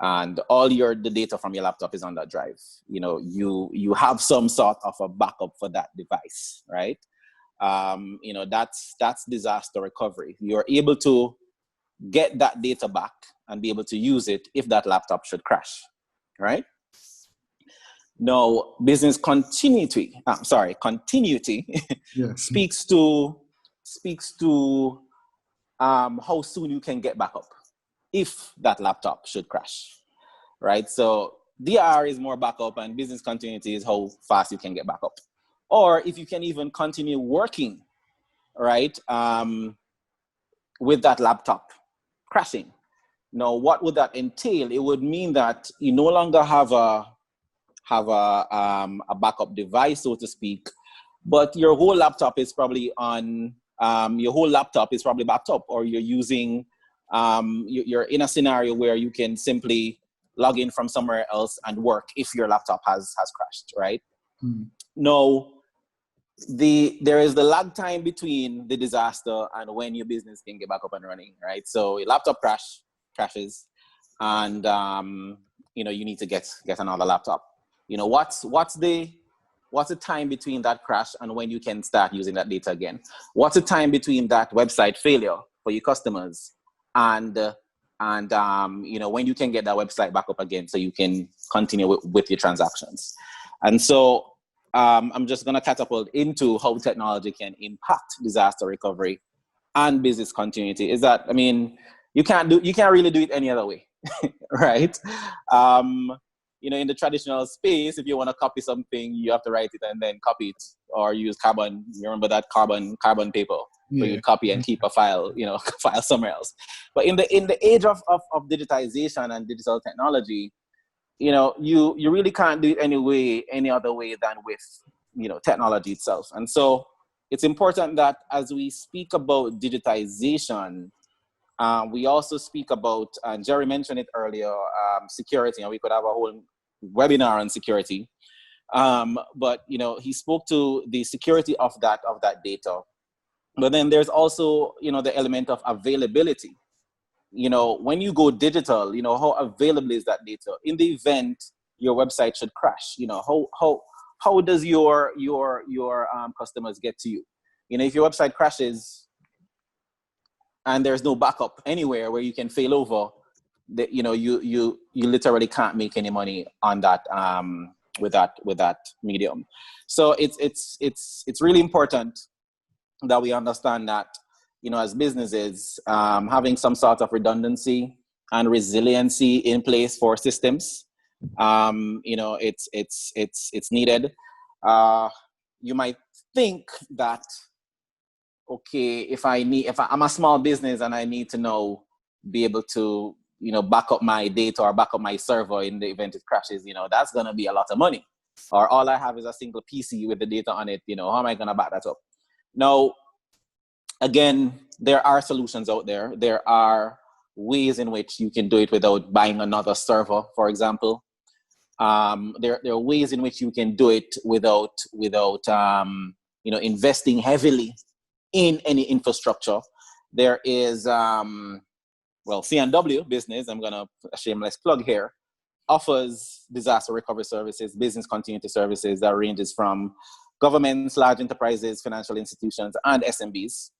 And all the data from your laptop is on that drive. You have some sort of a backup for that device, right? That's disaster recovery. You're able to get that data back and be able to use it if that laptop should crash, right? Now, business continuity, Yes. speaks to how soon you can get back up if that laptop should crash, right? So DR is more backup and business continuity is how fast you can get back up. Or if you can even continue working, right, with that laptop crashing. Now, what would that entail? It would mean that you no longer have a backup device, so to speak, but your whole laptop is probably backed up, or you're using, you're in a scenario where you can simply log in from somewhere else and work if your laptop has crashed, right? No, there is the lag time between the disaster and when your business can get back up and running, right? So your laptop crashes, and you need to get another laptop. What's the time between that crash and when you can start using that data again? What's the time between that website failure for your customers and when you can get that website back up again so you can continue with your transactions? And so I'm just going to catapult into how technology can impact disaster recovery and business continuity. Is that, I mean, you can't really do it any other way, right? In the traditional space, if you want to copy something, you have to write it and then copy it, or use carbon. You remember that carbon paper, where you copy and keep a file, file somewhere else. But in the age of digitization and digital technology, you really can't do it any other way than with technology itself. And so it's important that as we speak about digitization, we also speak about, and Jerry mentioned it earlier, security, and we could have a whole webinar on security. But he spoke to the security of that data. But then there's also the element of availability. When you go digital, how available is that data in the event your website should crash? How does your customers get to you? If your website crashes and there's no backup anywhere where you can fail over, that you literally can't make any money on that with that medium. So it's really important that we understand that as businesses, having some sort of redundancy and resiliency in place for systems. It's needed. You might think that, okay, if I'm a small business and I need to be able to, back up my data or back up my server in the event it crashes, that's going to be a lot of money. Or all I have is a single PC with the data on it, how am I going to back that up? Now, again, there are solutions out there. There are ways in which you can do it without buying another server, for example. There are ways in which you can do it without investing heavily in any infrastructure. There is, C&W business, I'm going to a shameless plug here, offers disaster recovery services, business continuity services that ranges from governments, large enterprises, financial institutions, and SMBs.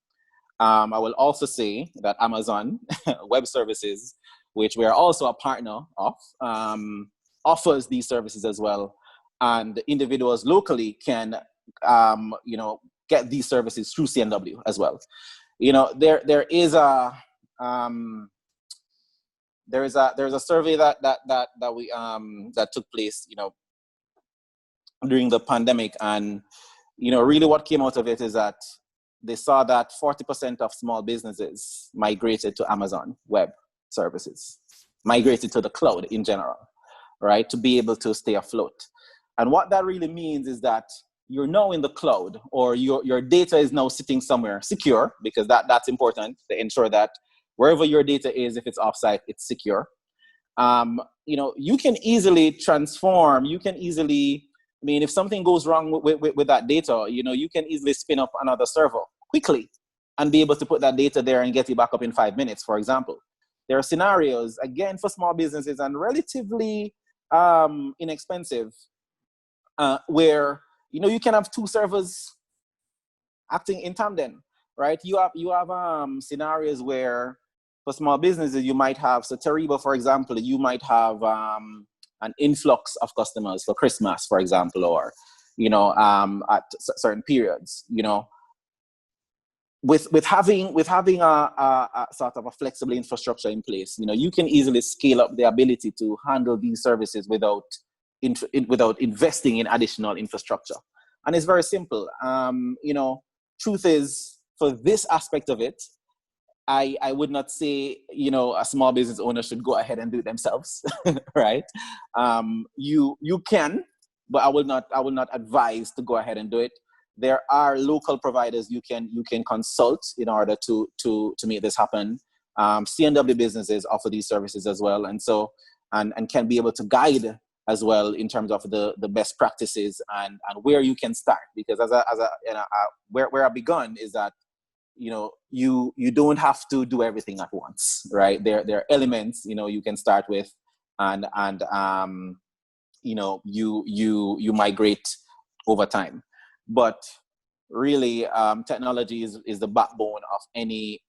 I will also say that Amazon Web Services, which we are also a partner of, offers these services as well. And individuals locally can, get these services through CNW as well. There is a survey that took place, during the pandemic, and really what came out of it is that they saw that 40% of small businesses migrated to Amazon Web Services, migrated to the cloud in general, right, to be able to stay afloat. And what that really means is that you're now in the cloud, or your data is now sitting somewhere secure, because that's important to ensure that wherever your data is, if it's offsite, it's secure. You can easily transform, if something goes wrong with that data, you can easily spin up another server quickly and be able to put that data there and get it back up in 5 minutes, for example. There are scenarios, again, for small businesses and relatively inexpensive, where, you can have two servers acting in tandem, right? You have scenarios where for small businesses, you might have, so Tariba, for example, you might have an influx of customers for Christmas, for example, or, at certain periods, with having a sort of a flexible infrastructure in place, you can easily scale up the ability to handle these services without investing in additional infrastructure. And it's very simple. Truth is, for this aspect of it, I would not say, a small business owner should go ahead and do it themselves, right? You can, but I will not advise to go ahead and do it. There are local providers you can consult in order to make this happen. CNW businesses offer these services as well, and so and can be able to guide as well in terms of the best practices and where you can start. Because where I begun is that you don't have to do everything at once, right? There are elements you can start with, and you migrate over time. But really, technology is the backbone of any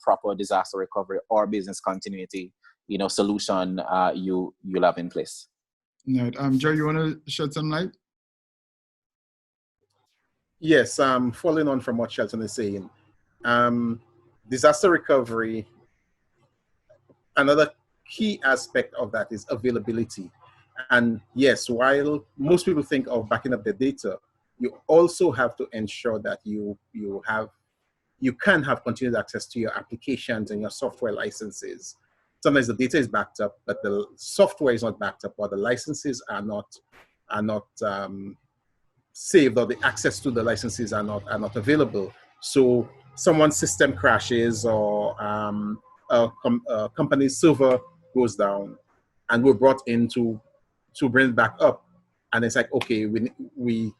proper disaster recovery or business continuity solution you'll have in place. Right. Joe, you want to shed some light? Yes, following on from what Shelton is saying, disaster recovery, another key aspect of that is availability. And yes, while most people think of backing up the data, you also have to ensure that you can have continued access to your applications and your software licenses. Sometimes the data is backed up, but the software is not backed up, or the licenses are not saved, or the access to the licenses are not available. So someone's system crashes, or a company's server goes down, and we're brought in to bring it back up. And it's like, okay, we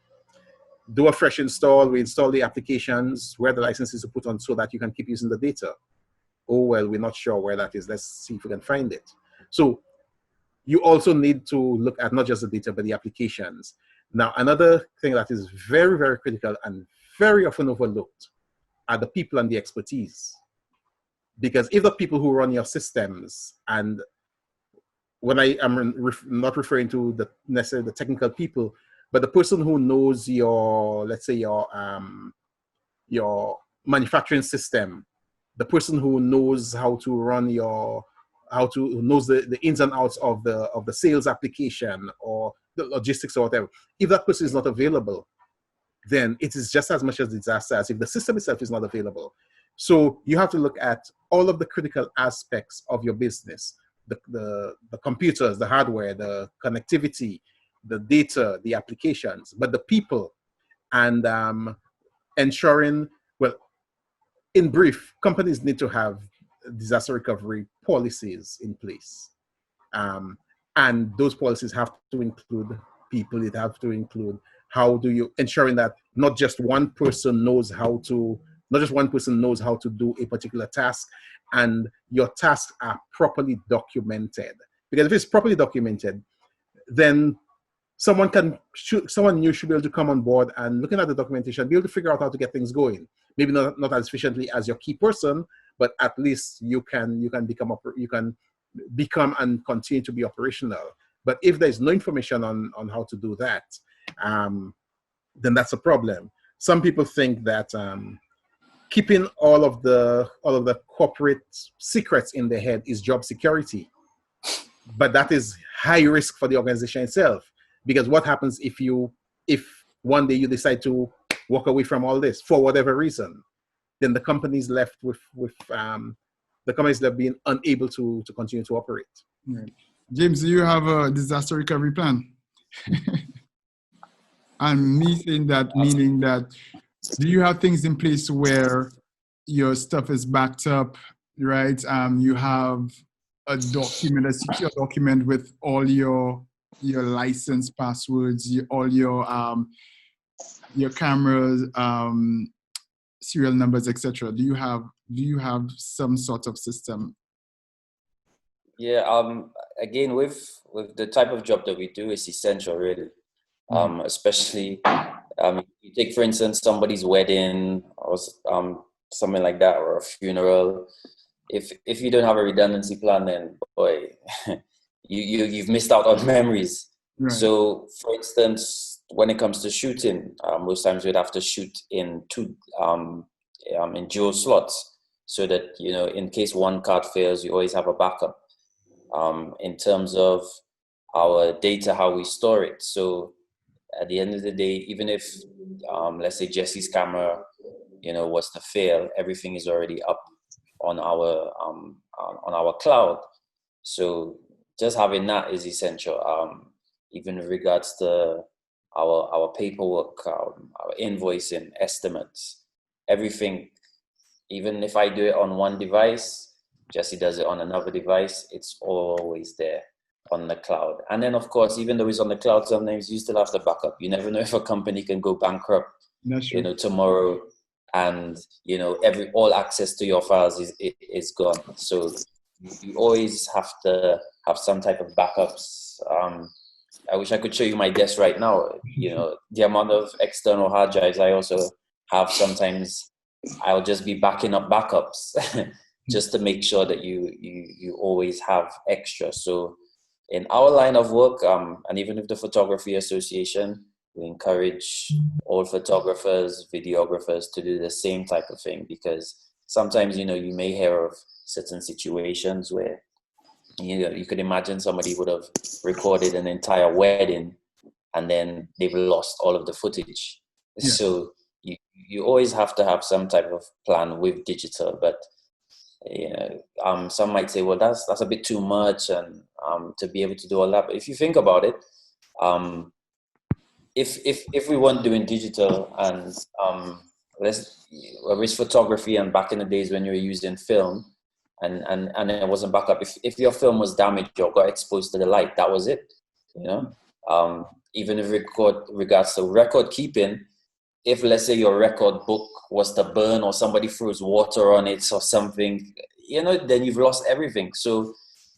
do a fresh install, we install the applications where the licenses are put on so that you can keep using the data. Oh, well, we're not sure where that is. Let's see if we can find it. So you also need to look at not just the data, but the applications. Now, another thing that is very, very critical and very often overlooked are the people and the expertise. Because if the people who run your systems, and when I am not referring to necessarily the technical people, but the person who knows your, let's say your manufacturing system, the person who knows how to run who knows the ins and outs of the sales application or the logistics or whatever, if that person is not available, then it is just as much a disaster as if the system itself is not available. So you have to look at all of the critical aspects of your business, the computers, the hardware, the connectivity, the data, the applications, but the people, and ensuring, well, in brief, companies need to have disaster recovery policies in place. And those policies have to include people. It have to include how do you ensuring that not just one person knows how to do a particular task, and your tasks are properly documented. Because if it's properly documented, then someone new should be able to come on board and, looking at the documentation, be able to figure out how to get things going. Maybe not as efficiently as your key person, but at least you can become and continue to be operational. But if there's no information on how to do that, then that's a problem. Some people think that keeping all of the corporate secrets in their head is job security, but that is high risk for the organization itself. Because what happens if one day you decide to walk away from all this for whatever reason? Then the company's left being unable to continue to operate. Right. James, do you have a disaster recovery plan? And me saying that, meaning that, do you have things in place where your stuff is backed up, right? You have a secure document with all your license passwords, all your cameras, serial numbers, etc. Do you have some sort of system? Yeah. Again, with the type of job that we do, it's essential, really. Especially you take, for instance, somebody's wedding or something like that, or a funeral. If you don't have a redundancy plan, then boy, you've missed out on memories. Right. So, for instance, when it comes to shooting, most times we'd have to shoot in dual slots, so that, in case one card fails, you always have a backup. In terms of our data, how we store it. So at the end of the day, even if let's say Jesse's camera, was to fail, everything is already up on our cloud. So just having that is essential. Even in regards to our paperwork, our invoicing, estimates, everything. Even if I do it on one device, Jesse does it on another device, it's always there on the cloud. And then, of course, even though it's on the cloud, sometimes you still have to back up. You never know if a company can go bankrupt, tomorrow, and all access to your files is gone. So you always have to have some type of backups. I wish I could show you my desk right now. The amount of external hard drives I also have, sometimes I'll just be backing up backups just to make sure that you always have extra. So in our line of work, and even with the Photography Association, we encourage all photographers, videographers to do the same type of thing, because sometimes, you may hear of certain situations where, you could imagine somebody would have recorded an entire wedding and then they've lost all of the footage. Yeah. So you always have to have some type of plan with digital, but some might say, well, that's a bit too much, and to be able to do all that. But if you think about it, if we weren't doing digital and with photography, and back in the days when you were using film and it wasn't back up, if your film was damaged or got exposed to the light, that was it. Even in regards to record keeping, if, let's say, your record book was to burn or somebody throws water on it or something, then you've lost everything. So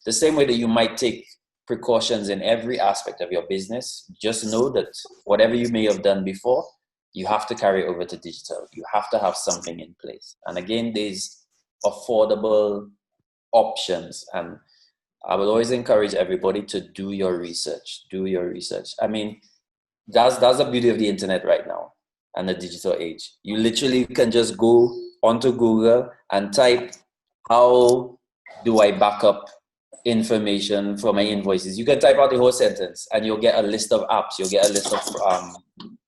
the same way that you might take precautions in every aspect of your business, just know that whatever you may have done before, you have to carry it over to digital. You have to have something in place. And again, there's affordable options. And I will always encourage everybody to do your research. I mean, that's the beauty of the internet right now and the digital age. You literally can just go onto Google and type, how do I back up information for my invoices? You can type out the whole sentence and you'll get a list of apps. You'll get a list of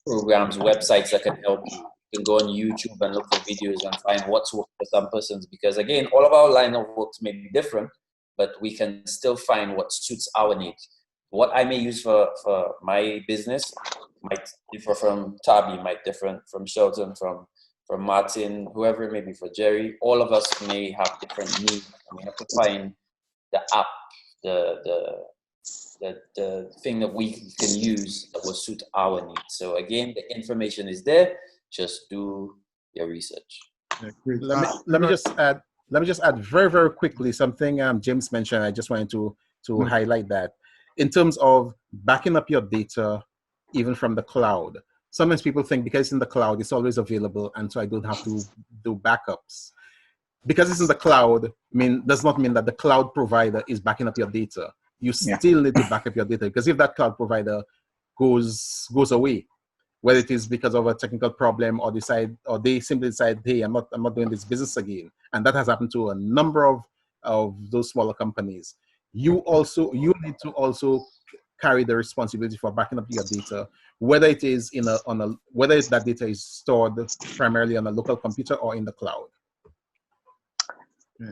programs, websites that can help you. You can go on YouTube and look for videos and find what's worked for some persons. Because again, all of our line of works may be different, but we can still find what suits our needs. What I may use for my business might differ from Tabby, might differ from Shelton, from Martin, whoever it may be, for Jerry. All of us may have different needs. And we have to find the app, the thing that we can use that will suit our needs. So again, the information is there. Just do your research. Yeah, great. Let me just add very, very quickly something James mentioned. I just wanted to highlight that in terms of backing up your data, even from the cloud. Sometimes people think because it's in the cloud, it's always available, and so I don't have to do backups. Because it's in the cloud, does not mean that the cloud provider is backing up your data. You still need to back up your data, because if that cloud provider goes away, whether it is because of a technical problem or they simply decide, hey, I'm not doing this business again, and that has happened to a number of those smaller companies. You need to also carry the responsibility for backing up your data, whether it is whether that data is stored primarily on a local computer or in the cloud.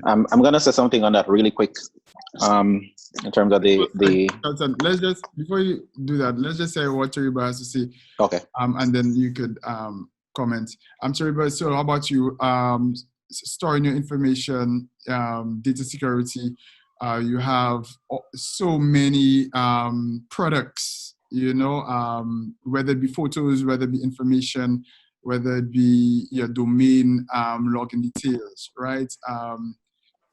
I'm going to say something on that really quick. In terms of the let's just, before you do that, let's just say what Teriba has to say. Okay. And then you could comment. Teriba, so how about you? Storing your information, data security. You have so many products, whether it be photos, whether it be information, whether it be your domain login details, right?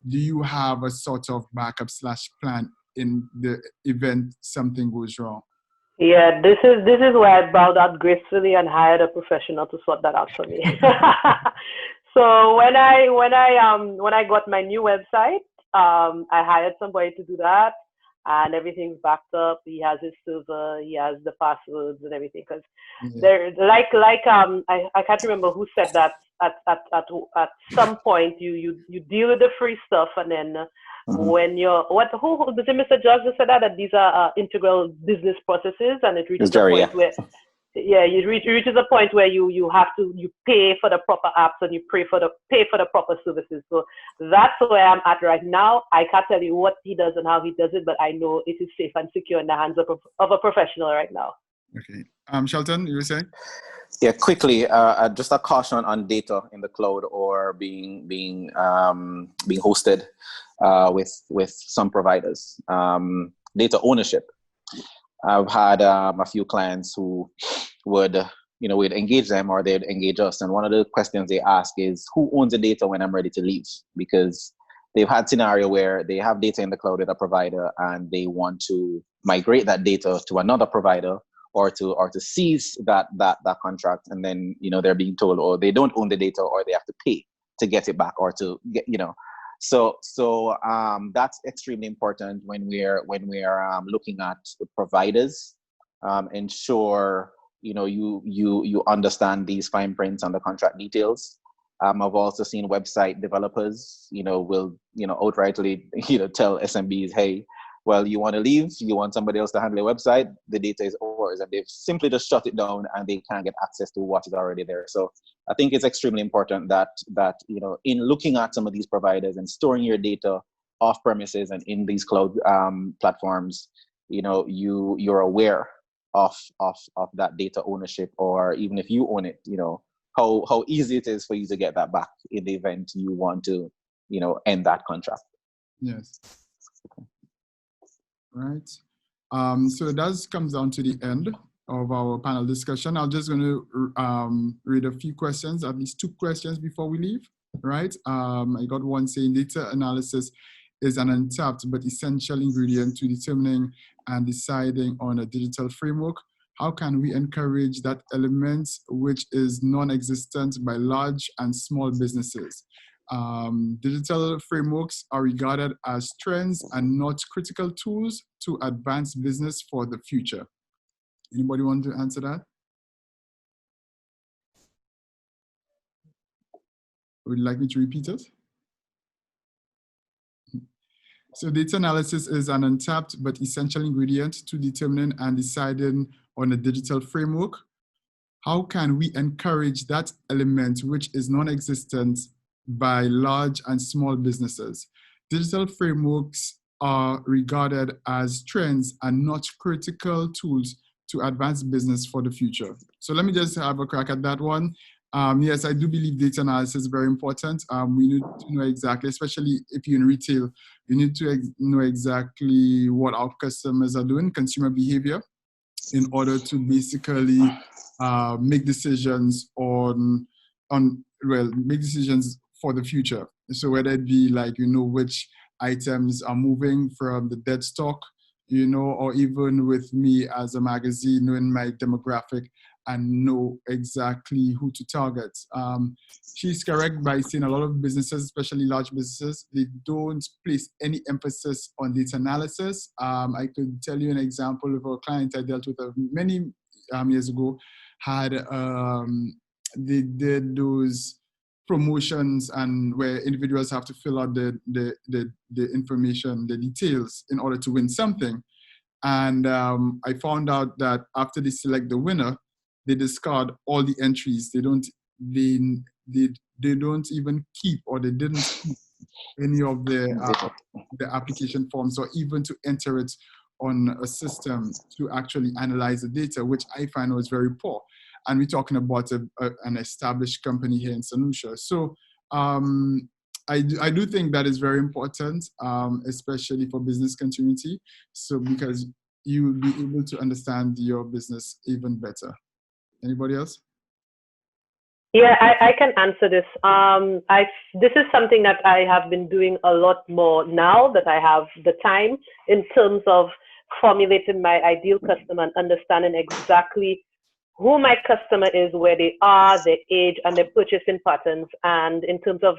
Do you have a sort of backup / plan in the event something goes wrong? Yeah, this is where I bowed out gracefully and hired a professional to sort that out for me. So when I got my new website, I hired somebody to do that, and everything's backed up. He has his server, he has the passwords and everything. Because there, I can't remember who said that. At some point, you deal with the free stuff, and then when you're who was it, Mr. George who said that these are integral business processes, and it reaches a point where it reaches a point where you pay for the proper apps and you pay for the proper services. So that's where I'm at right now. I can't tell you what he does and how he does it, but I know it is safe and secure in the hands of a professional right now. Okay. Shelton, you were saying? Yeah, quickly, just a caution on data in the cloud or being hosted with some providers. Data ownership. I've had a few clients who would, we'd engage them or they'd engage us. And one of the questions they ask is, who owns the data when I'm ready to leave? Because they've had scenario where they have data in the cloud with a provider and they want to migrate that data to another provider or to seize that contract. And then, they're being told, or they don't own the data or they have to pay to get it back or to get, So that's extremely important when we're looking at providers. Ensure you understand these fine prints on the contract details. I've also seen website developers, will outrightly tell SMBs, hey, well, you want to leave, you want somebody else to handle your website, the data is ours, and they've simply just shut it down and they can't get access to what is already there. So I think it's extremely important that in looking at some of these providers and storing your data off premises and in these cloud platforms, you're aware of that data ownership, or even if you own it, how easy it is for you to get that back in the event you want to end that contract. Yes. Right. So that comes down to the end of our panel discussion. I'm just going to read a few questions, at least 2 questions before we leave. Right. I got one saying data analysis is an untapped but essential ingredient to determining and deciding on a digital framework. How can we encourage that element which is non-existent by large and small businesses? Digital frameworks are regarded as trends and not critical tools to advance business for the future. Anybody want to answer that? Would you like me to repeat it? So data analysis is an untapped but essential ingredient to determining and deciding on a digital framework. How can we encourage that element which is non-existent by large and small businesses? Digital frameworks are regarded as trends and not critical tools to advance business for the future. So let me just have a crack at that one. Yes, I do believe data analysis is very important. We need to know exactly, especially if you're in retail, you need to know exactly what our customers are doing, consumer behavior, in order to basically make decisions make decisions for the future. So whether it be like, which items are moving from the dead stock, or even with me as a magazine, knowing my demographic and know exactly who to target. She's correct by saying a lot of businesses, especially large businesses, they don't place any emphasis on data analysis. I could tell you an example of a client I dealt with many years ago. They did those promotions and where individuals have to fill out the information, the details in order to win something. And I found out that after they select the winner, they discard all the entries. They don't even keep, or they didn't keep any of the application forms, or even to enter it on a system to actually analyze the data, which I find was very poor. And we're talking about an established company here in St. Lucia. So I do think that is very important, especially for business continuity. So because you will be able to understand your business even better. Anybody else? Yeah, I can answer this. This is something that I have been doing a lot more now that I have the time, in terms of formulating my ideal customer and understanding exactly who my customer is, where they are, their age, and their purchasing patterns. And in terms of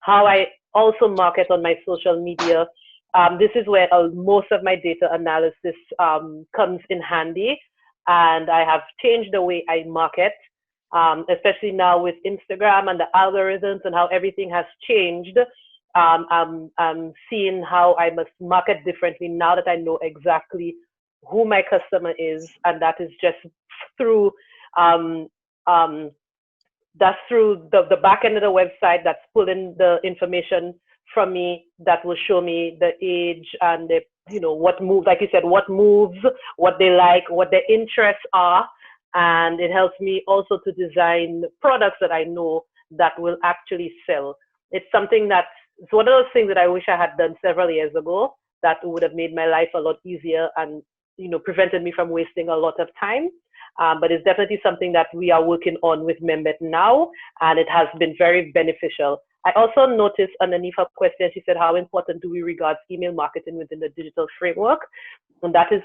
how I also market on my social media, this is where most of my data analysis comes in handy. And I have changed the way I market, especially now with Instagram and the algorithms and how everything has changed. I'm seeing how I must market differently now that I know exactly who my customer is, and that is just through that's through the back end of the website that's pulling the information from me, that will show me the age and the, what moves, like you said, what moves, what they like, what their interests are. And it helps me also to design products that I know that will actually sell. It's something it's one of those things that I wish I had done several years ago, that would have made my life a lot easier and, prevented me from wasting a lot of time. But it's definitely something that we are working on with Membet now, and it has been very beneficial. I also noticed underneath her question, she said, how important do we regard email marketing within the digital framework? And that is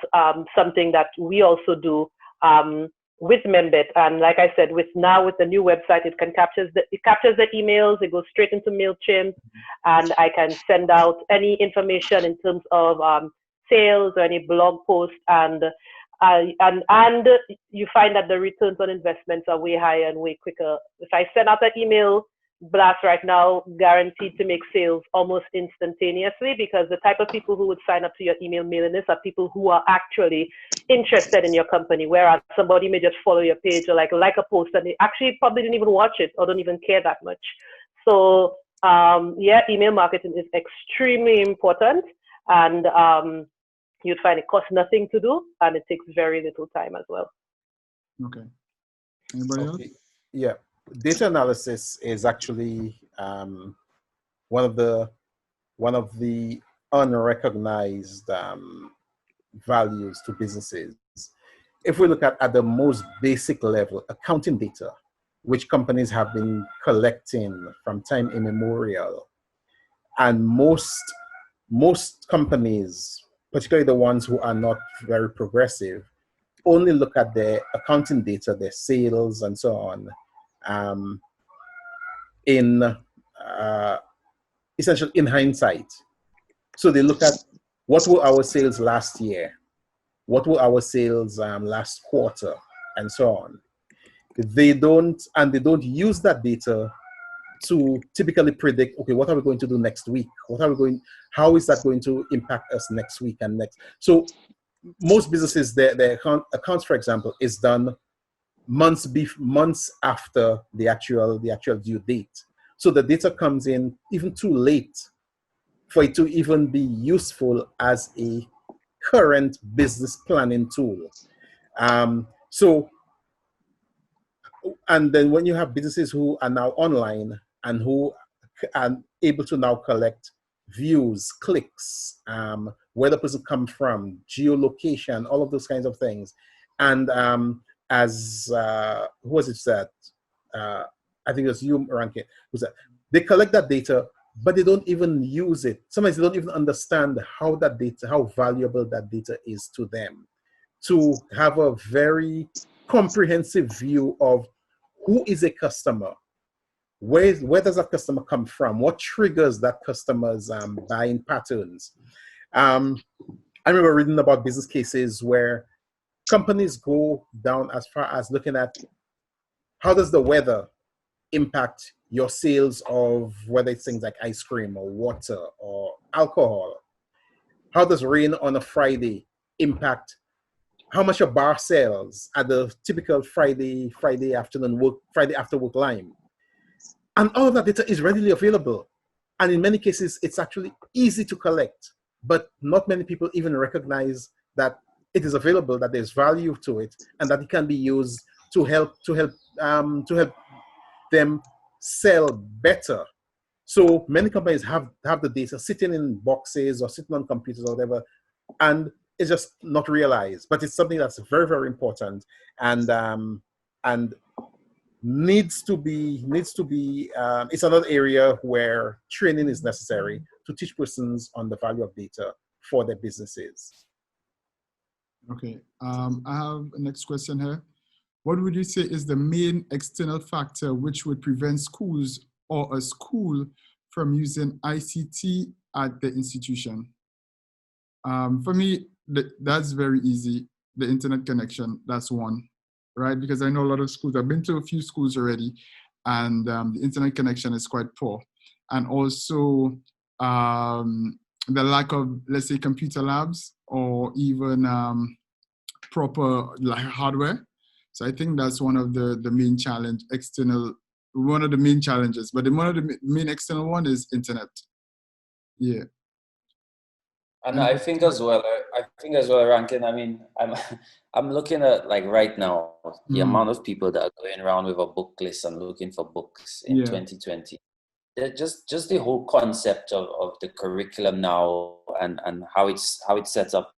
something that we also do with Membet. And like I said, with the new website, it captures the emails, it goes straight into MailChimp, and I can send out any information in terms of sales or any blog post, and you find that the returns on investments are way higher and way quicker. If I send out an email blast right now, guaranteed to make sales almost instantaneously, because the type of people who would sign up to your email mailing list are people who are actually interested in your company, whereas somebody may just follow your page or like a post and they actually probably didn't even watch it or don't even care that much. So yeah, email marketing is extremely important, and you'd find it costs nothing to do, and it takes very little time as well. Okay. Anybody else? Yeah. Data analysis is actually one of the unrecognized values to businesses. If we look at the most basic level, accounting data, which companies have been collecting from time immemorial, and most companies, particularly the ones who are not very progressive, only look at their accounting data, their sales and so on, essentially in hindsight. So they look at what were our sales last year, what were our sales last quarter, and so on. They don't use that data to typically predict, okay, what are we going to do next week? How is that going to impact us next week and next? So most businesses, their accounts, for example, is done months after the actual due date. So the data comes in even too late for it to even be useful as a current business planning tool. And then when you have businesses who are now online and who are able to now collect views, clicks, where the person come from, geolocation, all of those kinds of things. And who was it that? I think it was you, Rankin, who said they collect that data, but they don't even use it. Sometimes they don't even understand how valuable that data is to them. To have a very comprehensive view of who is a customer, where does that customer come from, what triggers that customer's buying patterns. I remember reading about business cases where companies go down as far as looking at how does the weather impact your sales of whether it's things like ice cream or water or alcohol. How does rain on a Friday impact how much a bar sells at the typical Friday after work line. And all of that data is readily available. And in many cases, it's actually easy to collect, but not many people even recognize that it is available, that there's value to it, and that it can be used to help them sell better. So many companies have the data sitting in boxes or sitting on computers or whatever, and it's just not realized. But it's something that's very, very important, and needs to be. It's another area where training is necessary to teach persons on the value of data for their businesses. Okay, I have a next question here. What would you say is the main external factor which would prevent schools or a school from using ICT at the institution? For me, that's very easy. The internet connection, that's one, right? Because I know a lot of schools, I've been to a few schools already, and the internet connection is quite poor. And also the lack of, let's say, computer labs or even proper hardware. So I think that's one of the main challenge, one of the main challenges. But one of the main external one is internet. Yeah. And I think as well, Rankin, I mean, I'm looking at, like, right now, the amount of people that are going around with a book list and looking for books in 2020. Just the whole concept of the curriculum now and how it's set up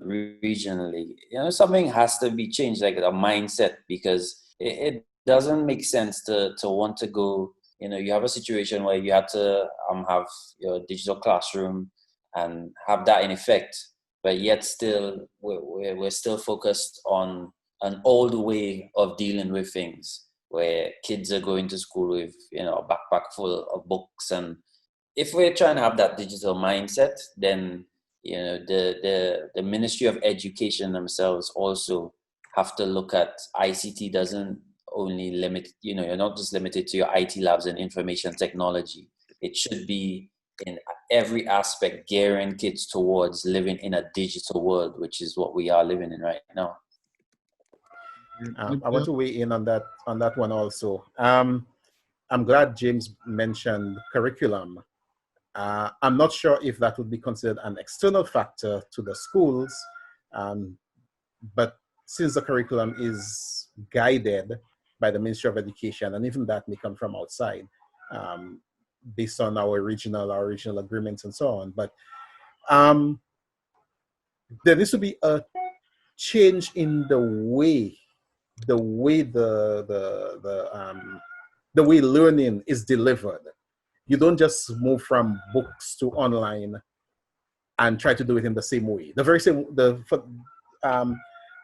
regionally, something has to be changed, like a mindset, because it doesn't make sense to want to go. You have a situation where you have to have your digital classroom and have that in effect, but yet still we're still focused on an old way of dealing with things, where kids are going to school with a backpack full of books. And if we're trying to have that digital mindset, then the Ministry of Education themselves also have to look at ICT doesn't only limit, you're not just limited to your IT labs and information technology. It should be in every aspect gearing kids towards living in a digital world, which is what we are living in right now. I want to weigh in on that one also. I'm glad James mentioned curriculum. I'm not sure if that would be considered an external factor to the schools, but since the curriculum is guided by the Ministry of Education, and even that may come from outside, based on our regional agreements and so on. But there needs to be a change in the way the way learning is delivered. You don't just move from books to online and try to do it in the same way.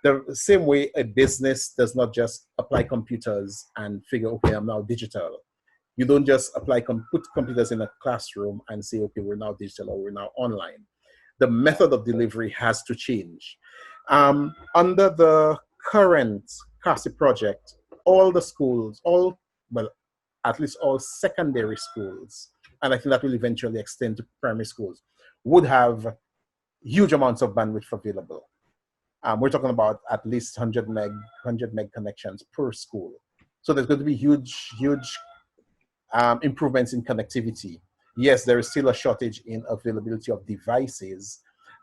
The same way a business does not just apply computers and figure, okay, I'm now digital. You don't just put computers in a classroom and say, okay, we're now digital or we're now online. The method of delivery has to change. Under the current CASI project, all the schools, at least all secondary schools, and I think that will eventually extend to primary schools, would have huge amounts of bandwidth available. We're talking about at least 100 meg connections per school. So there's going to be huge improvements in connectivity. Yes, there is still a shortage in availability of devices,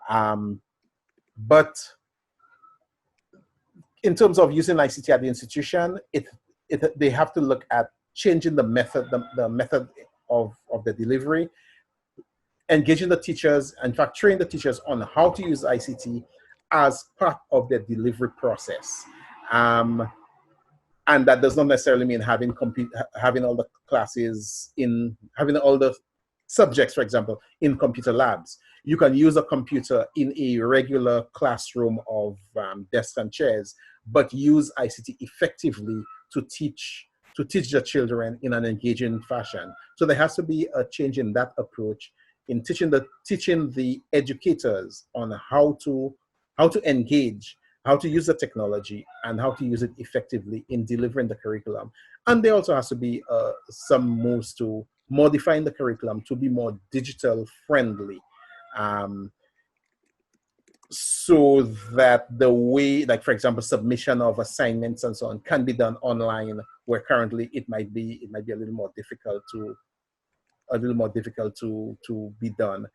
but in terms of using ICT at the institution, they have to look at changing the method, the method of the delivery, engaging the teachers, in fact, training the teachers on how to use ICT as part of their delivery process. And that does not necessarily mean having all the classes having all the subjects, for example, in computer labs. You can use a computer in a regular classroom of desks and chairs, but use ICT effectively to teach the children in an engaging fashion. So there has to be a change in that approach in teaching the educators on how to engage, how to use the technology, and how to use it effectively in delivering the curriculum. And there also has to be some moves to modifying the curriculum to be more digital friendly, so that the way, like for example, submission of assignments and so on can be done online, where currently it might be a little more difficult to be done.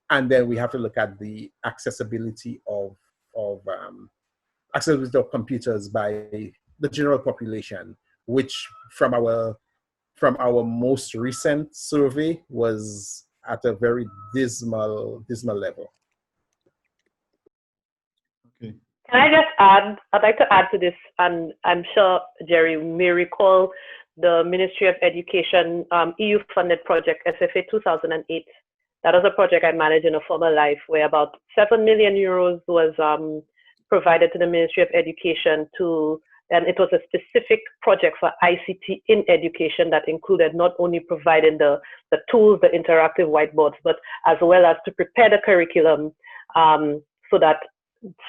And then we have to look at the accessibility of computers by the general population, which from our most recent survey was at a very dismal level. Okay. Can I just add, I'd like to add to this, and I'm sure Jerry may recall the Ministry of Education EU-funded project, SFA 2008. That was a project I managed in a former life, where about 7 million euros was provided to the Ministry of Education and it was a specific project for ICT in education that included not only providing the tools, the interactive whiteboards, but as well as to prepare the curriculum so that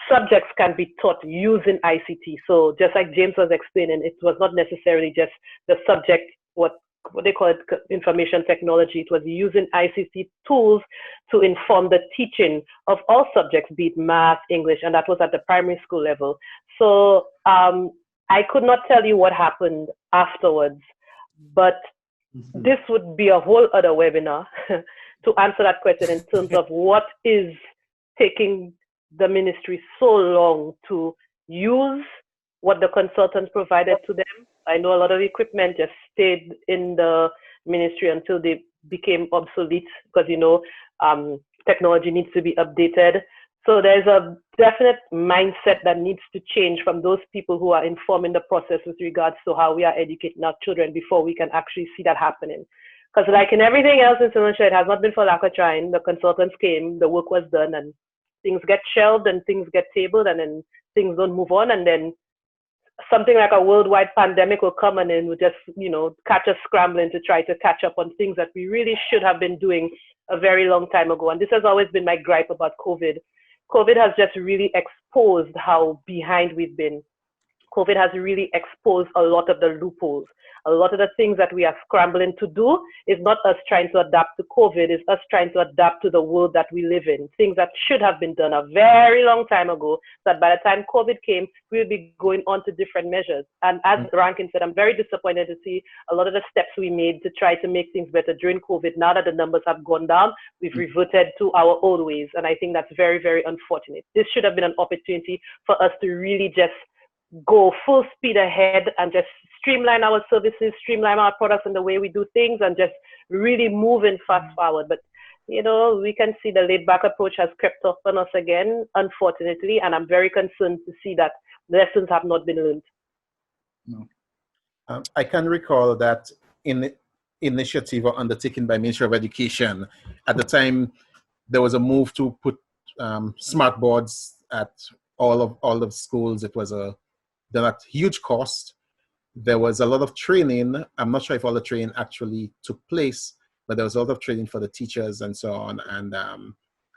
subjects can be taught using ICT. So just like James was explaining, it was not necessarily just the subject, what they call it, information technology. It was using ICT tools to inform the teaching of all subjects, be it math, English, and that was at the primary school level. So I could not tell you what happened afterwards, but this would be a whole other webinar to answer that question in terms of what is taking the ministry so long to use what the consultants provided to them. I know a lot of equipment just stayed in the ministry until they became obsolete because, technology needs to be updated. So there's a definite mindset that needs to change from those people who are informing the process with regards to how we are educating our children before we can actually see that happening. Because like in everything else in Solution, it has not been for lack of trying. The consultants came, the work was done, and things get shelved and things get tabled, and then things don't move on, and then something like a worldwide pandemic will come and then will just, catch us scrambling to try to catch up on things that we really should have been doing a very long time ago. And this has always been my gripe about COVID. COVID has just really exposed how behind we've been. COVID has really exposed a lot of the loopholes. A lot of the things that we are scrambling to do is not us trying to adapt to COVID, it's us trying to adapt to the world that we live in. Things that should have been done a very long time ago, so that by the time COVID came, we'll be going on to different measures. And as Rankin said, I'm very disappointed to see a lot of the steps we made to try to make things better during COVID. Now that the numbers have gone down, we've reverted to our old ways. And I think that's very, very unfortunate. This should have been an opportunity for us to really just go full speed ahead and just streamline our services, streamline our products and the way we do things, and just really moving fast forward. But we can see the laid back approach has crept up on us again, unfortunately, and I'm very concerned to see that lessons have not been learned. No. I can recall that in initiative undertaken by Ministry of Education, at the time there was a move to put smart boards at all of schools. It was done at huge cost. There was a lot of training. I'm not sure if all the training actually took place, but there was a lot of training for the teachers and so on. And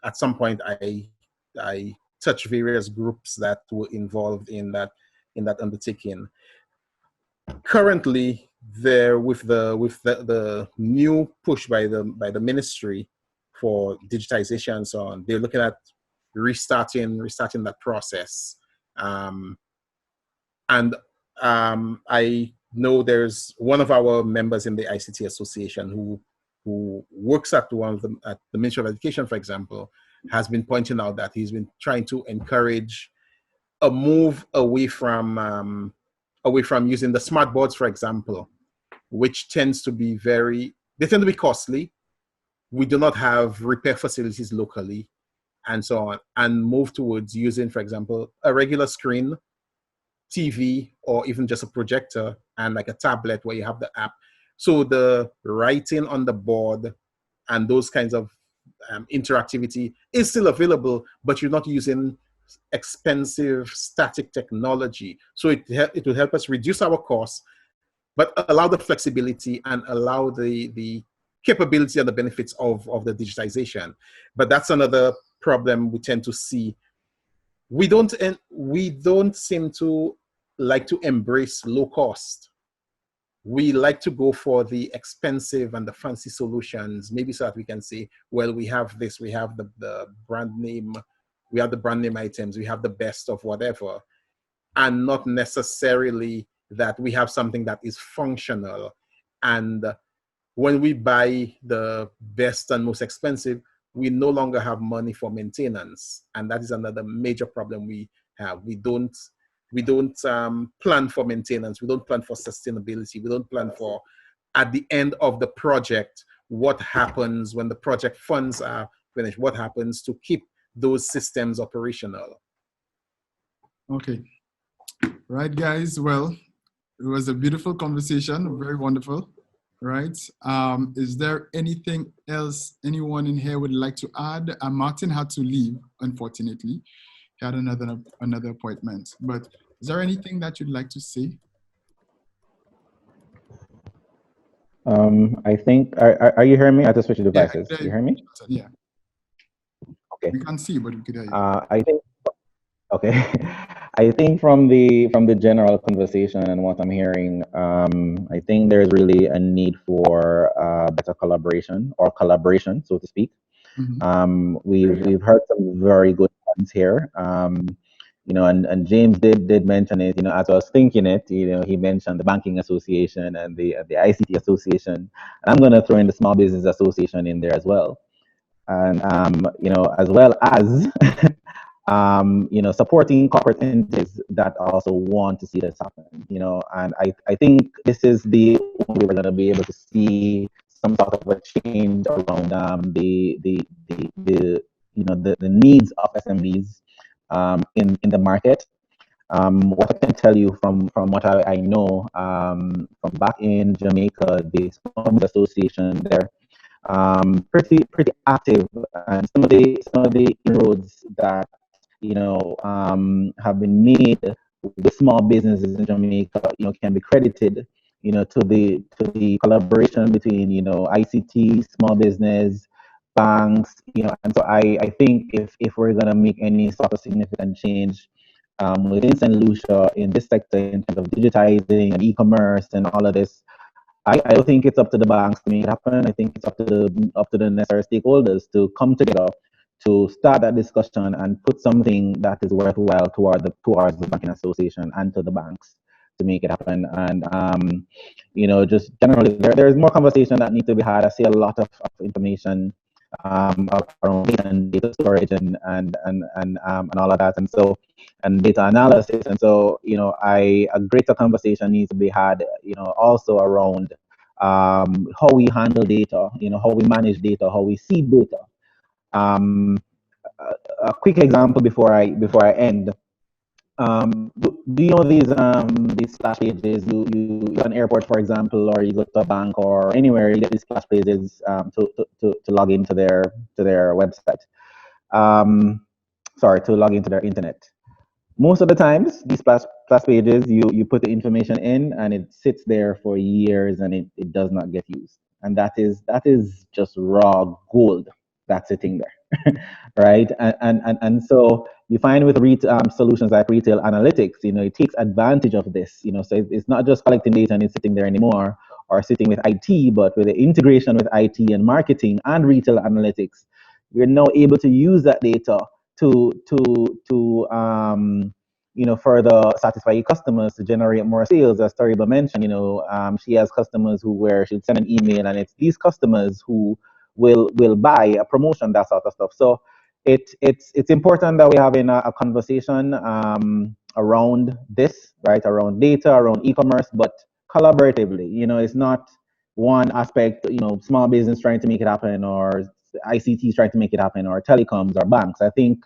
at some point, I touched various groups that were involved in that undertaking. Currently, there with the new push by the ministry for digitization and so on, they're looking at restarting that process. I know there's one of our members in the ICT Association who works at one of them at the Ministry of Education, for example, has been pointing out that he's been trying to encourage a move away from using the smart boards, for example, which tends to be costly. We do not have repair facilities locally, and so on, and move towards using, for example, a regular screen, TV, or even just a projector and like a tablet where you have the app. So the writing on the board and those kinds of interactivity is still available, but you're not using expensive static technology. So it will help us reduce our costs, but allow the flexibility and allow the capability and the benefits of the digitization. But that's another problem we tend to see. We don't seem to like to embrace low cost. We like to go for the expensive and the fancy solutions, maybe so that we can say, well, we have this, we have the brand name, we have the brand name items, we have the best of whatever, and not necessarily that we have something that is functional. And when we buy the best and most expensive, we no longer have money for maintenance. And that is another major problem we have. We don't plan for maintenance. We don't plan for sustainability. We don't plan for, at the end of the project, what happens when the project funds are finished, what happens to keep those systems operational. Okay. Right, guys. Well, it was a beautiful conversation, very wonderful. Right. Is there anything else anyone in here would like to add? Martin had to leave, unfortunately. He had another appointment. But is there anything that you'd like to say? I think, are you hearing me? I have to switch devices. Yeah, you hear me? Yeah. Okay. We can't see, but we could hear you. I think, okay. I think from the general conversation and what I'm hearing, I think there's really a need for better collaboration, so to speak. Mm-hmm. We've heard some very good points here. You know, and James did mention it. You know, as I was thinking it, you know, he mentioned the Banking Association and the ICT Association. And I'm going to throw in the Small Business Association in there as well, and you know, as well as you know, supporting corporate entities that also want to see this happen. You know, and I think this is the only way we're going to be able to see some sort of a change around the you know, the needs of SMBs in the market. What I can tell you from what I know from back in Jamaica, the Small Business Association there, pretty active, and some of the inroads that, you know, have been made with small businesses in Jamaica, you know, can be credited, you know, to the collaboration between, you know, ICT, small business, banks, you know. And so I think if we're gonna make any sort of significant change within St. Lucia in this sector in terms of digitizing and e-commerce and all of this, I don't think it's up to the banks to make it happen. I think it's up to the necessary stakeholders to come together to start that discussion and put something that is worthwhile towards the banking association and to the banks to make it happen. And you know, just generally, there is more conversation that needs to be had. I see a lot of information around data and data storage and all of that, and data analysis. And so, you know, a greater conversation needs to be had, you know, also around how we handle data, you know, how we manage data, how we see data. A quick example before I end. Do you know these splash pages? You at an airport, for example, or you go to a bank or anywhere, you get these splash pages to log into their website. Sorry, to log into their internet. Most of the times, these splash pages, you put the information in and it sits there for years and it does not get used. And that is just raw gold. that's sitting there, right? And so you find with solutions like retail analytics, it takes advantage of this, so it's not just collecting data and it's sitting there anymore, or sitting with IT, but with the integration with IT and marketing and retail analytics, you're now able to use that data to further satisfy your customers, to generate more sales. As Tariba mentioned, she has customers where she'll send an email, and it's these customers who will buy a promotion, that sort of stuff. So it's important that we're having a conversation around this, right? Around data, around e-commerce, but collaboratively. It's not one aspect, small business trying to make it happen, or ICT trying to make it happen, or telecoms or banks. I think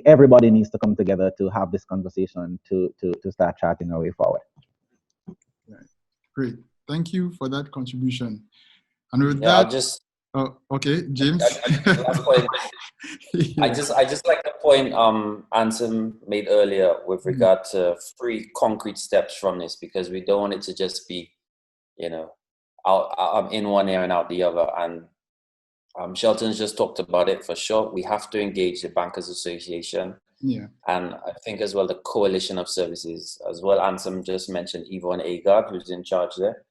everybody needs to come together to have this conversation to start charting our way forward. Right. Great. Thank you for that contribution. And with Yeah, that, okay, James. Last point. I just like the point Anselm made earlier with regard to 3 concrete steps from this, because we don't want it to just be, out in one ear and out the other. And Shelton's just talked about it for sure. We have to engage the Bankers Association. Yeah. And I think as well the Coalition of Services as well. Anselm just mentioned Yvonne Agard, who's in charge there.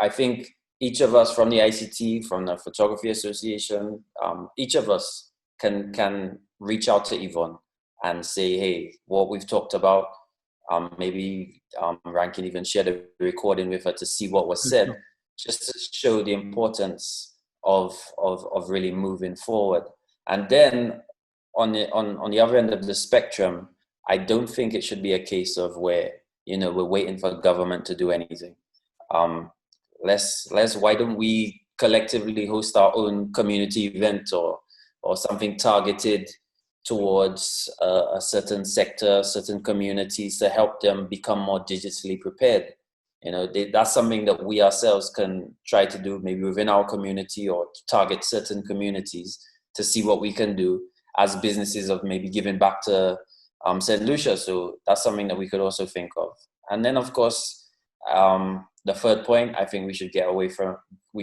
I think each of us from the ICT, from the Photography Association, each of us can reach out to Yvonne and say, hey, what we've talked about, maybe Ryan can even share the recording with her to see what was said, just to show the importance of really moving forward. And then on the other end of the spectrum, I don't think it should be a case of where, we're waiting for government to do anything. Why don't we collectively host our own community event or something targeted towards a certain sector, certain communities, to help them become more digitally prepared. That's something that we ourselves can try to do, maybe within our community, or to target certain communities to see what we can do as businesses of maybe giving back to St. Lucia. So that's something that we could also think of. And then, of course, the third point I think we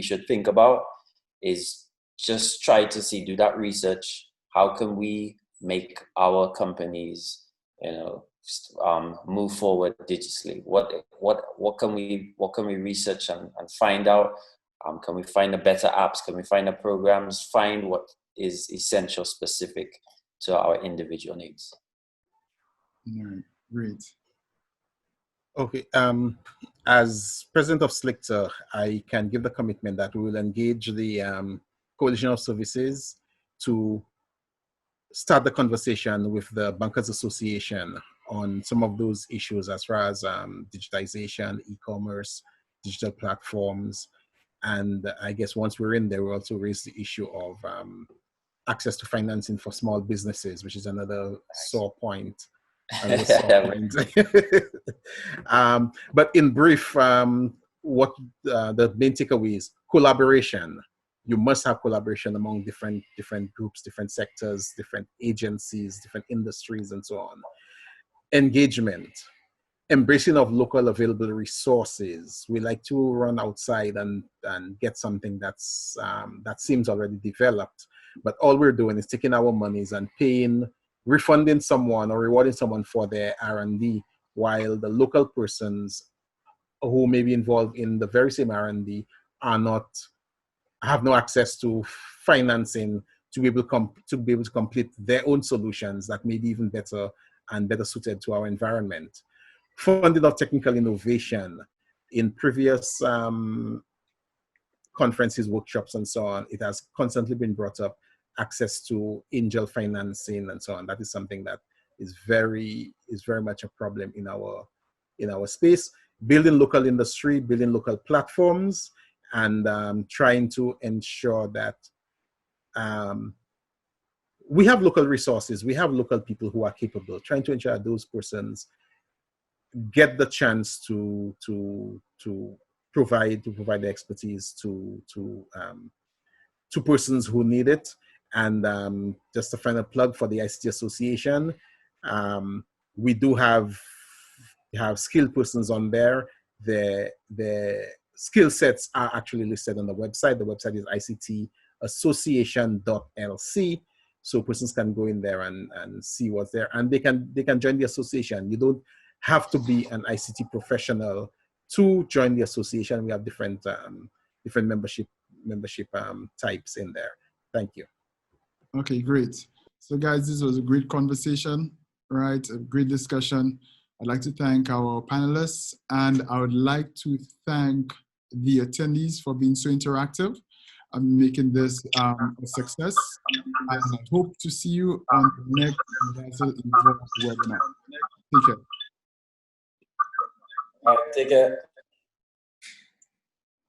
should think about is just try to do that research. How can we make our companies, move forward digitally? What can we research and find out? Can we find the better apps? Can we find the programs? Find what is essential, specific to our individual needs. Great. Okay. As president of Slictor, I can give the commitment that we will engage the Coalition of Services to start the conversation with the Bankers Association on some of those issues, as far as digitization, e-commerce, digital platforms. And I guess once we're in there, we'll also raise the issue of access to financing for small businesses, which is another sore point. But in brief, what the main takeaway is: collaboration. You must have collaboration among different groups, different sectors, different agencies, different industries, and so on. Engagement, embracing of local available resources. We like to run outside and get something that seems already developed, but all we're doing is taking our monies and refunding someone or rewarding someone for their R&D, while the local persons who may be involved in the very same R&D have no access to financing to be able to complete their own solutions that may be even better and better suited to our environment. Funding of technical innovation. In previous conferences, workshops, and so on, it has constantly been brought up: access to angel financing and so on. That is something that is very much a problem in our space. Building local industry, building local platforms, and trying to ensure that we have local resources, we have local people who are capable, trying to ensure that those persons get the chance to provide the expertise to persons who need it. And just a final plug for the ICT Association, we do have skilled persons on there. The skill sets are actually listed on the website. The website is association.lc, so persons can go in there and see what's there, and they can join the association. You don't have to be an ICT professional to join the association. We have different membership types in there. Thank you. Okay, great. So guys, this was a great conversation, right? A great discussion. I'd like to thank our panelists, and I would like to thank the attendees for being so interactive and making this a success. And I hope to see you on the next Dazzle Evolve webinar. Take care. All right, take care.